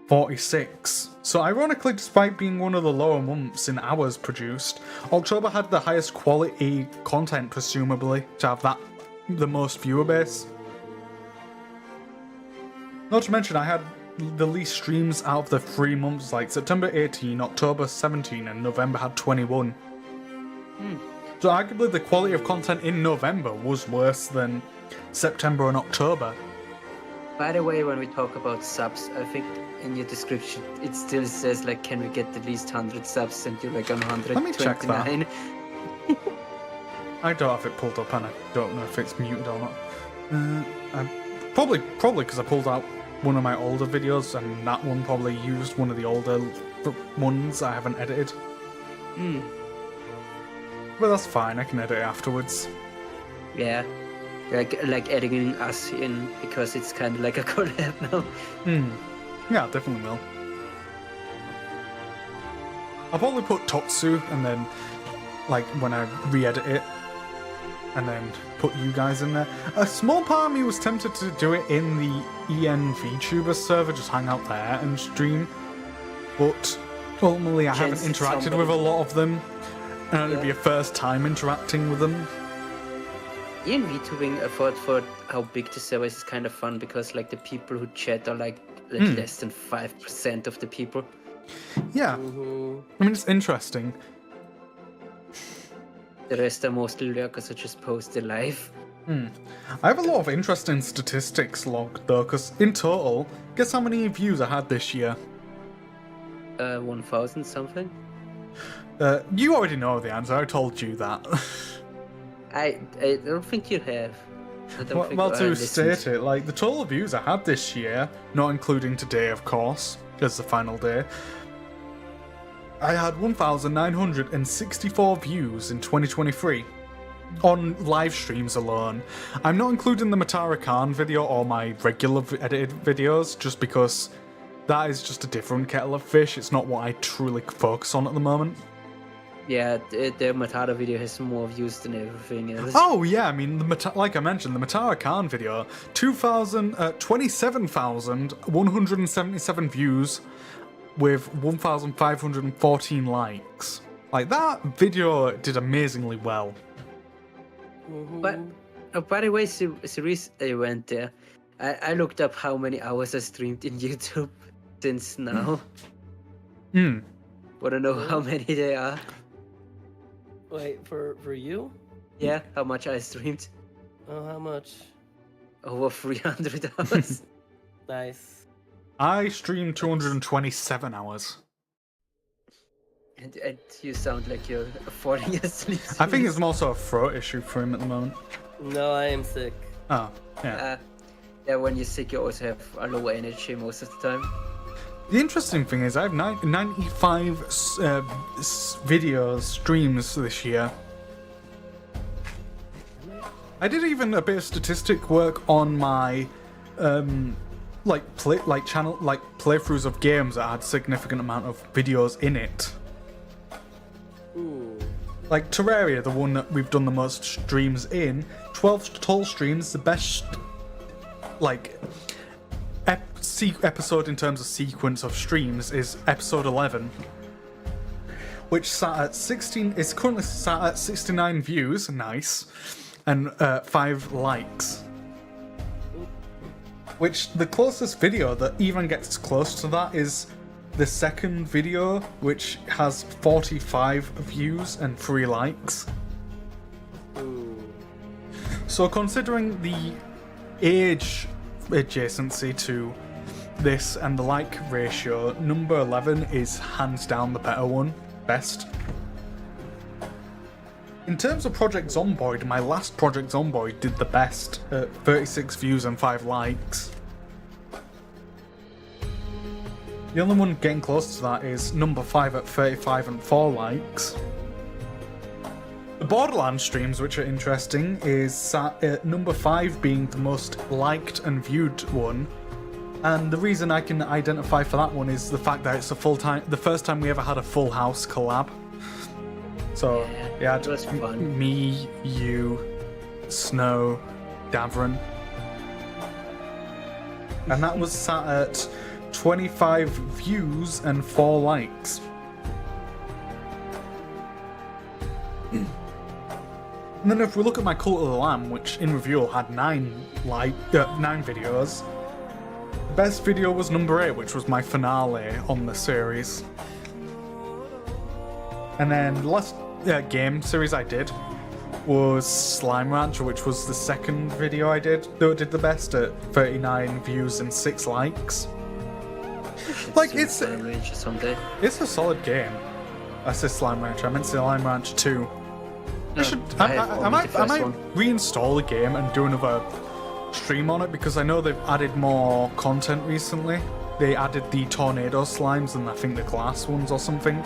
46. So ironically, despite being one of the lower months in hours produced, October had the highest quality content, presumably, to have the most viewer base. Not to mention, I had the least streams out of the 3 months, like September 18, October 17, and November had 21. So arguably the quality of content in November was worse than September and October. By the way, when we talk about subs, I think in your description it still says like, can we get at least 100 subs, and you're like on 129. me check that. I don't have it pulled up, and I don't know if it's muted or not. Probably because I pulled out one of my older videos, and that one probably used one of the older ones I haven't edited. But that's fine, I can edit it afterwards. Yeah, like editing us in, because it's kind of like a collab now. Yeah, definitely will. I'll probably put Totsu, and then, like, when I re-edit it, and then put you guys in there. A small part of me was tempted to do it in the EN VTuber server, just hang out there and stream, but ultimately I haven't interacted with a lot of them, and it'd be a first time interacting with them. In VTubing, I thought for how big the server is kind of fun, because like the people who chat are like less than 5% of the people. Yeah, I mean, it's interesting. The rest are mostly lurkers who just post their life. I have a lot of interesting statistics logged though, because in total, guess how many views I had this year? 1,000 something. You already know the answer, I told you that. I don't think you have. I don't think Well, I to listened. state it, like, the total views I had this year, not including today, of course, as the final day, I had 1,964 views in 2023 on live streams alone. I'm not including the Matara Khan video or my regular edited videos, just because that is just a different kettle of fish. It's not what I truly focus on at the moment. Yeah, the Matara video has more views than everything else. Oh yeah, I mean, like I mentioned, the Matara Khan video, 27,177 views with 1,514 likes. Like, that video did amazingly well. But by the way, Cerise, I went there. I looked up how many hours I streamed in YouTube since now. Wanna know how many they are? Wait, for you? Yeah, how much I streamed? Oh, how much? Over 300 hours. Nice. I streamed 227 hours. And you sound like you're falling asleep. I think it's more so a throat issue for him at the moment. No, I am sick. Oh, yeah. Yeah, when you're sick, you also have a low energy most of the time. The interesting thing is I have 95 videos, streams this year. I did even a bit of statistic work on my playthroughs of games that had significant amount of videos in it. Ooh. Like Terraria, the one that we've done the most streams in, 12 total streams, the best episode in terms of sequence of streams is episode 11, which sat at 16. It's currently sat at 69 views, nice, and 5 likes. Which the closest video that even gets close to that is the second video, which has 45 views and 3 likes. Ooh. So considering the age adjacency to this and the like ratio, number 11 is hands down the better one, best. In terms of Project Zomboid, my last Project Zomboid did the best at 36 views and 5 likes. The only one getting close to that is number 5 at 35 and 4 likes. The Borderlands streams, which are interesting, is sat at number 5 being the most liked and viewed one. And the reason I can identify for that one is the fact that it's the first time we ever had a full house collab. So, yeah, it was fun. Me, you, Snow, Davron. And that was sat at 25 views and 4 likes. And then if we look at my Cult of the Lamb, which in review had 9 videos, the best video was number 8, which was my finale on the series. And then the last game series I did was Slime Ranch, which was the second video I did, though it did the best at 39 views and 6 likes. Like, it's a solid game. I said Slime Ranch, I meant Slime Ranch 2. I might reinstall the game and do another stream on it, because I know they've added more content recently. They added the tornado slimes and I think the glass ones or something.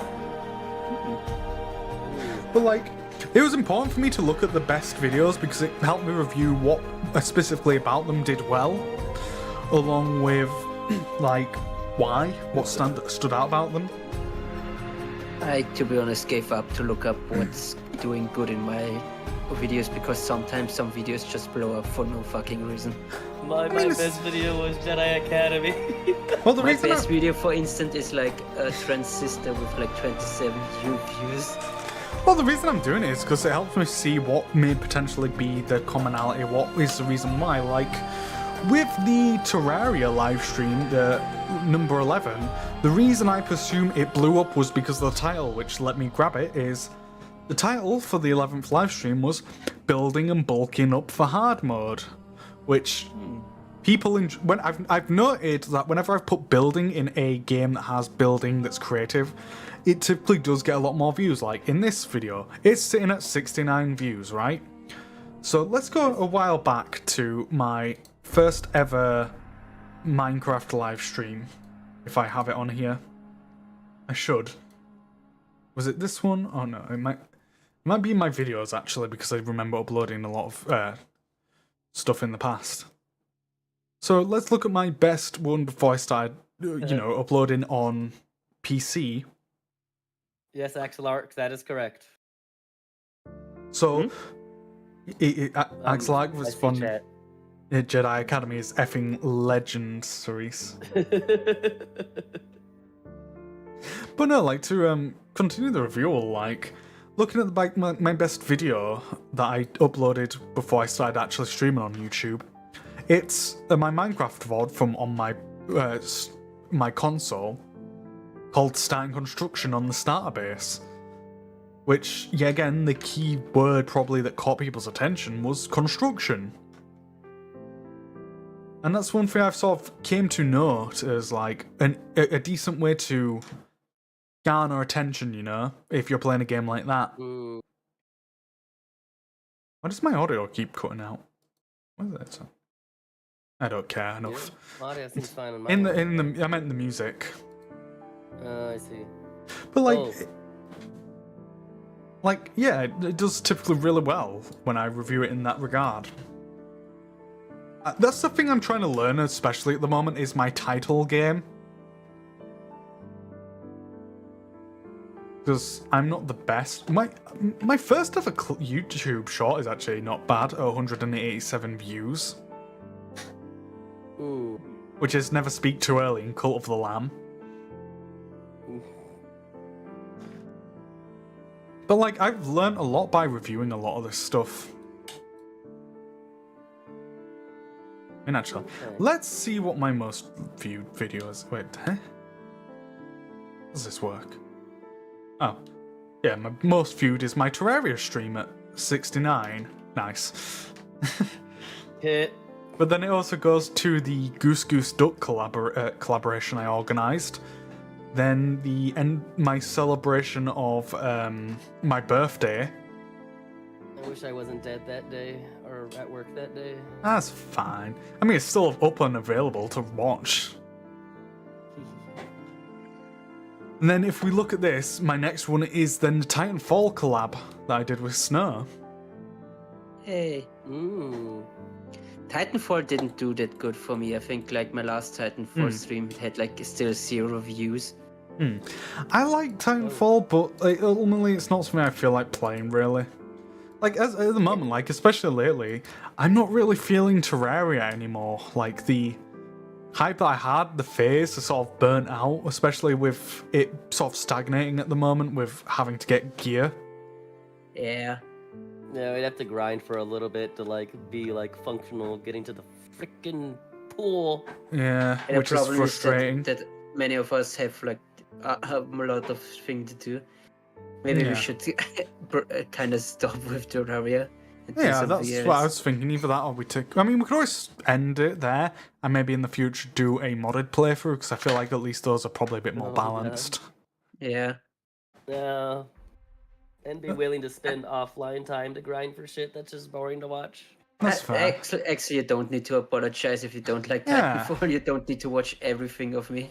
But like, it was important for me to look at the best videos because it helped me review what specifically about them did well, along with like what stood out about them. I, to be honest, gave up to look up what's doing good in my videos because sometimes some videos just blow up for no fucking reason. My best video was Jedi Academy. Well, the my reason best video, for instance, is like a transistor with like 27 views. Well, the reason I'm doing it is because it helps me see what may potentially be the commonality, what is the reason why. Like, with the Terraria live stream, the number 11, the reason I presume it blew up was because of the title, which let me grab it, is the title for the 11th live stream was Building and Bulking Up for Hard Mode, which people when I've noted that whenever I've put building in a game that has building that's creative, it typically does get a lot more views. Like in this video, it's sitting at 69 views, right? So let's go a while back to my first ever Minecraft live stream, if I have it on here. I should. Was it this one? Oh no, it might be in my videos actually, because I remember uploading a lot of stuff in the past. So let's look at my best one before I started, uploading on PC. Yes, Axel Arc, that is correct. So, Axel Arc was fun. Jedi Academy is effing legend, Cerise. But no, like, to continue the review, like, looking at my best video that I uploaded before I started actually streaming on YouTube, it's my Minecraft VOD from on my console, called Starting Construction on the Starter Base. Which, yeah, again, the key word probably that caught people's attention was construction. And that's one thing I've sort of came to note as like a decent way to garner attention, you know, if you're playing a game like that. Ooh. Why does my audio keep cutting out? What is that? I don't care enough. Yeah, audio seems fine on my I meant the music. I see. But like, yeah, it does typically really well when I review it in that regard. That's the thing I'm trying to learn, especially at the moment, is my title game. Because I'm not the best. My first ever YouTube short is actually not bad, at 187 views. Ooh. Which is Never Speak Too Early in Cult of the Lamb. But like, I've learned a lot by reviewing a lot of this stuff. mean, actually, let's see what my most viewed video is. Wait, huh? Does this work? Oh. Yeah, my most viewed is my Terraria stream at 69. Nice. Hit. But then it also goes to the Goose Goose Duck collaboration I organised. Then my celebration of my birthday. I wish I wasn't dead that day, or at work that day. That's fine. I mean, it's still up and available to watch. And then if we look at this, my next one is then the Titanfall collab that I did with Snow. Hey. Titanfall didn't do that good for me. I think like my last Titanfall stream had like still 0 views. I like Titanfall, but like, ultimately it's not something I feel like playing really. Like at the moment, like especially lately, I'm not really feeling Terraria anymore. Like the hype that I had, the phase is sort of burnt out, especially with it sort of stagnating at the moment with having to get gear. Yeah. Yeah, we'd have to grind for a little bit to like be like functional, getting to the freaking pool. Yeah, And which the is problem frustrating. that many of us have like have a lot of things to do. Maybe we should kind of stop with Terraria. Yeah, that's what I was thinking. Either that or we take... I mean, we could always end it there and maybe in the future do a modded playthrough because I feel like at least those are probably a bit more balanced. Yeah. Yeah. And be willing to spend offline time to grind for shit that's just boring to watch. That's fair. Actually, you don't need to apologize if you don't like Titanfall. You don't need to watch everything of me.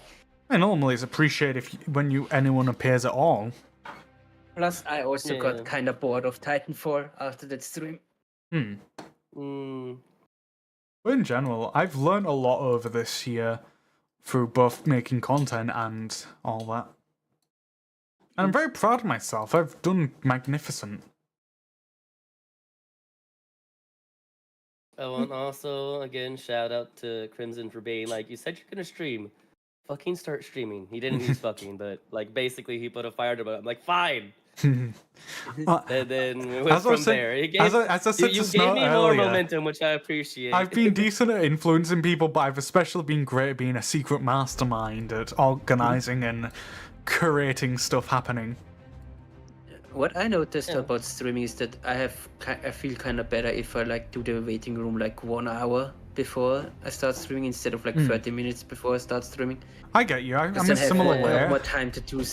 I normally it's appreciated when anyone appears at all. Plus, I also got kind of bored of Titanfall after that stream. But in general, I've learned a lot over this year through both making content and all that. And I'm very proud of myself. I've done magnificent. Oh, and also, again, shout out to Crimson for being like, you said you're gonna stream. Fucking start streaming. He didn't use fucking, but like basically he put a fire to it. I'm like, fine. And then we went from there. As I said you to gave me more earlier, momentum, which I appreciate. I've been decent at influencing people, but I've especially been great at being a secret mastermind at organising and curating stuff happening. What I noticed about streaming is that I feel kind of better if I like do the waiting room like 1 hour before I start streaming instead of like 30 minutes before I start streaming. I get you. I'm a similar way. More time to do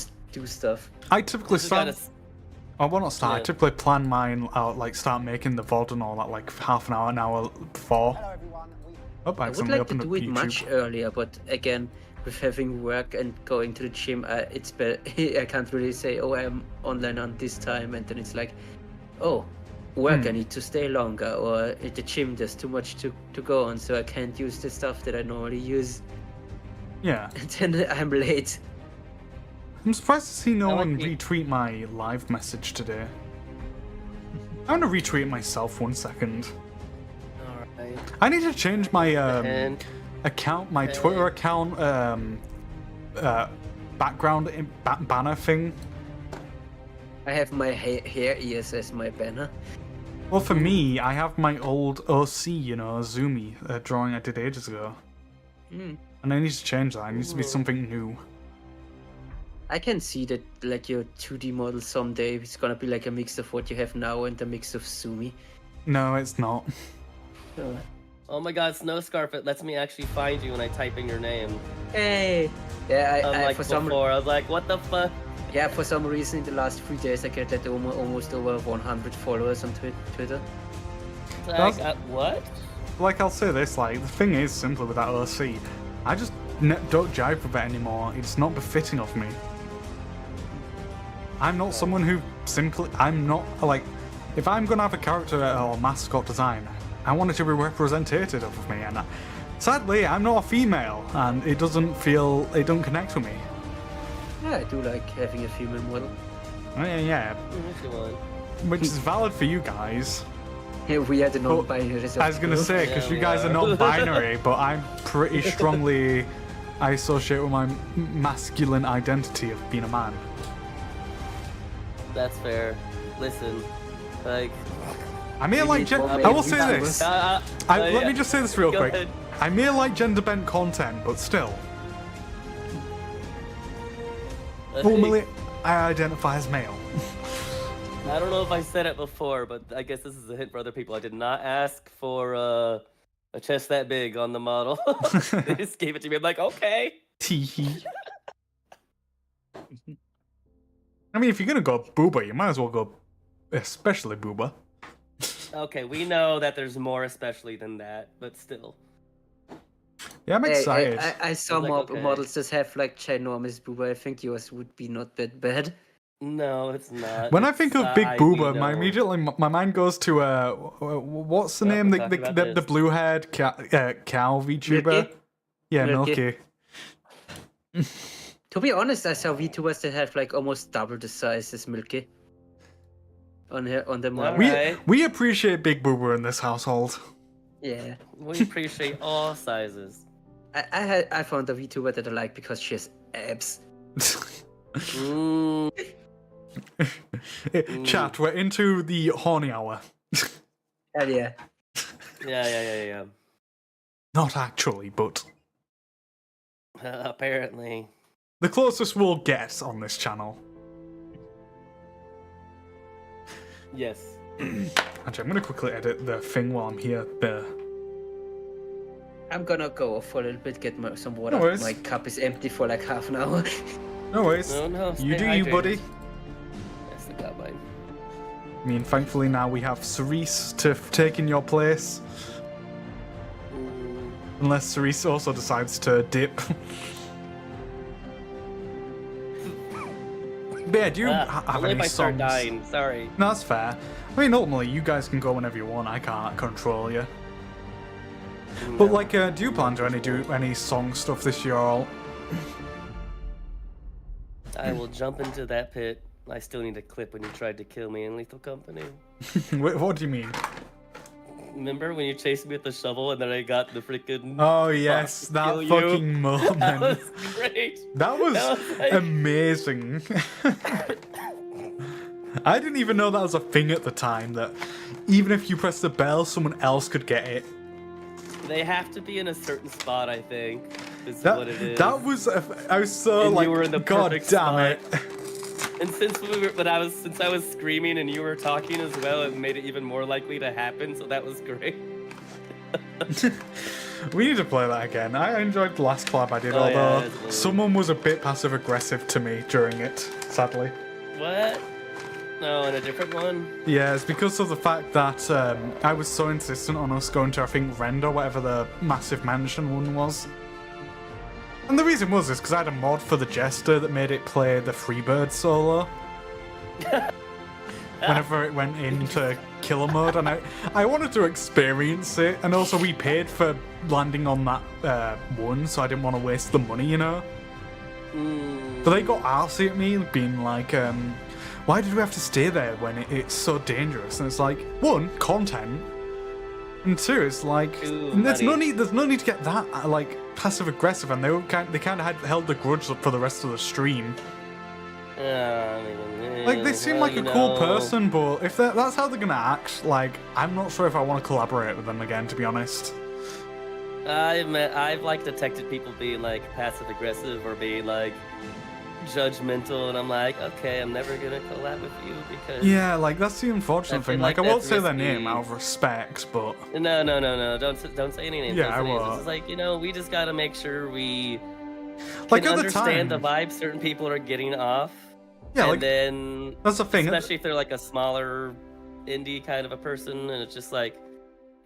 stuff. I typically start. I will not start. I typically plan mine out, like start making the VOD and all that, like half an hour before. Oh, I would like to do it much earlier, but again, with having work and going to the gym, it's better. I can't really say, oh, I'm online on this time, and then it's like, oh, work, I need to stay longer, or at the gym there's too much to go on, so I can't use the stuff that I normally use. Yeah. And then I'm late. I'm surprised to see no one retweet my live message today. I'm gonna retweet it myself 1 second. Alright. I need to change my account, my Twitter account background banner thing. I have my hair ears as my banner. Well, for me, I have my old OC, you know, Zoomy drawing I did ages ago. And I need to change that. It needs to be something new. I can see that, like, your 2D model someday it's gonna be like a mix of what you have now and a mix of Zoomy. No, it's not. Oh my god, Snowscarf, it lets me actually find you when I type in your name. Hey! Yeah, Unlike before, I was like, what the fuck? Yeah, for some reason in the last 3 days I get like almost over 100 followers on Twitter. What? Like, I'll say this, like, the thing is simply with that OC, I just don't jive with it anymore. It's not befitting of me. I'm not someone who I'm not, like, if I'm gonna have a character or mascot design, I want it to be representative of me, and sadly, I'm not a female, and it doesn't connect with me. Yeah, I do like having a female model. Yeah. Which is valid for you guys. Yeah, we are the non-binary. I was gonna say, because you guys are not binary, but I'm pretty strongly, I associate with my masculine identity of being a man. That's fair. Listen, like, I may We like. need more I male will say YouTubers. this. Yeah. Let me just say this real Go quick. ahead. I may like gender bent content, but still, normally I identify as male. I don't know if I said it before, but I guess this is a hint for other people. I did not ask for a chest that big on the model. They just gave it to me. I'm like, okay. Teehee. I mean, if you're gonna go booba, you might as well go especially booba. Okay, we know that there's more especially than that, but still. Yeah, I'm excited. I saw Like, okay. models that have like ginormous booba. I think yours would be not that bad. No, it's not. When I think of big I do booba, my know. immediately my mind goes to what's the Well, name? we're The talking about the this. blue haired cow VTuber. Milky? Yeah, Milky. Milky. To be honest, I saw VTubers that have like almost double the size as Milky. On the model. Alright. We appreciate big booba in this household. Yeah. We appreciate all sizes. I found a VTuber that I like because she has abs. Mm, Chat, we're into the horny hour. Hell yeah. yeah. Not actually, but Apparently. the closest we'll get on this channel. Yes. Actually, I'm gonna quickly edit the thing while I'm here. There. I'm gonna go off for a little bit, get some water. No worries. My cup is empty for like half an hour. No worries. No, You stay do you, hydrated. buddy. Yes, I got mine. I mean, thankfully now we have Cerise to take in your place. Mm, Unless Cerise also decides to dip. But yeah, do you have only any if I start songs? dying. Sorry. No, that's fair. I mean, ultimately, you guys can go whenever you want. I can't control you. But No. like, do you plan to do any song stuff this year? Or... I will jump into that pit. I still need a clip when you tried to kill me in Lethal Company. What do you mean? Remember when you chased me with the shovel and then I got the freaking. Oh yes, to that kill you? fucking moment. That was great. That was like- amazing. I didn't even know that was a thing at the time, that even if you press the bell, someone else could get it. They have to be in a certain spot, I think. Is what it is. That was, I was so And like, you were in the God perfect damn spot. it. And since I was screaming and you were talking as well, it made it even more likely to happen. So that was great. We need to play that again. I enjoyed the last collab I did, Oh, yeah, although that's cool. someone was a bit passive aggressive to me during it, sadly. What? No, and a different one. Yeah, it's because of the fact that I was so insistent on us going to, I think, Render, whatever the massive mansion one was. And the reason was because I had a mod for the Jester that made it play the Freebird solo. Whenever it went into killer mode, and I wanted to experience it, and also we paid for landing on that one, so I didn't want to waste the money, you know? Mm, But they got arsey at me, being like, why did we have to stay there when it's so dangerous? And it's like, one, content, and two, it's like, Ooh, there's no money. need to get that like passive aggressive, and they kind of had held the grudge for the rest of the stream. Like they seem like a cool person, but if that's how they're gonna act, like I'm not sure if I want to collaborate with them again, to be honest. I've like detected people being like passive aggressive or being like judgmental, and I'm like, okay, I'm never gonna collab with you because Yeah, like that's the unfortunate I feel thing. Like I like won't that's say their risky. name out of respect, but No, don't say any names. Yeah, don't say I names. won't. It's just like, we just gotta make sure we like can at the understand time, the vibe certain people are getting off. yeah, and like then that's the thing. especially if they're like a smaller indie kind of a person, and it's just like,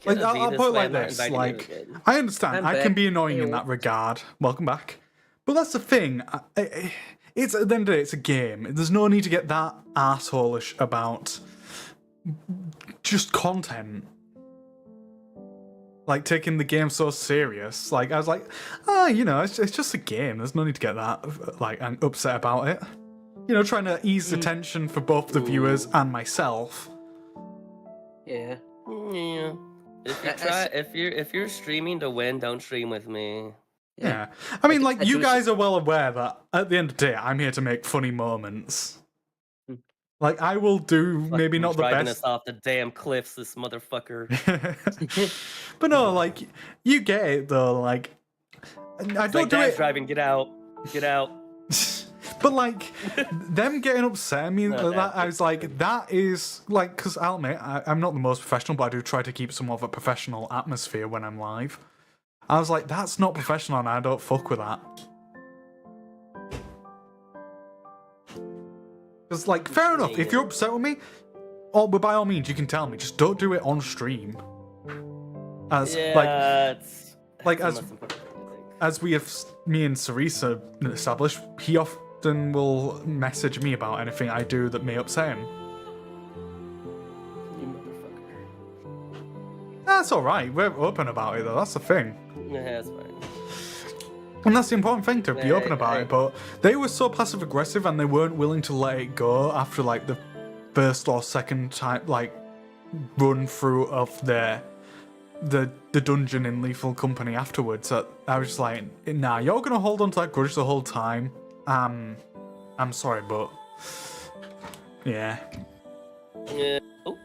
Like "Gonna be I'll this put it way, like I'm not this. inviting you Like again." I understand, I'm I can back. be annoying in Ew. that regard. Welcome back. But that's the thing. It's at the end of the day, it's a game. There's no need to get that arseholish about just content. Like taking the game so serious. Like I was like, it's just a game. There's no need to get that like and upset about it. Trying to ease the tension for both the viewers and myself. Yeah. Yeah. If you I- I try, s- if you're streaming to win, don't stream with me. Yeah. I mean, like, I you do- guys are well aware that at the end of the day, I'm here to make funny moments. Like, I will do maybe Fucking not the driving best. us off the damn cliffs, this motherfucker. But no, like, you get it though. Like, I It's don't like, do Dad's it. driving, get out. Get out. But like, them getting upset at me, No, that, I that- was like, that is like, because I'll admit, I'm not the most professional, but I do try to keep some of a professional atmosphere when I'm live. I was like, that's not professional, and I don't fuck with that. Because, like, fair enough, if you're upset with me, by all means, you can tell me. Just don't do it on stream. As as we have, me and Sarisa established, he often will message me about anything I do that may upset him. You motherfucker. That's alright, we're open about it though, that's the thing. Yeah, that's fine. And that's the important thing, to be open about it, but they were so passive aggressive and they weren't willing to let it go after like the first or second time, like, run through of the dungeon in Lethal Company afterwards. So I was just like, nah, you're gonna hold on to that grudge the whole time. I'm sorry, but yeah. Yeah. Oh.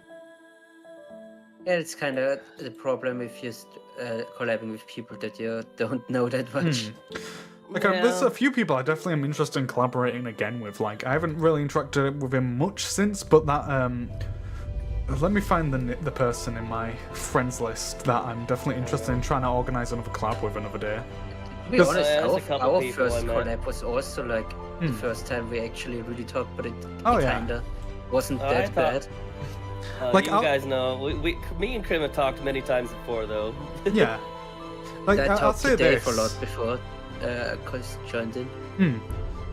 Yeah, it's kind of the problem if you're collabing with people that you don't know that much. Like, there's a few people I definitely am interested in collaborating again with. Like, I haven't really interacted with him much since, but that let me find the person in my friends list that I'm definitely interested in trying to organize another collab with another day. To be honest, there's a couple our people first I met. collab was also like the first time we actually really talked, but it yeah. kinda wasn't I that thought- bad. Like, you guys know, me and Krim have talked many times before, though. Yeah. Like, I I'll talked say to Dave this. a lot before Chris joined in.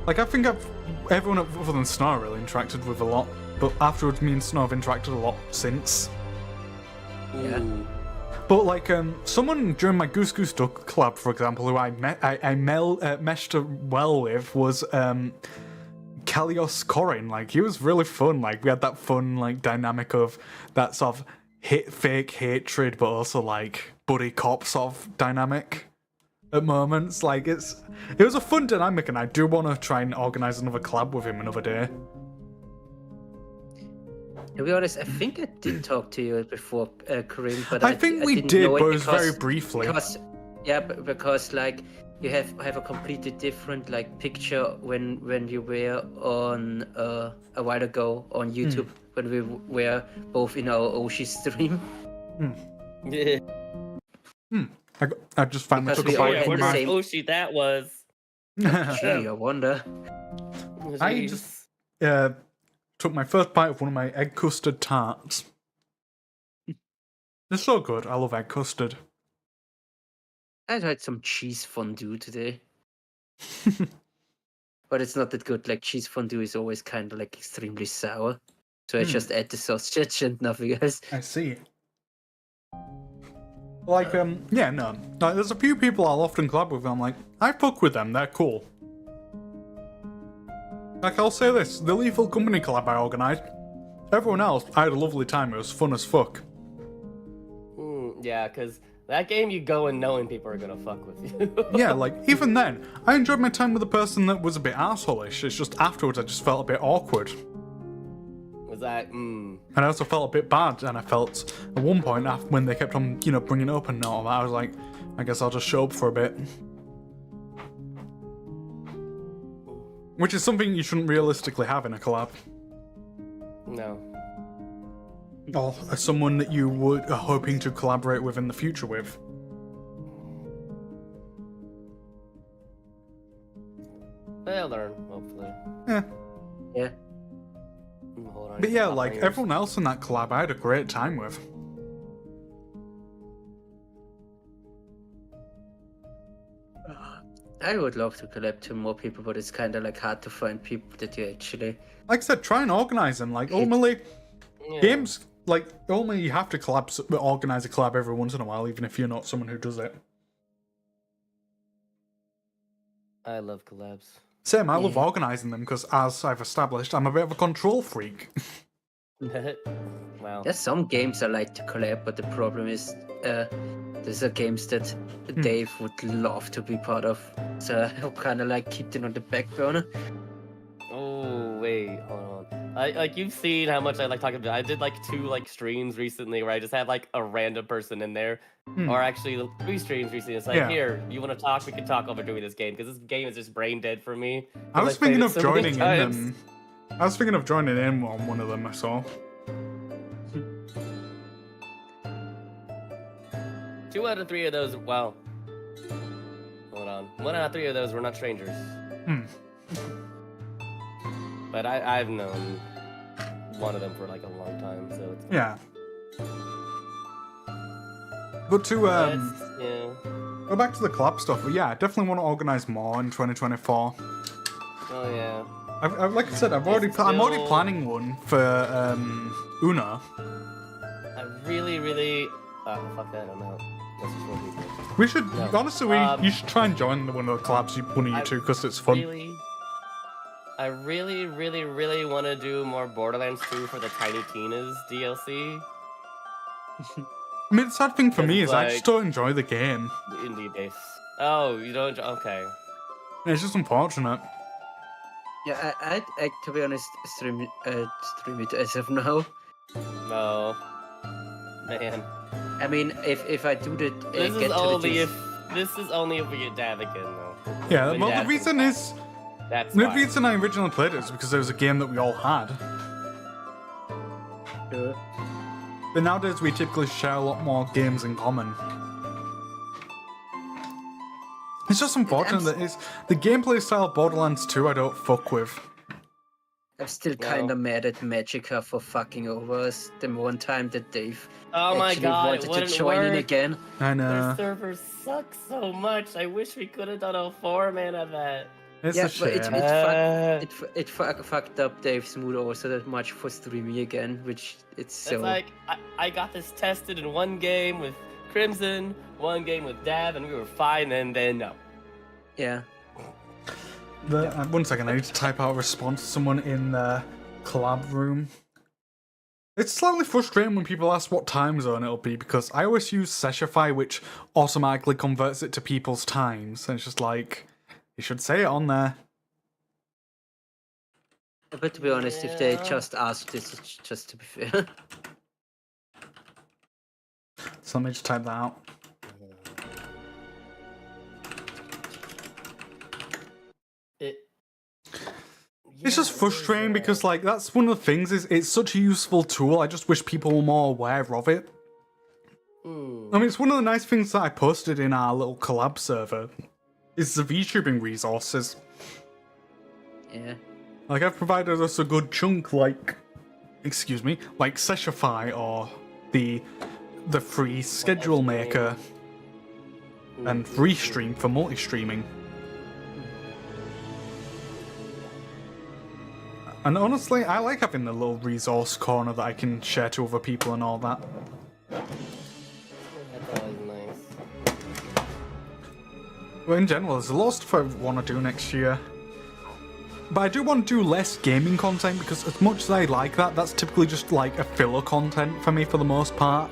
Like, I think everyone other than Snow I really interacted with a lot, but afterwards me and Snow have interacted a lot since. Yeah. Ooh. But like, someone during my Goose Goose Duck collab, for example, who I meshed well with was Kalios Corin. Like, he was really fun. Like, we had that fun like dynamic of that sort of fake hatred, but also like buddy cop sort of dynamic at moments. Like, it was a fun dynamic, and I do want to try and organize another collab with him another day. To be honest, I think I did talk to you before, Kareem, but I think we didn't did, know but it was very briefly. Because like you have a completely different like picture when you were on a while ago on YouTube when we were both in our Oshi stream. Yeah. I just finally Because took a we all bite had from the my... same- Oshi that was. Gee, I wonder. I Jeez. just took my first bite of one of my egg custard tarts. They're so good. I love egg custard. I had some cheese fondue today, but it's not that good. Like cheese fondue is always kind of like extremely sour, so I just add the sausage and nothing else. I see. Like, yeah, no. Like, there's a few people I'll often collab with, and I'm like, I fuck with them, they're cool. Like, I'll say this, the Lethal Company collab I organised, everyone else, I had a lovely time, it was fun as fuck. Yeah, because that game you go in knowing people are gonna fuck with you. Yeah, like, even then, I enjoyed my time with a person that was a bit arsehole-ish, it's just afterwards I just felt a bit awkward. Was that, And I also felt a bit bad, and I felt at one point when they kept on, bringing it up and all that, I was like, I guess I'll just show up for a bit. Which is something you shouldn't realistically have in a collab. No. Or someone that you are hoping to collaborate with in the future with. They'll learn, hopefully. Yeah. Yeah. Hold on, But yeah, stop like, my ears. everyone else in that collab I had a great time with. I would love to collab to more people, but it's kind of like hard to find people that you actually. Like I said, try and organize them. Like, ultimately, Yeah. games, like, ultimately you have to organize a collab every once in a while, even if you're not someone who does it. I love collabs. Same, I love organizing them because, as I've established, I'm a bit of a control freak. Wow. There's some games I like to collab, but the problem is there's a games that Dave would love to be part of. So I kind of like keep them on the back burner. Oh, wait, hold on. like you've seen how much I like talking about. I did like 2 like streams recently where I just had like a random person in there, or actually 3 streams recently. It's like, here, you want to talk? We can talk over doing this game because this game is just brain dead for me. I was thinking of joining in times. them. I was thinking of joining in on one of them. I saw. 2 out of 3 of those. Well, hold on. 1 out of 3 of those were not strangers. But I've known one of them for like a long time, so it's Yeah. But to go back to the collab stuff, but yeah, I definitely want to organize more in 2024. Oh yeah. I've like I said, I'm already planning one for Una. I really. Oh fuck that! I'm out. That's just 4 people. We should honestly, you should try and join one of the collabs, one of you two, because it's fun. I really want to do more Borderlands 2 for the Tiny Tina's DLC. I mean, the sad thing for me is I just don't enjoy the game. The indie base. Oh, you don't? Okay. It's just unfortunate. Yeah, I to be honest, stream it as of now. No. Man. I mean, if I do the This is only if we get Dav again, though. Yeah, well, the reason is... The reason I originally played it is because it was a game that we all had. Sure. But nowadays we typically share a lot more games in common. It's just unfortunate that the gameplay style of Borderlands 2 I don't fuck with. I'm still kind of mad at Magica for fucking over us the one time that Dave wanted to join in again. I know. Their servers suck so much. I wish we could have done a 4-man of that. It's a shame. It fucked up Dave's mood also that much for streaming again, which it's so... It's like, I got this tested in 1 game with Crimson, 1 game with Dav, and we were fine, and then no. Yeah. One second, I need to type out a response to someone in the collab room. It's slightly frustrating when people ask what time zone it'll be, because I always use Seshify, which automatically converts it to people's times, and it's just like... You should say it on there. But to be honest, if they just asked this, it's just to be fair. So let me just type that out. It's just frustrating because, like, that's one of the things, is it's such a useful tool. I just wish people were more aware of it. I mean, it's one of the nice things that I posted in our little collab server. Is the VTubing resources. Yeah. Like, I've provided us a good chunk, like Seshify or the free schedule maker and Restream for multi-streaming. And honestly, I like having the little resource corner that I can share to other people and all that. That's always nice. Well, in general, there's a lot of stuff I want to do next year. But I do want to do less gaming content, because as much as I like that, that's typically just like a filler content for me for the most part.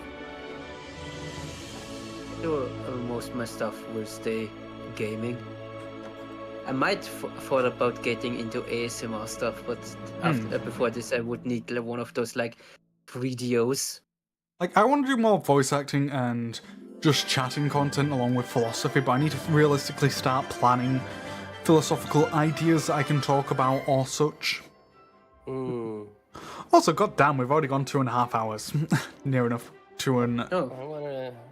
Sure, most of my stuff will stay gaming. I might thought about getting into ASMR stuff, but before this I would need one of those like videos. Like, I want to do more voice acting and just chatting content along with philosophy, but I need to realistically start planning philosophical ideas that I can talk about or such. Also, goddamn, we've already gone 2.5 hours. Near enough. 2 and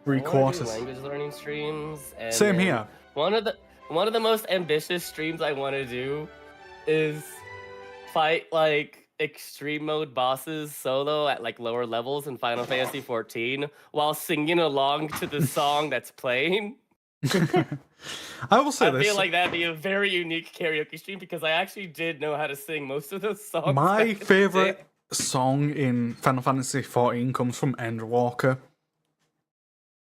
3 quarters. Language learning streams. And Same here. One of the most ambitious streams I want to do is fight like extreme mode bosses solo at like lower levels in Final Fantasy XIV while singing along to the song that's playing. I will say this. I feel like that'd be a very unique karaoke stream because I actually did know how to sing most of those songs. My favorite song in Final Fantasy XIV comes from Endwalker.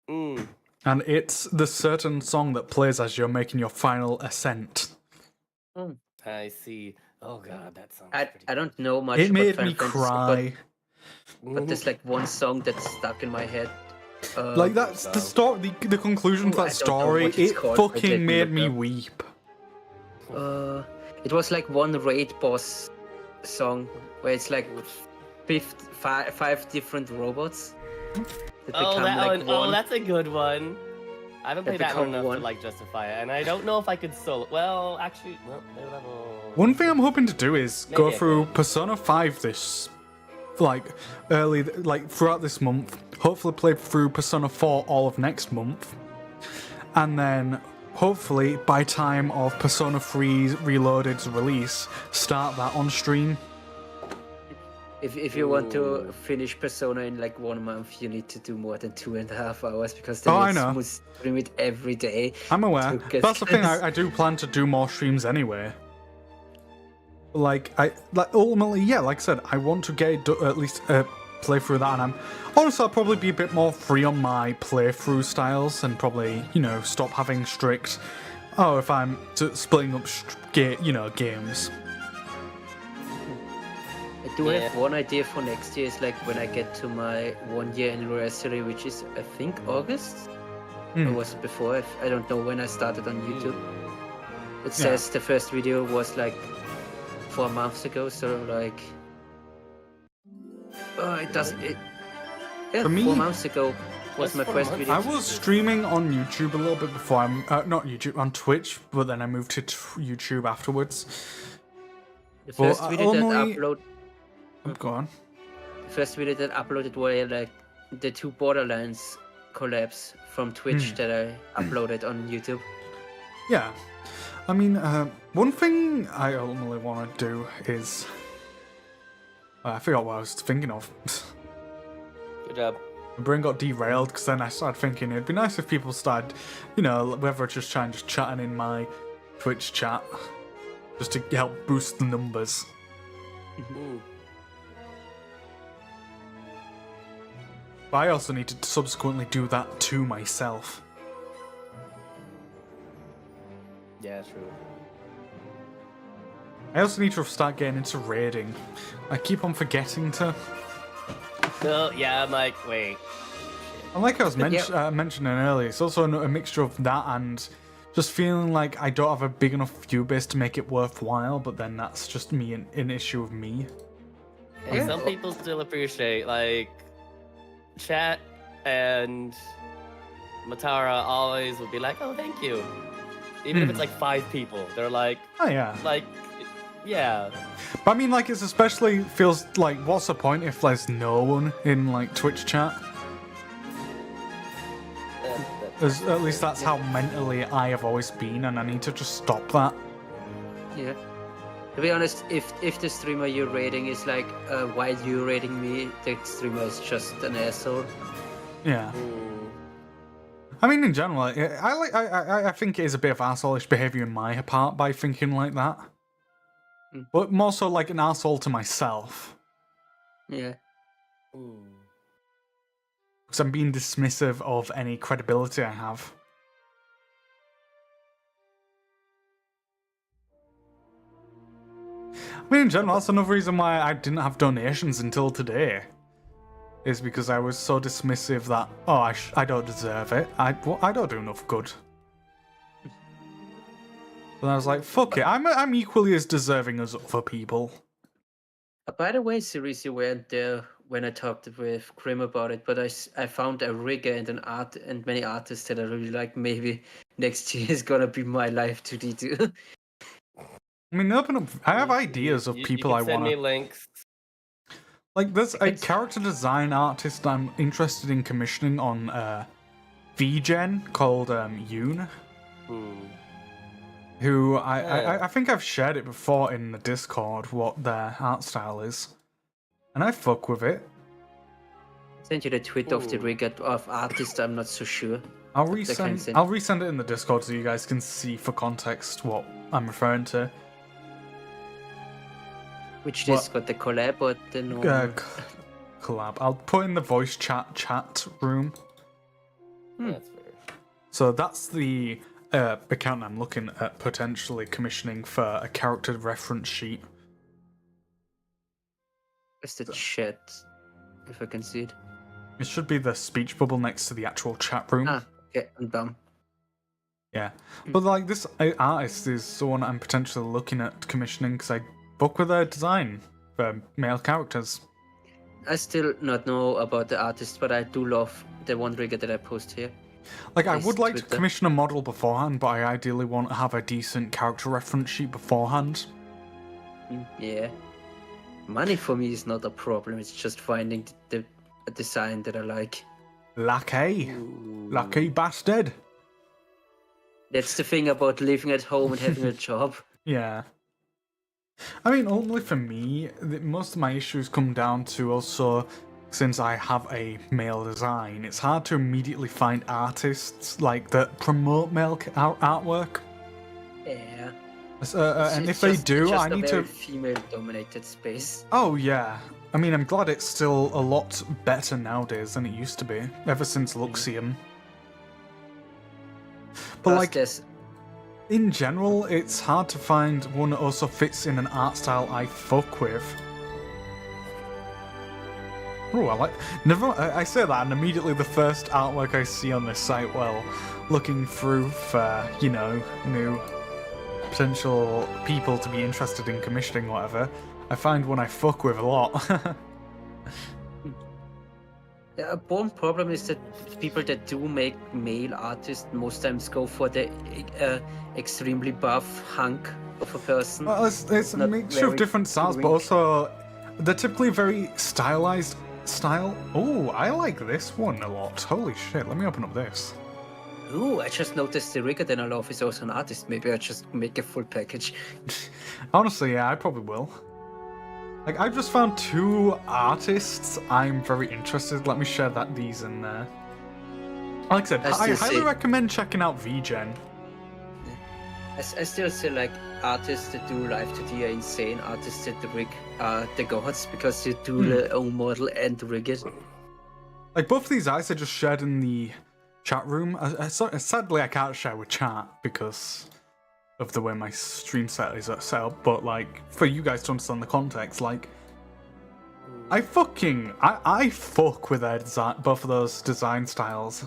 And it's the certain song that plays as you're making your final ascent. I see. Oh god, that song. I don't know much. It made about me Final cry. Fantasy, but there's like one song that's stuck in my head. Like that's the story. The conclusion to that story. It fucking made me weep. It was like one raid boss song where it's like five different robots that Oh, become that like one. one. Oh, that's a good one. I haven't played that one become enough one. to like justify it, and I don't know if I could solo. Well, actually, well, they're level. One thing I'm hoping to do is Maybe go I through could. Persona 5 this, like, early, like, throughout this month. Hopefully play through Persona 4 all of next month. And then, hopefully, by time of Persona 3 Reloaded's release, start that on stream. If you want to Ooh. finish Persona in like 1 month, you need to do more than 2.5 hours because then I you know. must stream it every day. I'm aware. to get That's the thing, this. I do plan to do more streams anyway. Like, ultimately, yeah, like I said, I want to get at least play through that, and I'm honestly, I'll probably be a bit more free on my playthrough styles and probably, stop having strict, if I'm splitting up, games. I do have one idea for next year. Is like when I get to my 1-year anniversary, which is I think August. Or was it before? I don't know when I started on YouTube. It says the first video was like 4 months ago, so like it doesn't. For me, 4 months ago was my first video. I was streaming on YouTube a little bit before I'm not YouTube, on Twitch, but then I moved to YouTube afterwards. The first video that only- upload. Go on. The first video that uploaded were like the 2 Borderlands collabs from Twitch that I uploaded on YouTube. Yeah. I mean, one thing I ultimately want to do is... I forgot what I was thinking of. Good job. My brain got derailed because then I started thinking it'd be nice if people started, whether just chatting in my Twitch chat, just to help boost the numbers. Ooh. But I also need to subsequently do that to myself. Yeah, true. I also need to start getting into raiding. I keep on forgetting to. No, yeah, I'm like, wait. And like I was mentioning earlier, it's also a mixture of that and just feeling like I don't have a big enough view base to make it worthwhile, but then that's just me, an issue of me. Hey, some people still appreciate, like, chat and Matara always will be like, oh, thank you. Even if it's like 5 people, they're like, Oh yeah. like, yeah. But I mean, like, it's especially feels like, what's the point if there's no one in, like, Twitch chat? At least that's how mentally I have always been, and I need to just stop that. Yeah. To be honest, if the streamer you're rating is like, why are you rating me? The streamer is just an asshole. Yeah. Ooh. I mean, in general, I think it is a bit of assholeish behaviour in my part by thinking like that. But more so like an asshole to myself. Yeah. Ooh. Because I'm being dismissive of any credibility I have. I mean, in general, that's another reason why I didn't have donations until today. Is because I was so dismissive that, I don't deserve it. I don't do enough good. And I was like, fuck it, I'm equally as deserving as other people. By the way, Series, you weren't there when I talked with Grim about it, but I found a rigger and an art and many artists that I really like. Maybe next year is gonna be my live 2D2. I mean, I have ideas of people I want to... send me links. Like, there's a character design artist I'm interested in commissioning on VGen called Yoon. Who I think I've shared it before in the Discord what their art style is. And I fuck with it. Send you the tweet of the rigger of artist, I'm not so sure. I'll resend it in the Discord so you guys can see for context what I'm referring to. Which Discord, the collab or the normal? Collab. I'll put in the voice chat room. That's fair. So that's the account I'm looking at potentially commissioning for a character reference sheet. It's the chat, if I can see it. It should be the speech bubble next to the actual chat room. Ah, okay, I'm dumb. Yeah. But like this artist is someone I'm potentially looking at commissioning because I book with their design. male characters. I still not know about the artist, but I do love the one rigger that I post here. Like, I This would like to Twitter. commission a model beforehand, but I ideally want to have a decent character reference sheet beforehand. Yeah. Money for me is not a problem, it's just finding the design that I like. Lucky bastard. That's the thing about living at home and having a job. Yeah. I mean, only for me, most of my issues come down to also, since I have a male design, it's hard to immediately find artists like that promote male artwork. Yeah. And if they do, I need to. Female-dominated space. Oh yeah. I mean, I'm glad it's still a lot better nowadays than it used to be, ever since Luxium. But like, in general, it's hard to find one that also fits in an art style I fuck with. Oh, I like. I say that, and immediately the first artwork I see on this site, well, looking through for, you know, new potential people to be interested in commissioning whatever, I find one I fuck with a lot. Yeah, one problem is that people that do make male artists most times go for the extremely buff hunk of a person. Well, it's a mixture of different styles, but also they're typically very stylized style. Oh, I like this one a lot. Holy shit, let me open up this. Ooh, I just noticed the rigger that I love is also an artist. Maybe I just make a full package. Honestly, yeah, I probably will. Like, I've just found 2 artists I'm very interested. Let me share these in there. Like I said, I highly recommend checking out VGen. I still say like artists that do live 2D are insane. Artists that rig are the gods because you do the own model and rig it. Like, both of these artists I just shared in the chat room. Sadly, I can't share with chat because of the way my stream set is set up, but like, for you guys to understand the context, like, I fuck with their design, both of those design styles.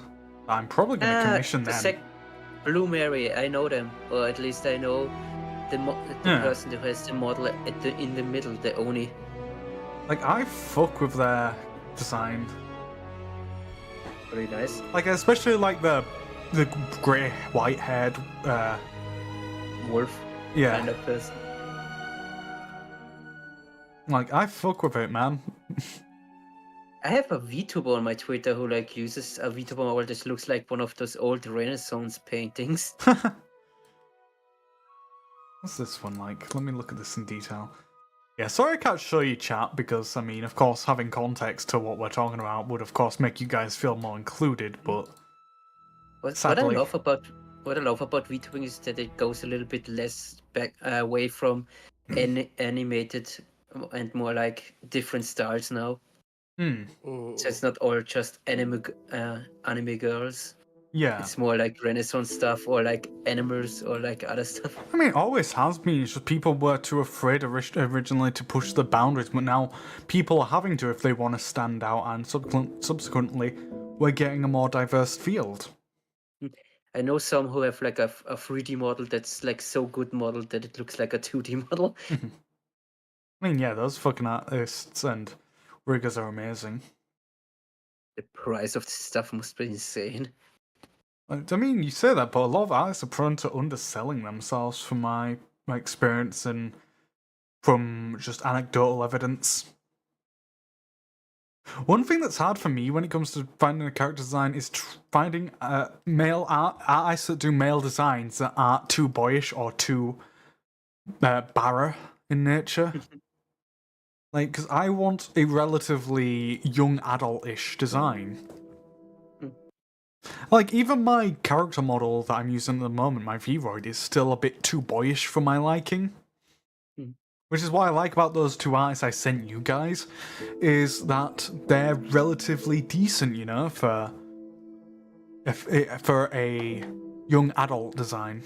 I'm probably gonna commission them. Blue Mary, I know them, or at least I know the person who has the model in the middle, the Oni. Like, I fuck with their design. Very nice. Like, especially like the grey, white-haired wolf kind of person. Like, I fuck with it, man. I have a VTuber on my Twitter who like uses a VTuber model that looks like one of those old Renaissance paintings. What's this one like? Let me look at this in detail. Yeah, sorry I can't show you chat because, I mean, of course, having context to what we're talking about would, of course, make you guys feel more included, but sadly... What I love about VTubing is that it goes a little bit less back away from animated and more like different styles now. So it's not all just anime girls. Yeah. It's more like Renaissance stuff or like animals or like other stuff. I mean, it always has been. It's just people were too afraid originally to push the boundaries, but now people are having to if they want to stand out, and subsequently, we're getting a more diverse field. I know some who have like a 3D model that's like so good model that it looks like a 2D model. I mean, yeah, those fucking artists and riggers are amazing. The price of this stuff must be insane. I mean, you say that, but a lot of artists are prone to underselling themselves from my experience and from just anecdotal evidence. One thing that's hard for me when it comes to finding a character design is finding male artists that do male designs that aren't too boyish or too barra in nature. Like, because I want a relatively young adult-ish design. Like, even my character model that I'm using at the moment, my Vroid, is still a bit too boyish for my liking. Which is what I like about those 2 artists I sent you guys, is that they're relatively decent, you know, for a young adult design.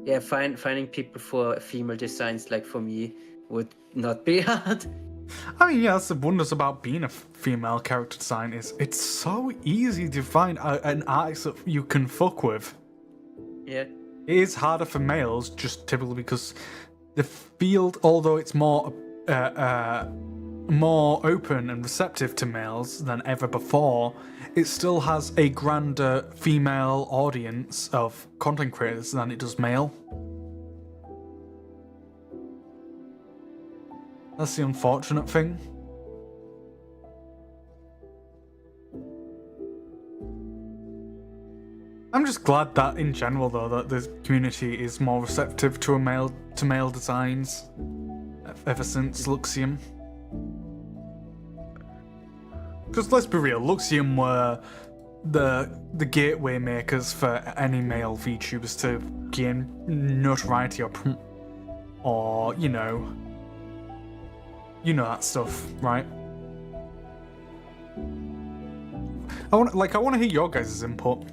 Yeah, finding people for female designs, like for me, would not be hard. I mean, yeah, that's the wonders about being a female character design, is it's so easy to find an artist that you can fuck with. Yeah. It is harder for males, just typically because The field, although it's more open and receptive to males than ever before, it still has a grander female audience of content creators than it does male. That's the unfortunate thing. I'm just glad that in general though that the community is more receptive to male designs ever since Luxium. Because let's be real, Luxium were the gateway makers for any male VTubers to gain notoriety or you know that stuff, right? I want to hear your guys' input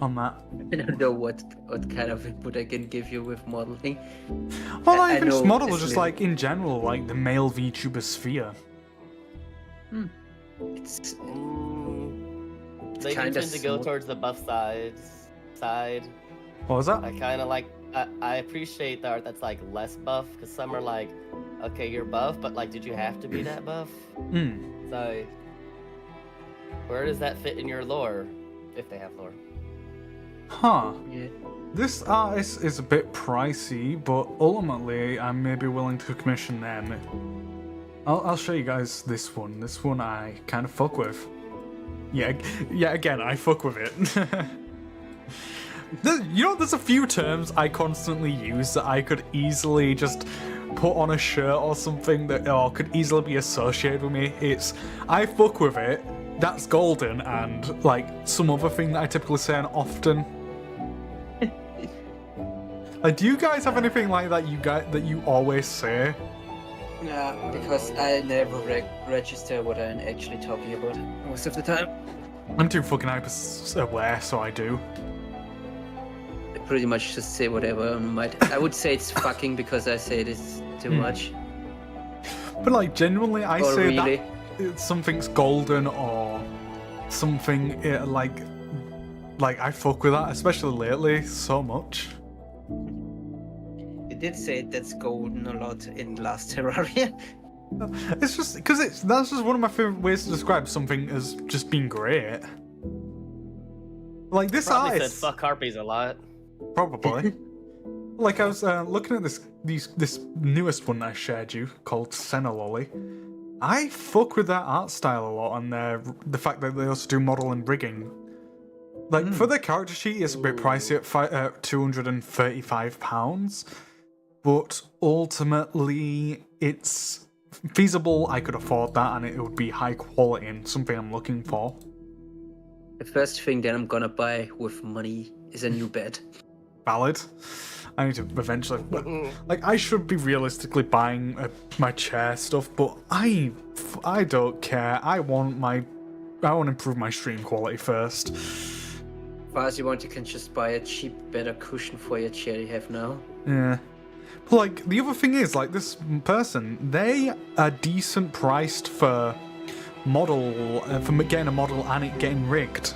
on that. I don't know what kind of input I can give you with modeling. Well, not even just model, just like in general, like the male VTuber sphere. It's They kind tend of to go towards the buff side. What was that? I kind of like. I appreciate the art that's like less buff, because some are like, okay, you're buff, but like, did you have to be that buff? So, where does that fit in your lore, if they have lore? Huh. Yeah. This artist is a bit pricey, but ultimately I may be willing to commission them. I'll show you guys this one. This one I kind of fuck with. Yeah, again, I fuck with it. There's a few terms I constantly use that I could easily just put on a shirt or something that could easily be associated with me. It's, I fuck with it, that's golden, and like some other thing that I typically say often. Like, do you guys have anything like that that you always say? Yeah, because I never register what I'm actually talking about most of the time. I'm too fucking hyper aware, so I do. I pretty much just say whatever on my mind. I would say it's fucking because I say this too much. But like genuinely, I Or say really? that something's golden or something like I fuck with that, especially lately, so much. You did say that's golden a lot in last Terraria. It's just because that's just one of my favorite ways to describe something as just being great. Like this Probably artist said fuck harpies a lot. probably. Like I was looking at this newest one I shared you called Senna Lolly. I fuck with that art style a lot, and the fact that they also do model and rigging. Like for their character sheet, it's a bit pricey at £235, but ultimately it's feasible. I could afford that, and it would be high quality and something I'm looking for. The first thing that I'm gonna buy with money is a new bed. Valid. I need to eventually. Like I should be realistically buying my chair stuff, but I don't care. I want to improve my stream quality first. As far as you want, you can just buy a cheap, better cushion for your chair you have now. Yeah. But like the other thing is, like this person, they are decent priced for getting a model and it getting rigged.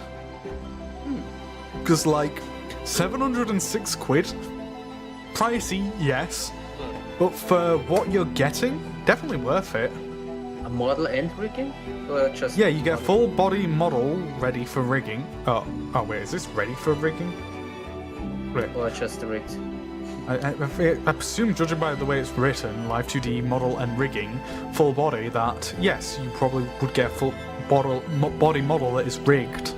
Because like 706 quid, pricey, yes, but for what you're getting, definitely worth it. A model and rigging? Or just Yeah, you get a full body model ready for rigging. Oh wait, is this ready for rigging? Wait. Or just the rigged? I presume, judging by the way it's written, Live 2D model and rigging, full body, that yes, you probably would get a full body model that is rigged.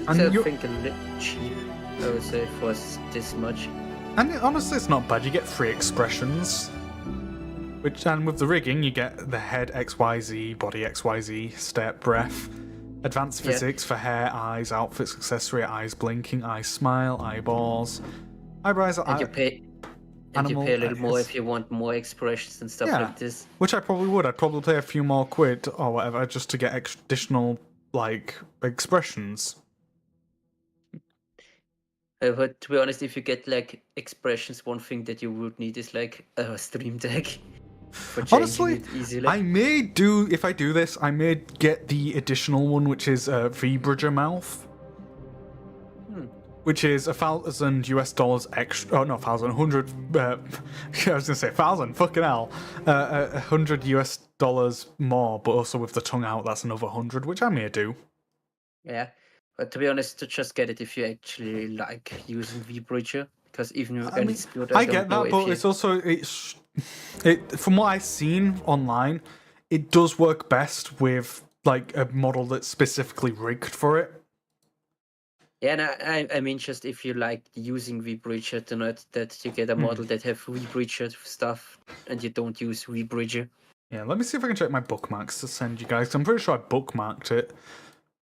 I think a little cheap, I would say, for this much. And honestly, it's not bad. You get 3 expressions, and with the rigging, you get the head XYZ, body XYZ, step, breath, advanced physics for hair, eyes, outfits, accessory, eyes blinking, eyes smile, eyeballs, eyebrows. And you pay a little more if you want more expressions and stuff like this. Which I probably would. I'd probably pay a few more quid or whatever just to get additional like expressions. But to be honest, if you get like expressions, one thing that you would need is like a stream deck. For honestly, it easily. if I do this, I may get the additional one, which is V-Bridger mouth. which is $1,000 extra. Oh no, 1,100. I was gonna say 1,000. Fucking hell, $100 more, but also with the tongue out, that's another 100, which I may do. Yeah, but to be honest, to just get it if you actually like using vBridger, because even with any dispute, I get that, but it's also from what I've seen online, it does work best with like a model that's specifically rigged for it. Yeah, and I mean, just if you like using vBridger, to not that you get a model that have vBridger stuff and you don't use vBridger. Yeah, let me see if I can check my bookmarks to send you guys. I'm pretty sure I bookmarked it.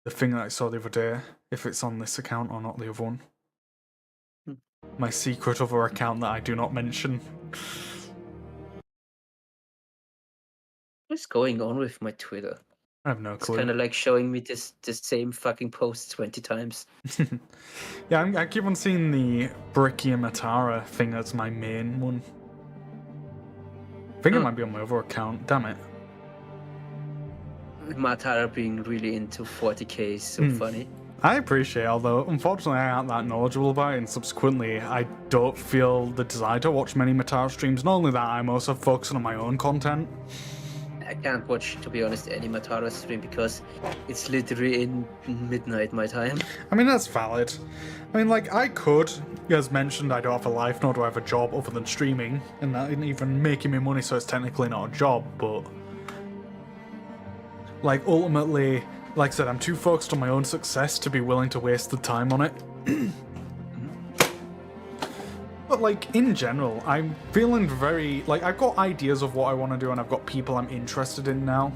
The thing that I saw the other day, if it's on this account or not the other one. My secret other account that I do not mention. What's going on with my Twitter? I have no It's clue. kind of like showing me this same fucking post 20 times. Yeah, I keep on seeing the Bricky and Matara thing as my main one. I think it might be on my other account. Damn it. Matara being really into 40k is so funny. I appreciate it, although unfortunately I aren't that knowledgeable about it, and subsequently I don't feel the desire to watch many Matara streams. Not only that, I'm also focusing on my own content. I can't watch, to be honest, any Matara stream because it's literally in midnight my time. I mean, that's valid. I mean, like, I could, as mentioned, I don't have a life, nor do I have a job other than streaming, and that isn't even making me money, so it's technically not a job, but like, ultimately, like I said, I'm too focused on my own success to be willing to waste the time on it. But, like, in general, I'm feeling very... Like, I've got ideas of what I want to do, and I've got people I'm interested in now.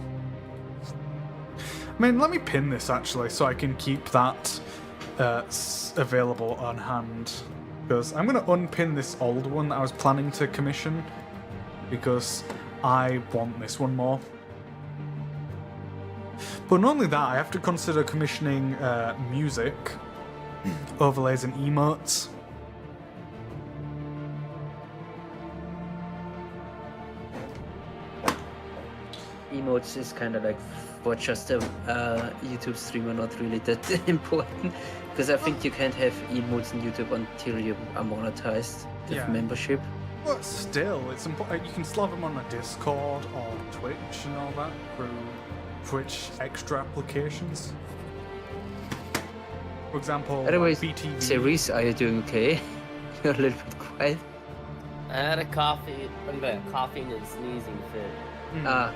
I mean, let me pin this, actually, so I can keep that available on hand. Because I'm going to unpin this old one that I was planning to commission, because I want this one more. But not only that, I have to consider commissioning music, overlays, and emotes. Emotes is kind of like for just a YouTube streamer, not really that important. Because I think you can't have emotes on YouTube until you are monetized with membership. But still, it's important. You can slot them on a Discord or Twitch and all that through Twitch extra applications. For example, Anyway, BTV. Cerise, are you doing okay? You're a little bit quiet. I had a coughing and sneezing fit.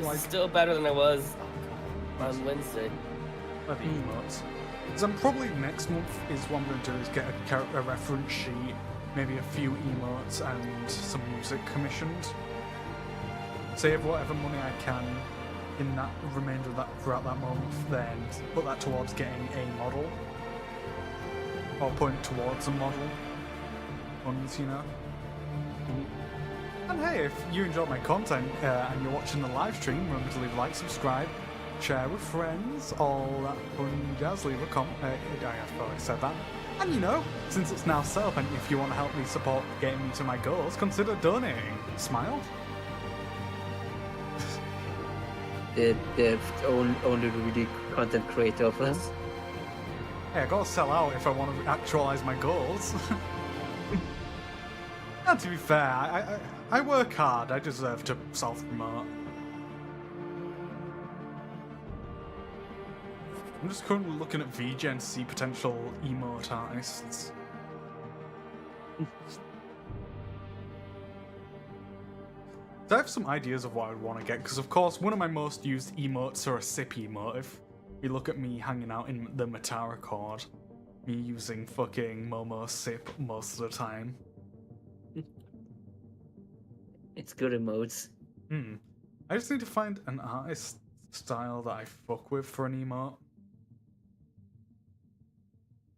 It's still better than I was on Wednesday. The emotes. Because I'm probably next month is what I'm going to do is get a reference sheet, maybe a few emotes and some music commissioned. Save whatever money I can in that remainder of that throughout that month, then put that towards getting a model. Or putting towards a model. Ones, you know. And hey, if you enjoy my content and you're watching the live stream, remember to leave a like, subscribe, share with friends, all that fun jazz, leave a comment. I've already said that. And you know, since it's now set up, and if you want to help me support getting me to my goals, consider donating. Smile. The only really content creator of us. Hey, I gotta sell out if I want to actualize my goals. And to be fair, I work hard. I deserve to self-promote. I'm just currently looking at VGen to see potential emote artists. So I have some ideas of what I would want to get, because of course one of my most used emotes are a sip emote. If you look at me hanging out in the Matara chord, me using fucking Momo sip most of the time. It's good emotes. I just need to find an artist style that I fuck with for an emote.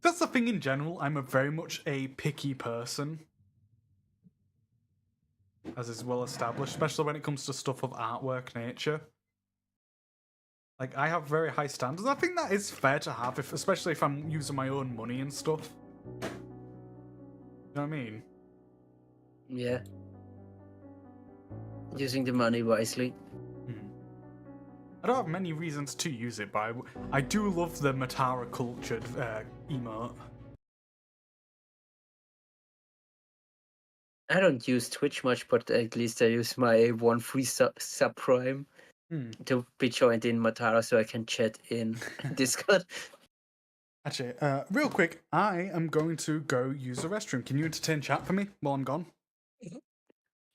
That's the thing in general, I'm very much a picky person. As is well established, especially when it comes to stuff of artwork nature. Like, I have very high standards. I think that is fair to have, especially if I'm using my own money and stuff. You know what I mean? Yeah. Using the money wisely. I don't have many reasons to use it, but I do love the Matara cultured emote. I don't use Twitch much, but at least I use my one free subprime to be joined in Matara so I can chat in Discord. Actually, real quick, I am going to go use the restroom. Can you entertain chat for me while I'm gone?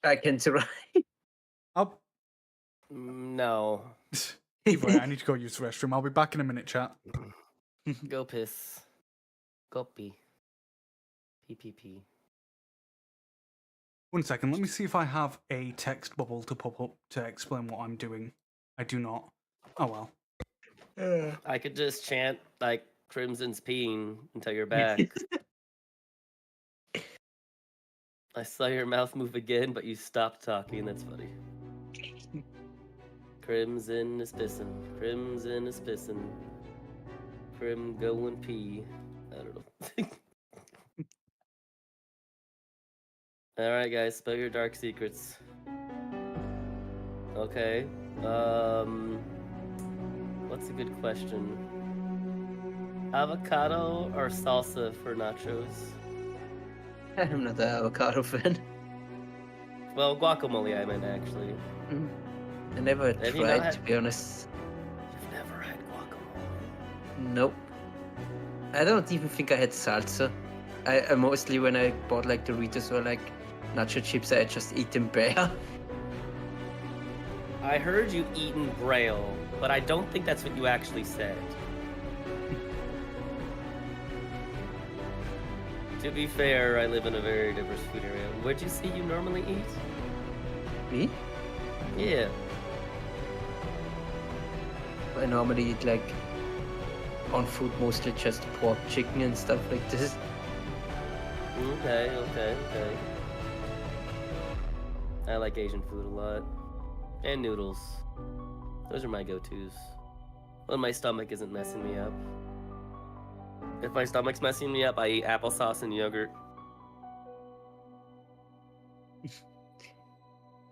I can try. I'll... No. Either way, I need to go use the restroom. I'll be back in a minute, chat. Go piss. Go pee. PPP. 1 second, let me see if I have a text bubble to pop up to explain what I'm doing. I do not. Oh well. I could just chant like Crimson's peeing until you're back. I saw your mouth move again, but you stopped talking. That's funny. Crimson is pissing. Crimson is pissing. Crim go and pee. I don't know. Alright guys, spill your dark secrets. Okay. What's a good question? Avocado or salsa for nachos? I'm not an avocado fan. Well, guacamole I meant actually. I never Have you not tried, had- to be honest. You've never had guacamole. Nope. I don't even think I had salsa. I mostly, when I bought like Doritos or like nacho chips, I just eat them bare. I heard you eating braille, but I don't think that's what you actually said. To be fair, I live in a very diverse food area. Where'd you say you normally eat? Me? Yeah. I normally eat like on food, mostly just pork, chicken, and stuff like this. Okay. I like Asian food a lot. And noodles. Those are my go-tos. When my stomach isn't messing me up. If my stomach's messing me up, I eat applesauce and yogurt.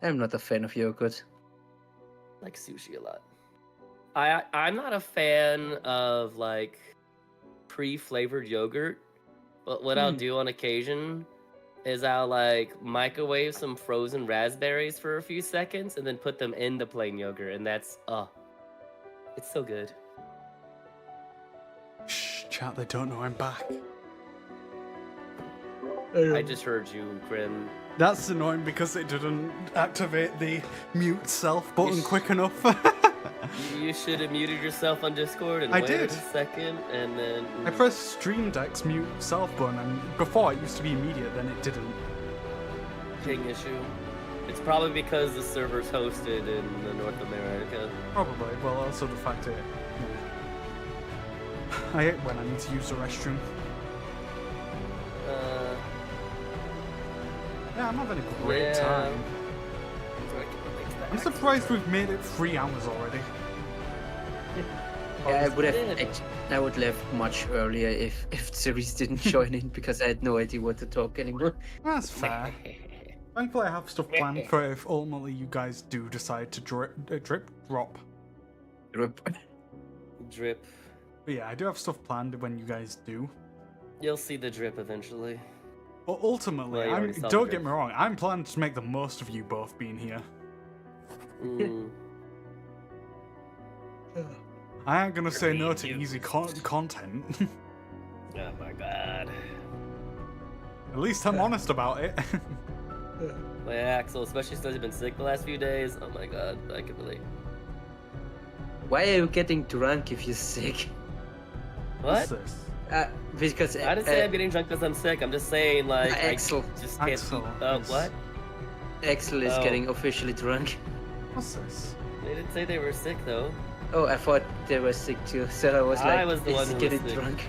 I'm not a fan of yogurt. I like sushi a lot. I'm not a fan of like pre-flavored yogurt, but what I'll do on occasion is I'll like microwave some frozen raspberries for a few seconds and then put them in the plain yogurt, and that's it's so good. Shh, chat, they don't know I'm back. I just heard you, Grim. That's annoying because it didn't activate the mute self button quick enough. You should have muted yourself on Discord and I waited did. a second, and then I pressed Stream Deck's mute self button, and before it used to be immediate, then it didn't. ping issue. It's probably because the server's hosted in North America. Probably. Well, also the fact that I hate when I need to use the restroom. Yeah, I'm having a great time. I'm surprised we've made it 3 hours already. Yeah, I would left much earlier if Cerise didn't join in because I had no idea what to talk anymore. That's fair. Thankfully, I have stuff planned for if ultimately you guys do decide to drop. Drip. But yeah, I do have stuff planned when you guys do. You'll see the drip eventually. But ultimately, Well, you already saw the don't drip. get me wrong, I'm planning to make the most of you both being here. Mm. I ain't gonna say no me to too. easy content. Oh my god. At least I'm honest about it. My Axel, especially since I've been sick the last few days. Oh my god, I can relate. Why are you getting drunk if you're sick? What's What? this? Because I didn't say I'm getting drunk because I'm sick. I'm just saying, like, Axel. I just can't Axel eat. is- What? Axel is Oh. getting officially drunk. What's this? They didn't say they were sick though. Oh, I thought they were sick too, so I was like, I was the one is he who was getting sick. drunk?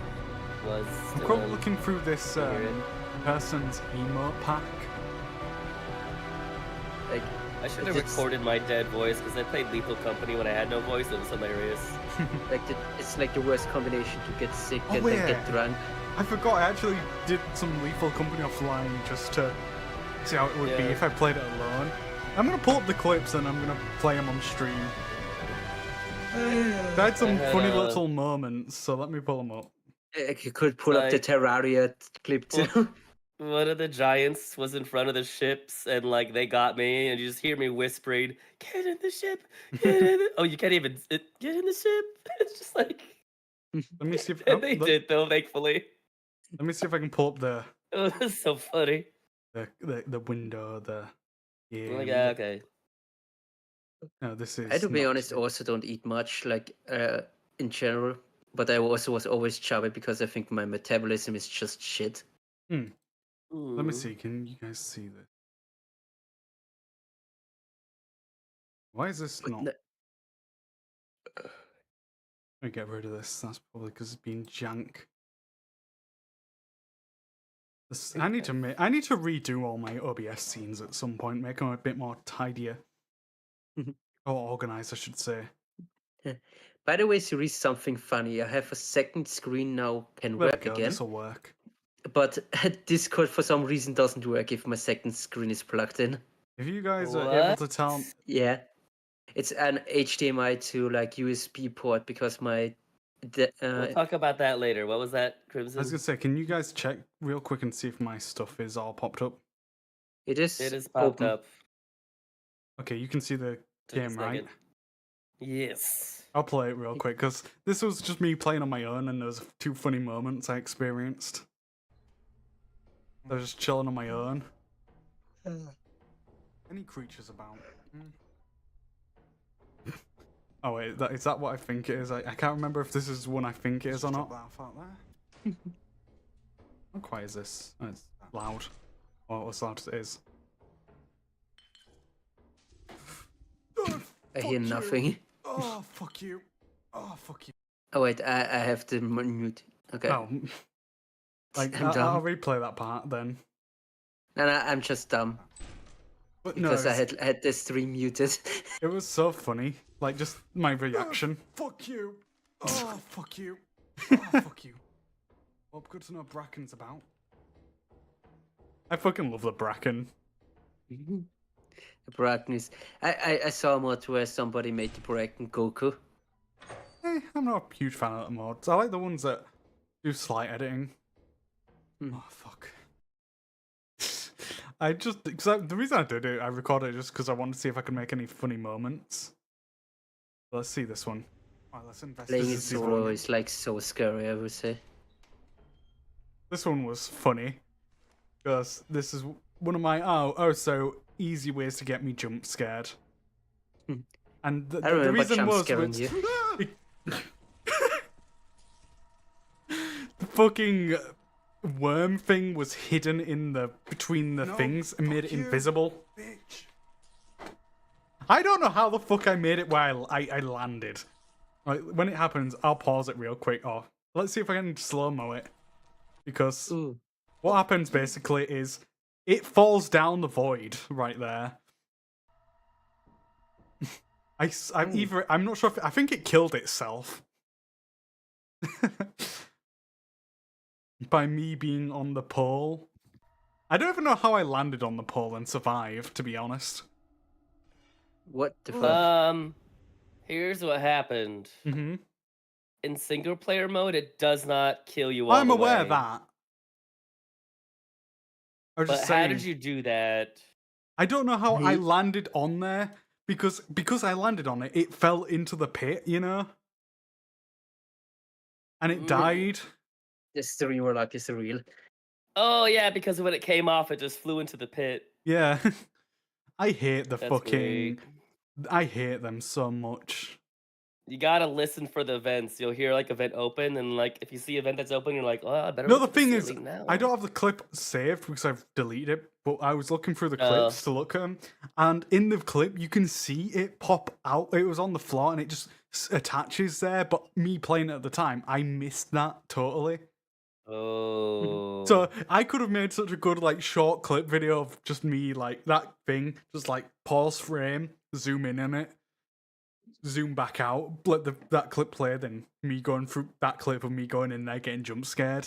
Was I'm still quite in. looking through this person's emote pack. Like, I should have it's- recorded my dead voice because I played Lethal Company when I had no voice. It was hilarious. it's like the worst combination to get sick Oh, and then yeah. get drunk. I forgot I actually did some Lethal Company offline just to see how it would be Yeah. if I played it alone. I'm gonna pull up the clips and I'm gonna play them on stream. They had some I had, funny little moments, so let me pull them up. You could pull up the like- Terraria clip too. Well- One of the giants was in front of the ships, and like they got me, and you just hear me whispering, "Get in the ship, get in." Oh, you can't even get in the ship. It's just like Let me see if and they did though, thankfully. Let me see if I can pull up the It was so funny. window. Like, Yeah. okay. No, this is. I, to be not honest, today. also don't eat much, like in general. But I also was always chubby because I think my metabolism is just shit. Let me Mm. see. Can you guys see this? Why is this But not? Let me get rid of this. That's probably because it's been jank. I need to redo all my OBS scenes at some point. Make them a bit more tidier or organized, I should say. By the way, Cerise, something funny. I have a second screen now, can There we work go. again. This will work. But Discord for some reason doesn't work if my second screen is plugged in. If you guys are able What? to tell, Yeah, it's an HDMI to like USB port because my We'll talk about that later. What was that, I was Crimson? gonna say, can you guys check real quick and see if my stuff is all popped up? it is Popped open. up. Okay, you can see the Took a game, right? second. Yes. I'll play it real quick because this was just me playing on my own, and there was 2 funny moments I experienced. I was just chilling on my own. Any creatures about? Oh wait, is that what I think it is? I can't remember if this is one I think it is or not. How quiet is this? Oh, it's loud. Or as loud as it is. I hear nothing. Oh, fuck you. Oh, fuck you. Oh wait, I have to mute. Okay. Oh. Like, I'm I'll dumb. replay that part then. No, I'm just dumb But because no, I had the stream muted. it was so funny. Like, just my reaction. Fuck you. Oh, fuck you. Oh, fuck you. Well, good to know Bracken's about. I fucking love the Bracken. Bracken is. I saw a mod where somebody made the Bracken Goku. I'm not a huge fan of the mods. I like the ones that do slight editing. Hmm. Oh, fuck. The reason I did it, I recorded it just because I wanted to see if I could make any funny moments. Let's see this one. Alright, let's invest. Playing This it is the solo one. is like so scary, I would say. This one was funny because this is one of my so easy ways to get me jump scared. And I the remember reason jump was scaring you. the fucking worm thing was hidden in between the things and made it invisible. Bitch. I don't know how the fuck I made it where I landed. Like, when it happens, I'll pause it real quick. Oh, let's see if I can slow-mo it. Because Ooh. what happens basically is it falls down the void right there. I'm not sure I think it killed itself. By me being on the pole. I don't even know how I landed on the pole and survived, to be honest. What the fuck? Here's what happened. Mm-hmm. In single player mode, it does not kill you all I'm the aware way. of that. I was But just how saying, did you do that? I don't know how I landed on there because I landed on it, it fell into the pit, you know? And it died. The streamer like is real. Oh yeah, because when it came off, it just flew into the pit. Yeah. I hate the That's fucking... great. I hate them so much. You gotta listen for the events. You'll hear like event open, and like if you see event that's open, you're like, oh, I better. No, look the at thing is, ceiling now. I don't have the clip saved because I've deleted it, but I was looking through the clips to look at them, and in the clip, you can see it pop out. It was on the floor, and it just attaches there, but me playing it at the time, I missed that totally. Oh. So I could have made such a good, like, short clip video of just me, like, that thing, just, like, pause frame, zoom in on it, zoom back out, let that clip play, then me going through that clip of me going in there getting jump scared.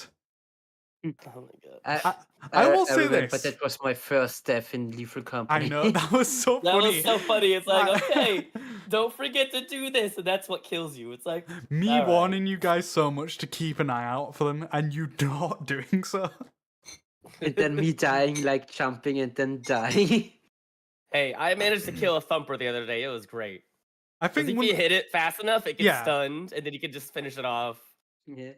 Oh my god. I will say remember this. that was my first death in Lethal Company. I know, that was so That funny. was so funny. It's like, I- okay, don't forget to do this, and that's what kills you. It's like Me all right. warning you guys so much to keep an eye out for them, and you not doing so. And then me dying, like jumping and then dying. Hey, I managed to kill a thumper the other day. It was great. I Because think if you hit it fast enough, it gets Yeah. stunned, and then you can just finish it off. Yeah.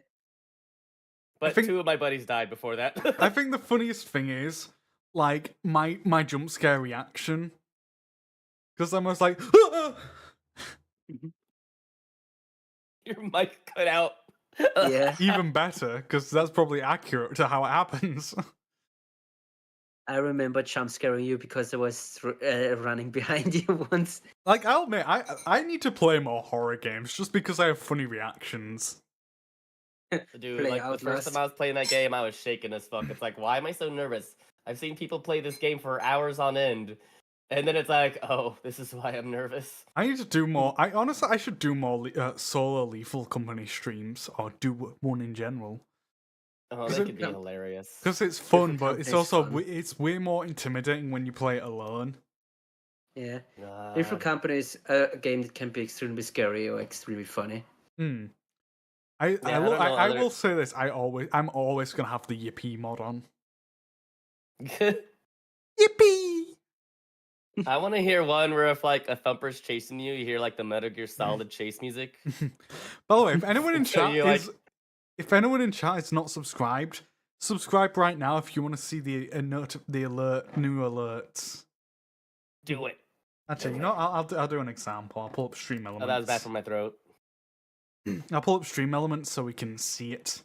But think- 2 of my buddies died before that. I think the funniest thing is like my jump scare reaction, because I was like, Your mic cut out. Yeah. even better, because that's probably accurate to how it happens. I remember jump scaring you because I was running behind you once. Like, I'll admit, I need to play more horror games just because I have funny reactions. Dude, Play like the first Outlast. time I was playing that game, I was shaking as fuck. It's like, why am I so nervous? I've seen people play this game for hours on end, and then it's like, oh, this is why I'm nervous. I need to do more. I honestly, I should do more solo Lethal Company streams, or do one in general. Oh, Is that it- could be hilarious. Because it's fun, Lethal but it's Company is also fun. it's way more intimidating when you play it alone. Yeah. Lethal God. Company is a game that can be extremely scary or extremely funny. Hmm. I don't know I other- will say this. I'm always gonna have the Yippee mod on. Yippee! I want to hear one where if like a thumper's chasing you, you hear like the Metal Gear Solid chase music. By the way, if anyone in So chat you, like- if anyone in chat is not subscribed, subscribe right now if you want to see the new alerts. Do it. Actually, you know, I'll do an example. I'll pull up Stream Elements. Oh, that was bad from my throat. I'll pull up Stream Elements so we can see it.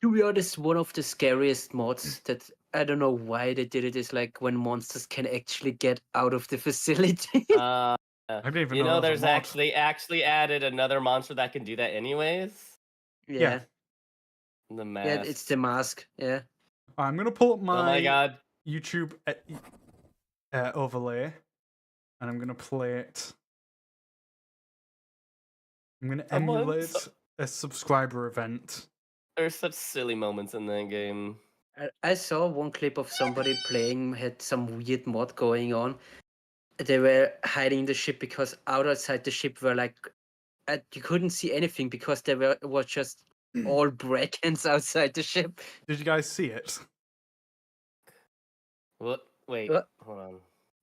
To be honest, one of the scariest mods that I don't know why they did it is like when monsters can actually get out of the facility. I didn't even You know know, that was a there's mod. actually added another monster that can do that anyways. Yeah. The Yeah, mask. it's the mask. Yeah. I'm gonna pull up Oh my god. YouTube overlay, and I'm gonna play it. I'm gonna emulate a subscriber event. There's such silly moments in that game. I saw one clip of somebody playing, had some weird mod going on. They were hiding the ship because outside the ship were like you couldn't see anything because there was just all brackens outside the ship. Did you guys see it? What? Wait, What? hold on.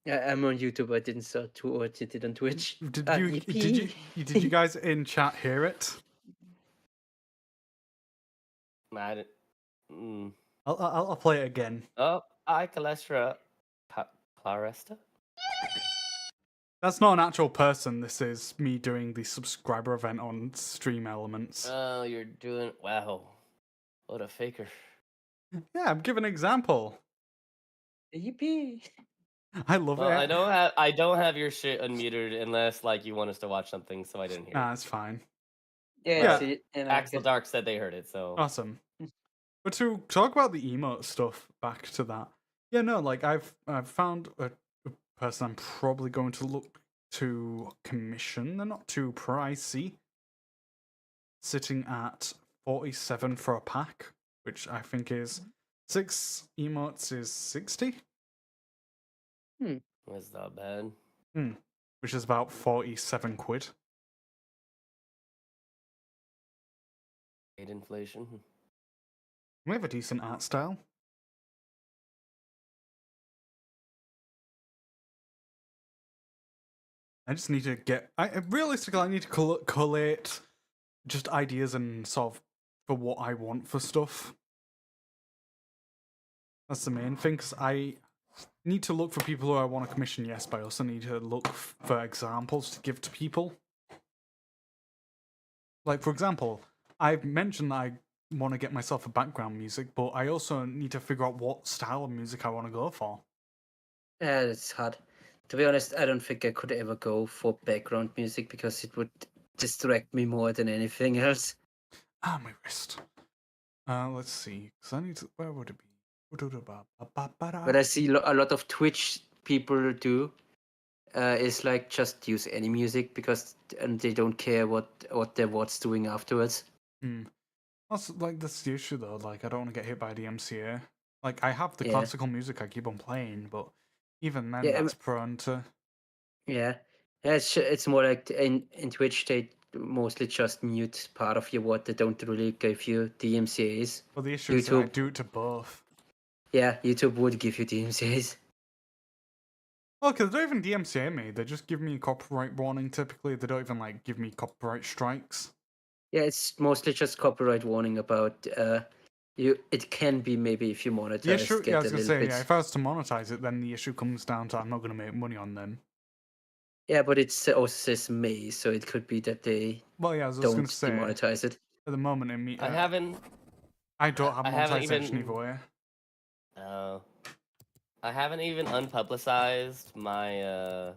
Yeah, I'm on YouTube. I didn't saw watch it on Twitch. Did Ah, you yippee. did you guys in chat hear it? Nah, I didn't. Mm. I'll play it again. Oh, I cholesterol. Claresta? That's not an actual person. This is me doing the subscriber event on Stream Elements. Oh, you're doing. Wow. What a faker. Yeah, I'm giving an example. Yippee. I love Well, it. I don't have your shit unmuted unless like you want us to watch something, so I didn't hear. Nah, it's fine. Yeah, Yeah. see, and Axel Dark said they heard it, so. Awesome. But to talk about the emote stuff, back to that. Yeah, no, like I've found a person I'm probably going to look to commission. They're not too pricey. Sitting at 47 for a pack, which I think is 6 emotes is 60. That's not bad. Which is about 47 quid. Hate inflation. We have a decent art style. I just need to get. Realistically, I need to collate just ideas and sort of for what I want for stuff. That's the main thing, because I need to look for people who I want to commission, yes, but I also need to look for examples to give to people. Like, for example, I've mentioned that I want to get myself a background music, but I also need to figure out what style of music I want to go for. Yeah, it's hard. To be honest, I don't think I could ever go for background music because it would distract me more than anything else. Ah, my wrist. Let's see. Because I need to. Where would it be? But I see a lot of Twitch people do is like just use any music because and they don't care what their what's doing afterwards. That's the issue though. Like, I don't want to get hit by the MCA. Like, I have the Yeah. classical music I keep on playing, but even then, Yeah, that's prone to. Yeah, it's more like in Twitch they mostly just mute part of your word. They don't really give you DMCA's. Well, the issue is that I YouTube, do it to both. yeah, YouTube would give you DMCA's. Well, because they don't even DMCA me. They just give me a copyright warning. Typically, they don't even like give me copyright strikes. Yeah, it's mostly just copyright warning about you. It can be maybe if you monetize, The issue, get yeah, I a was gonna little say, bit. yeah, if I was to monetize it, then the issue comes down to I'm not gonna make money on them. Yeah, but it also says may, so it could be that they Well, yeah, I was just don't gonna say, at demonetize it. the moment, I haven't. I don't have I haven't monetization even. either way. Uh, I haven't even unpublicized my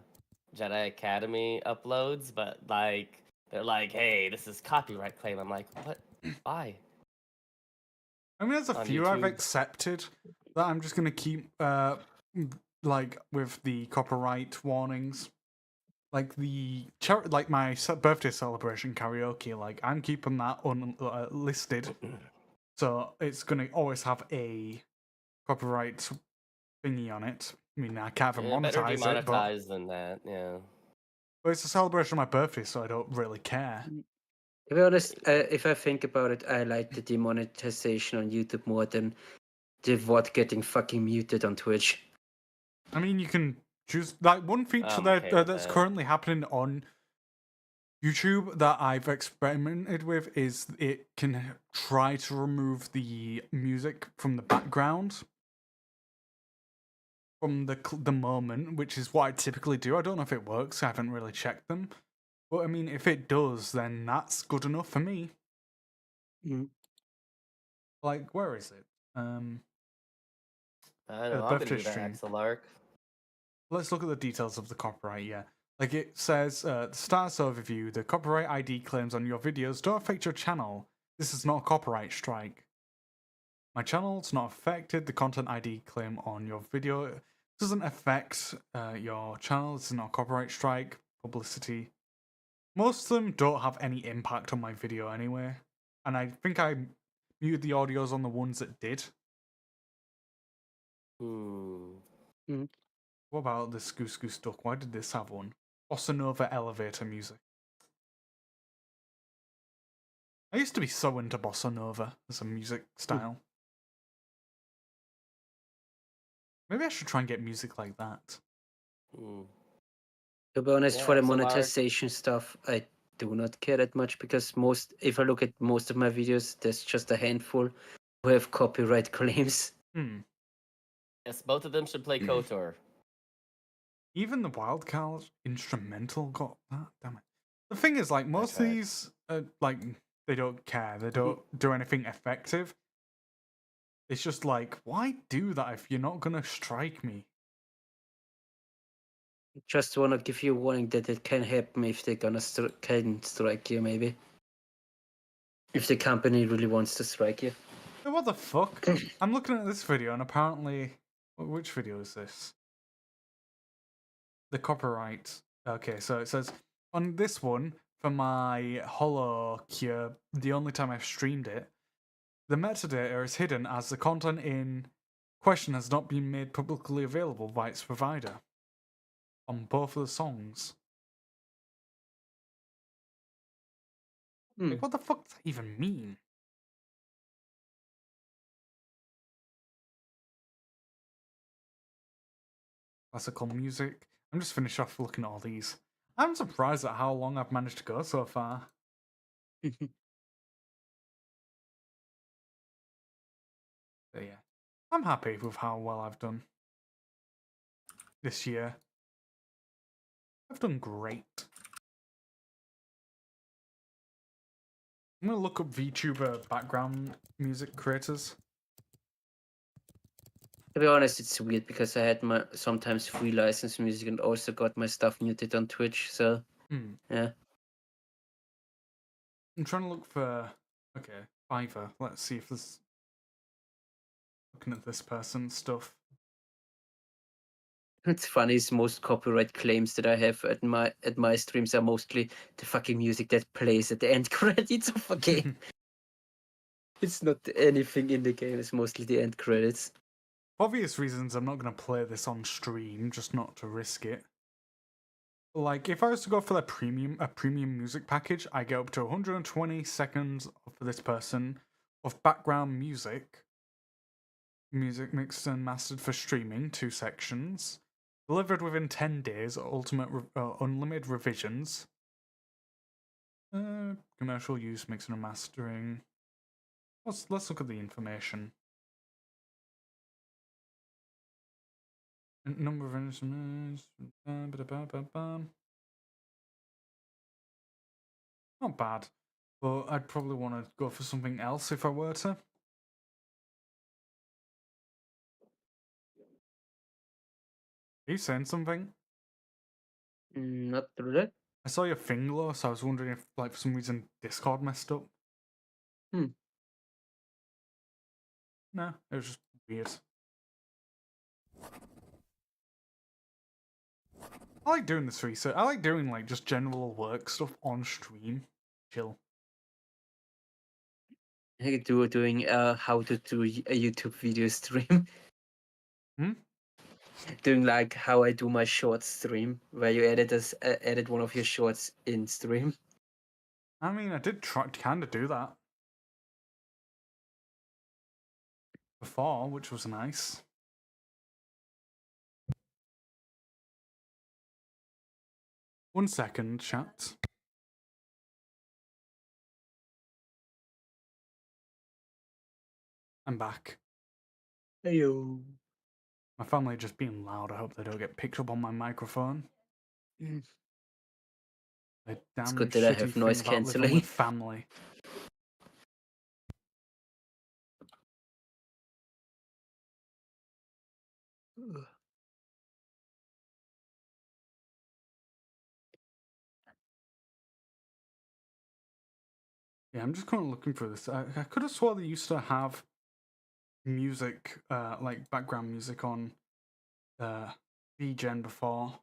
Jedi Academy uploads, but like they're like, "Hey, this is copyright claim." I'm like, "What? Why?" I mean, there's a On few I've YouTube. accepted that I'm just gonna keep, like with the copyright warnings. Like like my birthday celebration karaoke, like I'm keeping that unlisted, so it's gonna always have a copyright thingy on it. I mean, I can't even Yeah, better monetize it, but demonetize than that. Yeah. it's a celebration of my birthday, so I don't really care. To be honest, if I think about it, I like the demonetization on YouTube more than the word getting fucking muted on Twitch. I mean, you can choose like one feature I'm okay with that's that. currently happening on YouTube that I've experimented with is it can try to remove the music from the background from the moment, which is what I typically do. I don't know if it works. I haven't really checked them, but I mean, if it does, then that's good enough for me. Mm. Like, where is it? I The know. I'm gonna birthday do that stream. Axelark. Let's look at the details of the copyright. Yeah, like it says, the status overview: the copyright ID claims on your videos don't affect your channel. This is not a copyright strike. My channel's not affected. The content ID claim on your video doesn't affect your channel. This is not a copyright strike. Publicity. Most of them don't have any impact on my video anyway. And I think I muted the audios on the ones that did. Hmm. What about this Goose Goose Duck? Why did this have one? Bossa Nova elevator music. I used to be so into Bossa Nova as a music style. Maybe I should try and get music like that. Hmm. To be honest, Yeah, for the Axelark. monetization stuff, I do not care that much because if I look at most of my videos, there's just a handful who have copyright claims. Yes, both of them should play KOTOR. Even the Wild Card instrumental got that. Damn it. The thing is, like, most of tried. these, like, they don't care. They don't do anything effective. It's just like, why do that if you're not gonna strike me? Just want to give you a warning that it can happen if they're gonna can strike you, maybe. If the company really wants to strike you. Hey, what the fuck? I'm looking at this video and apparently, which video is this? The copyright. Okay, so it says on this one for my Hollow Cure, the only time I've streamed it, the metadata is hidden as the content in question has not been made publicly available by its provider on both of the songs. Like, what the fuck does that even mean? Classical music. I'm just finished off looking at all these. I'm surprised at how long I've managed to go so far. But yeah, I'm happy with how well I've done this year. I've done great. I'm gonna look up VTuber background music creators. To be honest, it's weird because I had my sometimes free license music and also got my stuff muted on Twitch, so yeah. I'm trying to look for Fiverr. Let's see if there's looking at this person's stuff. It's funny, is most copyright claims that I have at my streams are mostly the fucking music that plays at the end credits of a game. It's not anything in the game. It's mostly the end credits. For obvious reasons, I'm not going to play this on stream, just not to risk it. Like, if I was to go for a premium music package, I get up to 120 seconds for this person of background music mixed and mastered for streaming, 2 sections, delivered within 10 days, unlimited revisions, commercial use, mixing and mastering. Let's look at the information. Number of instruments. Not bad, but I'd probably want to go for something else if I were to. Are you saying something? Not really. I saw your thing low, so I was wondering if, like, for some reason, Discord messed up. No, it was just weird. I like doing this research. I like doing, like, just general work stuff on stream. Chill. Doing how to do a YouTube video stream. Doing like how I do my short stream, where you edit one of your shorts in stream. I mean, I did try kind of do that before, which was nice. One second, chat. I'm back. Heyo. My family are just being loud. I hope they don't get picked up on my microphone. It's good that I have noise cancelling. With family. Yeah, I'm just kind of looking for this. I could have swore they used to have music, like background music on VGen before.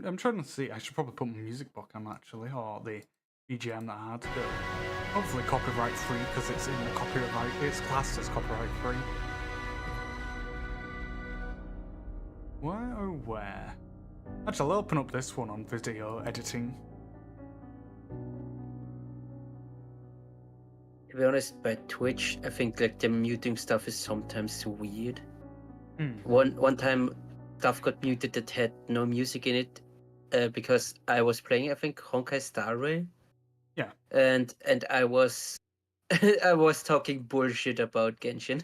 I'm trying to see. I should probably put my music book on actually, or the BGM that I had. But hopefully copyright free because it's in the copyright. It's classed as copyright free. Where oh where? Actually, I'll open up this one on video editing. To be honest, by Twitch, I think like the muting stuff is sometimes weird. One time, stuff got muted that had no music in it, because I was playing, I think, Honkai Star Rail. Yeah. And I was I was talking bullshit about Genshin.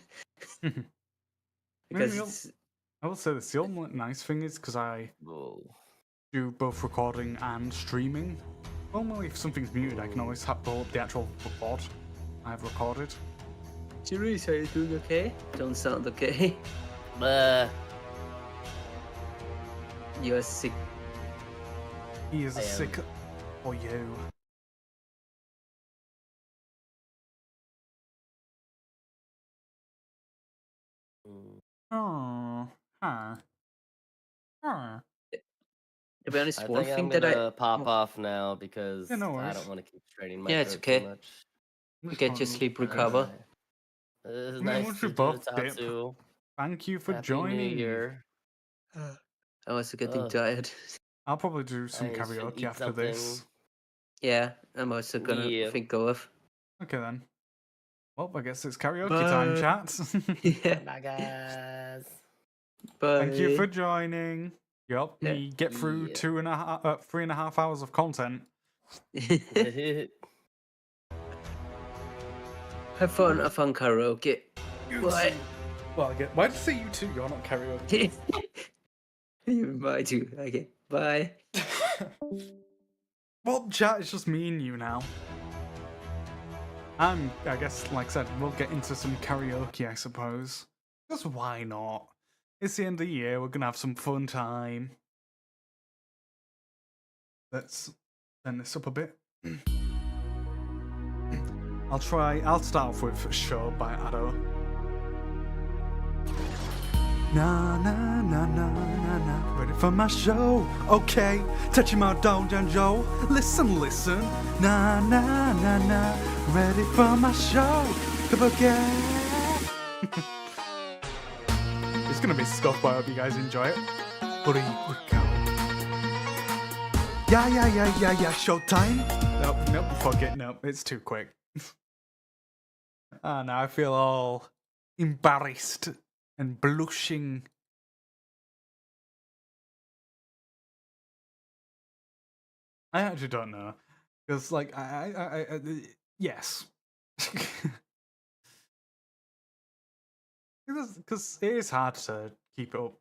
Because I will say this. The only nice thing is because I do both recording and streaming. Normally, if something's muted, I can always pull up the actual report I've recorded. Therese, are you doing okay? Don't sound okay. You're sick. He is sick for you. Oh, To be honest, one thing I'm gonna pop off now because I don't want to keep straining my throat too much. Get your sleep recover. This is nice to do Tatsu. Thank you for Happy joining. New Year. I was getting tired. I'll probably do some karaoke after this. Yeah, I'm also gonna think of. Okay then. Well, I guess it's karaoke time, chat. Yeah. Bye, guys. Bye. Thank you for joining. Yup, we get through 3.5 hours of content. Have fun karaoke. Bye. Well, why did you say you two? You're not karaoke. You might do. Okay. Bye. Well, chat, it's just me and you now. I guess, like I said, we'll get into some karaoke, I suppose. Just why not? It's the end of the year, we're gonna have some fun time. Let's turn this up a bit. I'll start off with Show by Ado. Na na na na na na. Ready for my show? Okay. Touch him out, don't Joe. Listen, listen. Na na na na. Ready for my show? Come again. It's gonna be stuff, but I hope you guys enjoy it. But here we go. Yeah. Showtime. Nope. Fuck it. Nope. It's too quick. Ah, now I feel all embarrassed and blushing. I actually don't know, because like yes, because it is hard to keep it up.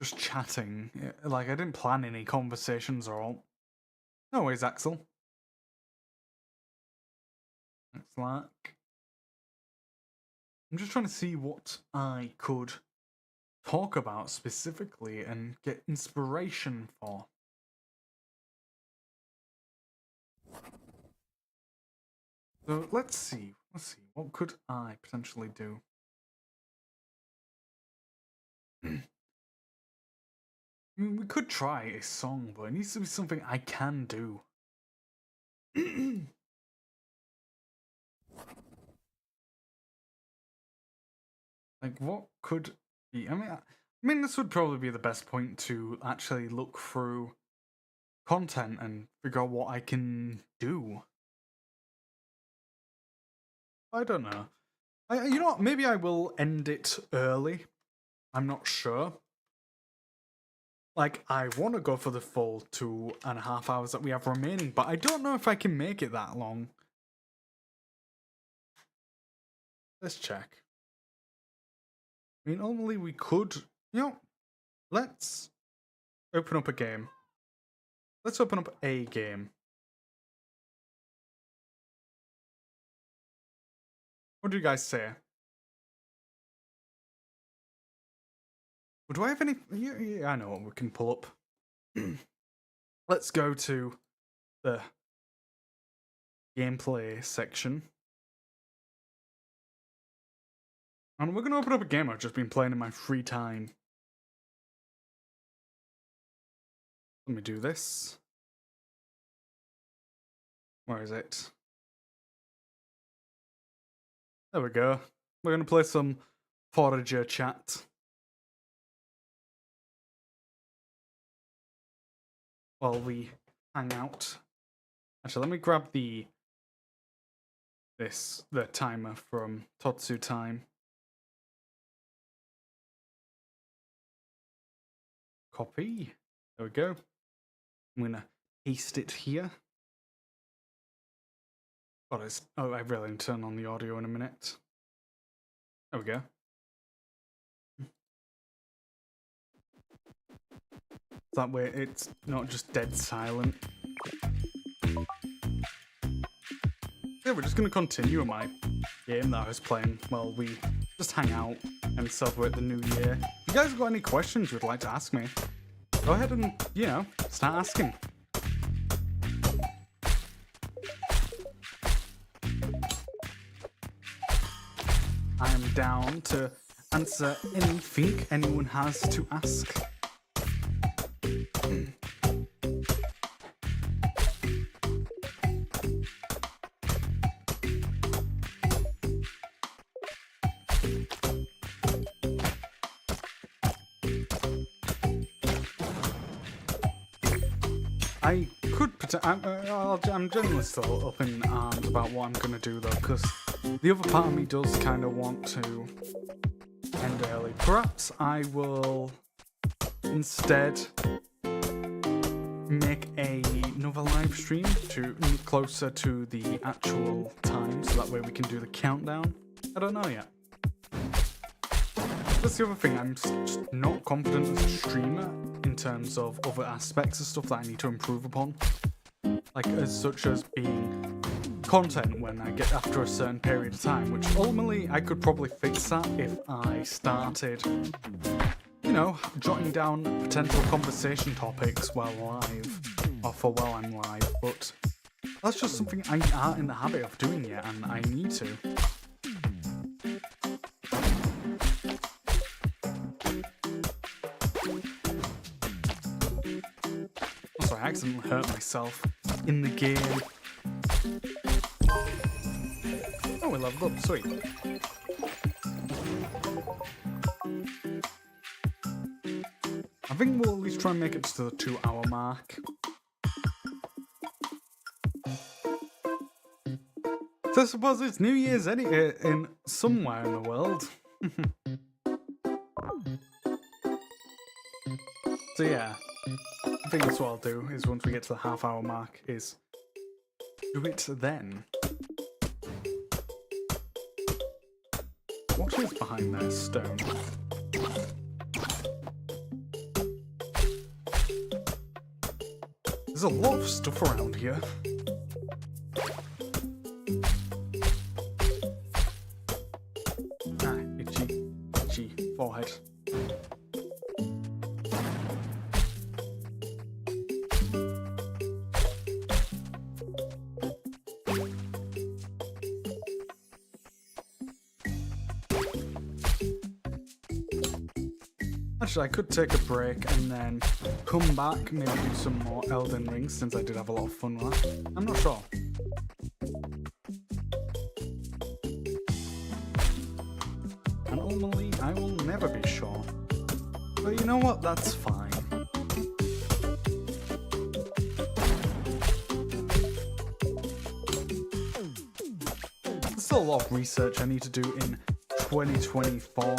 Just chatting, like I didn't plan any conversations or all. No worries, Axel. It's like I'm just trying to see what I could talk about specifically and get inspiration for. So let's see. What could I potentially do? I mean, we could try a song, but it needs to be something I can do. Like, what could be? I mean, this would probably be the best point to actually look through content and figure out what I can do. I don't know. You know what? Maybe I will end it early. I'm not sure. Like, I want to go for the full 2.5 hours that we have remaining, but I don't know if I can make it that long. Let's check. I mean, ultimately we could, you know, let's open up a game. Let's open up a game. What do you guys say? Do I have any? Yeah, I know what we can pull up. Let's go to the gameplay section. And we're going to open up a game I've just been playing in my free time. Let me do this. Where is it? There we go. We're going to play some Forager chat. While we hang out. Actually, let me grab the timer from Totsu Time. Copy. There we go. I'm gonna paste it here. I really need to turn on the audio in a minute. There we go. That way it's not just dead silent. Yeah, we're just gonna continue my game that I was playing while we just hang out and celebrate the new year. If you guys got any questions you'd like to ask me, go ahead and, you know, start asking. I am down to answer anything anyone has to ask. I could I'm generally still up in arms about what I'm gonna do though, because the other part of me does kind of want to end early. Perhaps I will instead make another live stream to closer to the actual time, so that way we can do the countdown. I don't know yet. That's the other thing, I'm just not confident as a streamer in terms of other aspects of stuff that I need to improve upon. Like, such as being content when I get after a certain period of time, which ultimately I could probably fix that if I started, you know, jotting down potential conversation topics while live, or for while I'm live, but that's just something I aren't in the habit of doing yet, and I need to. so I accidentally hurt myself in the game. Oh, we leveled up, sweet. I think we'll at least try and make it to the 2-hour mark. So I suppose it's New Year's in somewhere in the world. So yeah, I think that's what I'll do, is once we get to the half-hour mark, is do it then. What is behind that stone? There's a lot of stuff around here. Ah, itchy forehead. Actually, I could take a break and then come back, maybe do some more Elden Ring, since I did have a lot of fun with that. I'm not sure. And ultimately, I will never be sure. But you know what? That's fine. There's still a lot of research I need to do in 2024.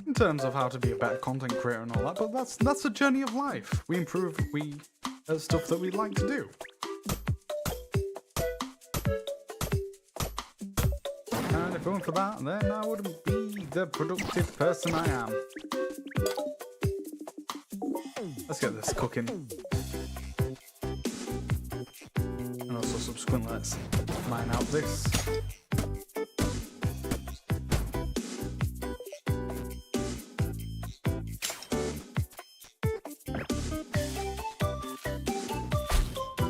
In terms of how to be a better content creator and all that, but that's a journey of life. We improve, stuff that we like to do. And if it weren't for that, then I wouldn't be the productive person I am. Let's get this cooking. And also some squintlets. Mine out this.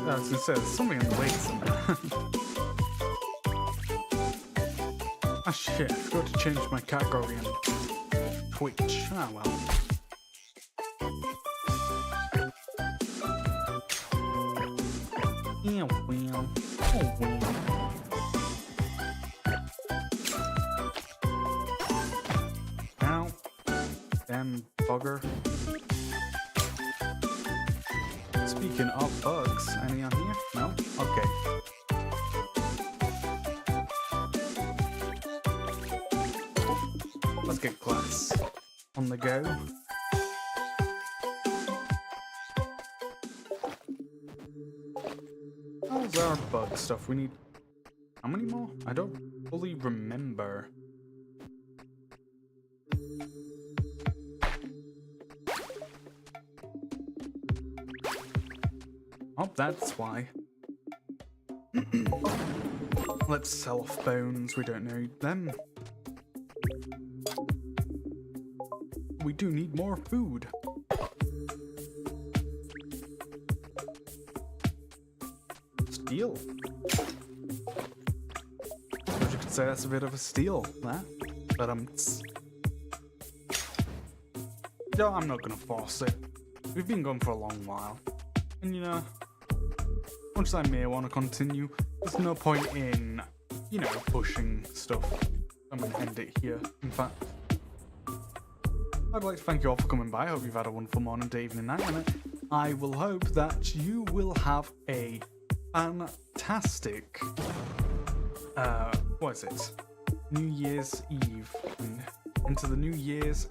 I was gonna say, there's something in the way somewhere. Ah shit, I forgot to change my category on Twitch. Ah well. Yeah, well. Oh well. Now, damn bugger. Speaking of bugs, any on here? No? Okay. Let's get glass on the go. How's our bug stuff? We need... How many more? I don't fully remember. Oh, that's why. Let's sell off bones, we don't need them. We do need more food. Steel. I suppose you could say that's a bit of a steal, that. But no, I'm not gonna force it. We've been going for a long while. And you know, much as I may want to continue, there's no point in, you know, pushing stuff. I'm going to end it here, in fact. I'd like to thank you all for coming by. I hope you've had a wonderful morning, day, evening, night, and I will hope that you will have a fantastic, what is it? New Year's Eve. And into the New Year's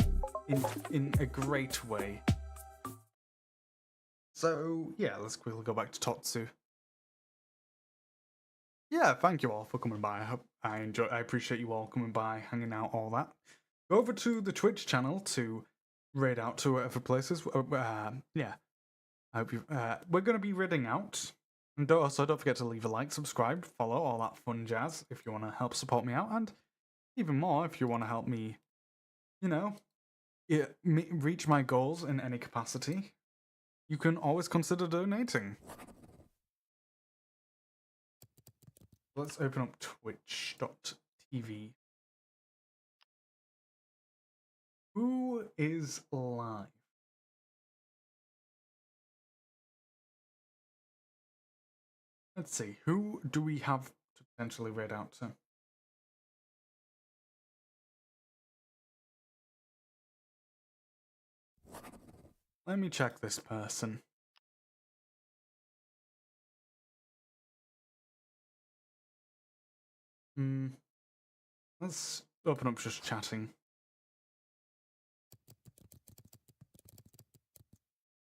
in a great way. So, yeah, let's quickly go back to Totsu. Yeah, thank you all for coming by. I appreciate you all coming by, hanging out, all that. Go over to the Twitch channel to raid out to whatever places. Yeah, I hope you. We're going to be raiding out. And don't forget to leave a like, subscribe, follow, all that fun jazz if you want to help support me out. And even more, if you want to help me, you know, reach my goals in any capacity, you can always consider donating. Let's open up twitch.tv. Who is live? Let's see. Who do we have to potentially raid out to? Let me check this person. Let's open up just chatting.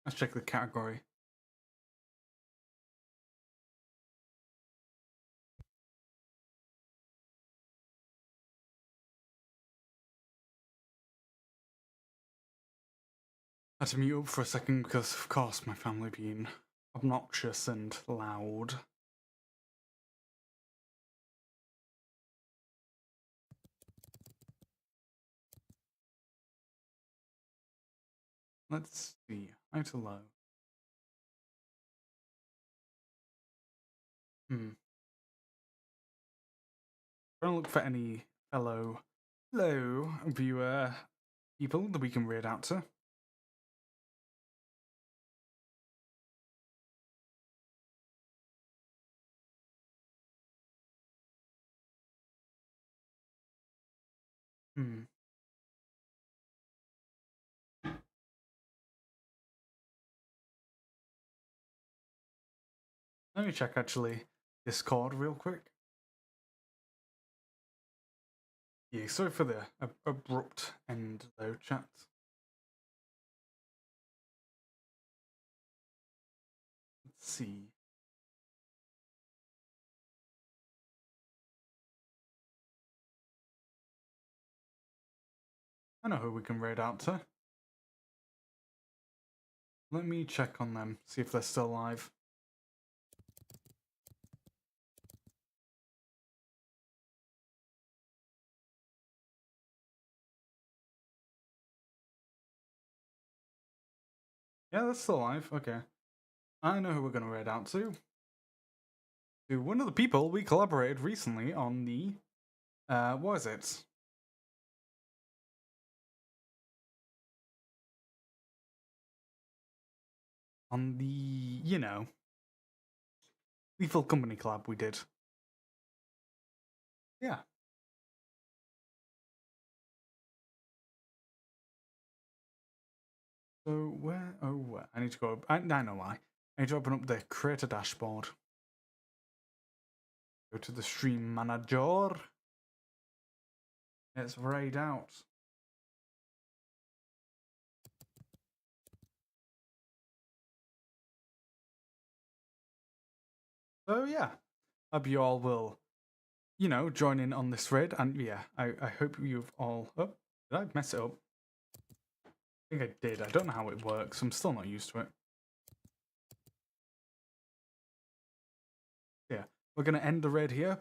Let's check the category. I had to mute up for a second because, of course, my family being obnoxious and loud. Let's see. High to low. Trying to look for any fellow viewer people that we can raid out to. Let me check actually Discord real quick. Yeah, sorry for the abrupt end though, chat. Let's see. I know who we can raid out to. Let me check on them, see if they're still alive. Yeah, they're still alive. Okay. I know who we're going to raid out to. To one of the people we collaborated recently on the... what is it? On the, you know, Lethal Company collab we did. Yeah. So where? Oh, where? I need to go. I know why. I need to open up the creator dashboard. Go to the stream manager. Let's raid out. So yeah, hope you all will, you know, join in on this raid. And yeah, I hope you've all. Oh, did I mess it up? I think I did. I don't know how it works. I'm still not used to it. Yeah, we're gonna end the raid here.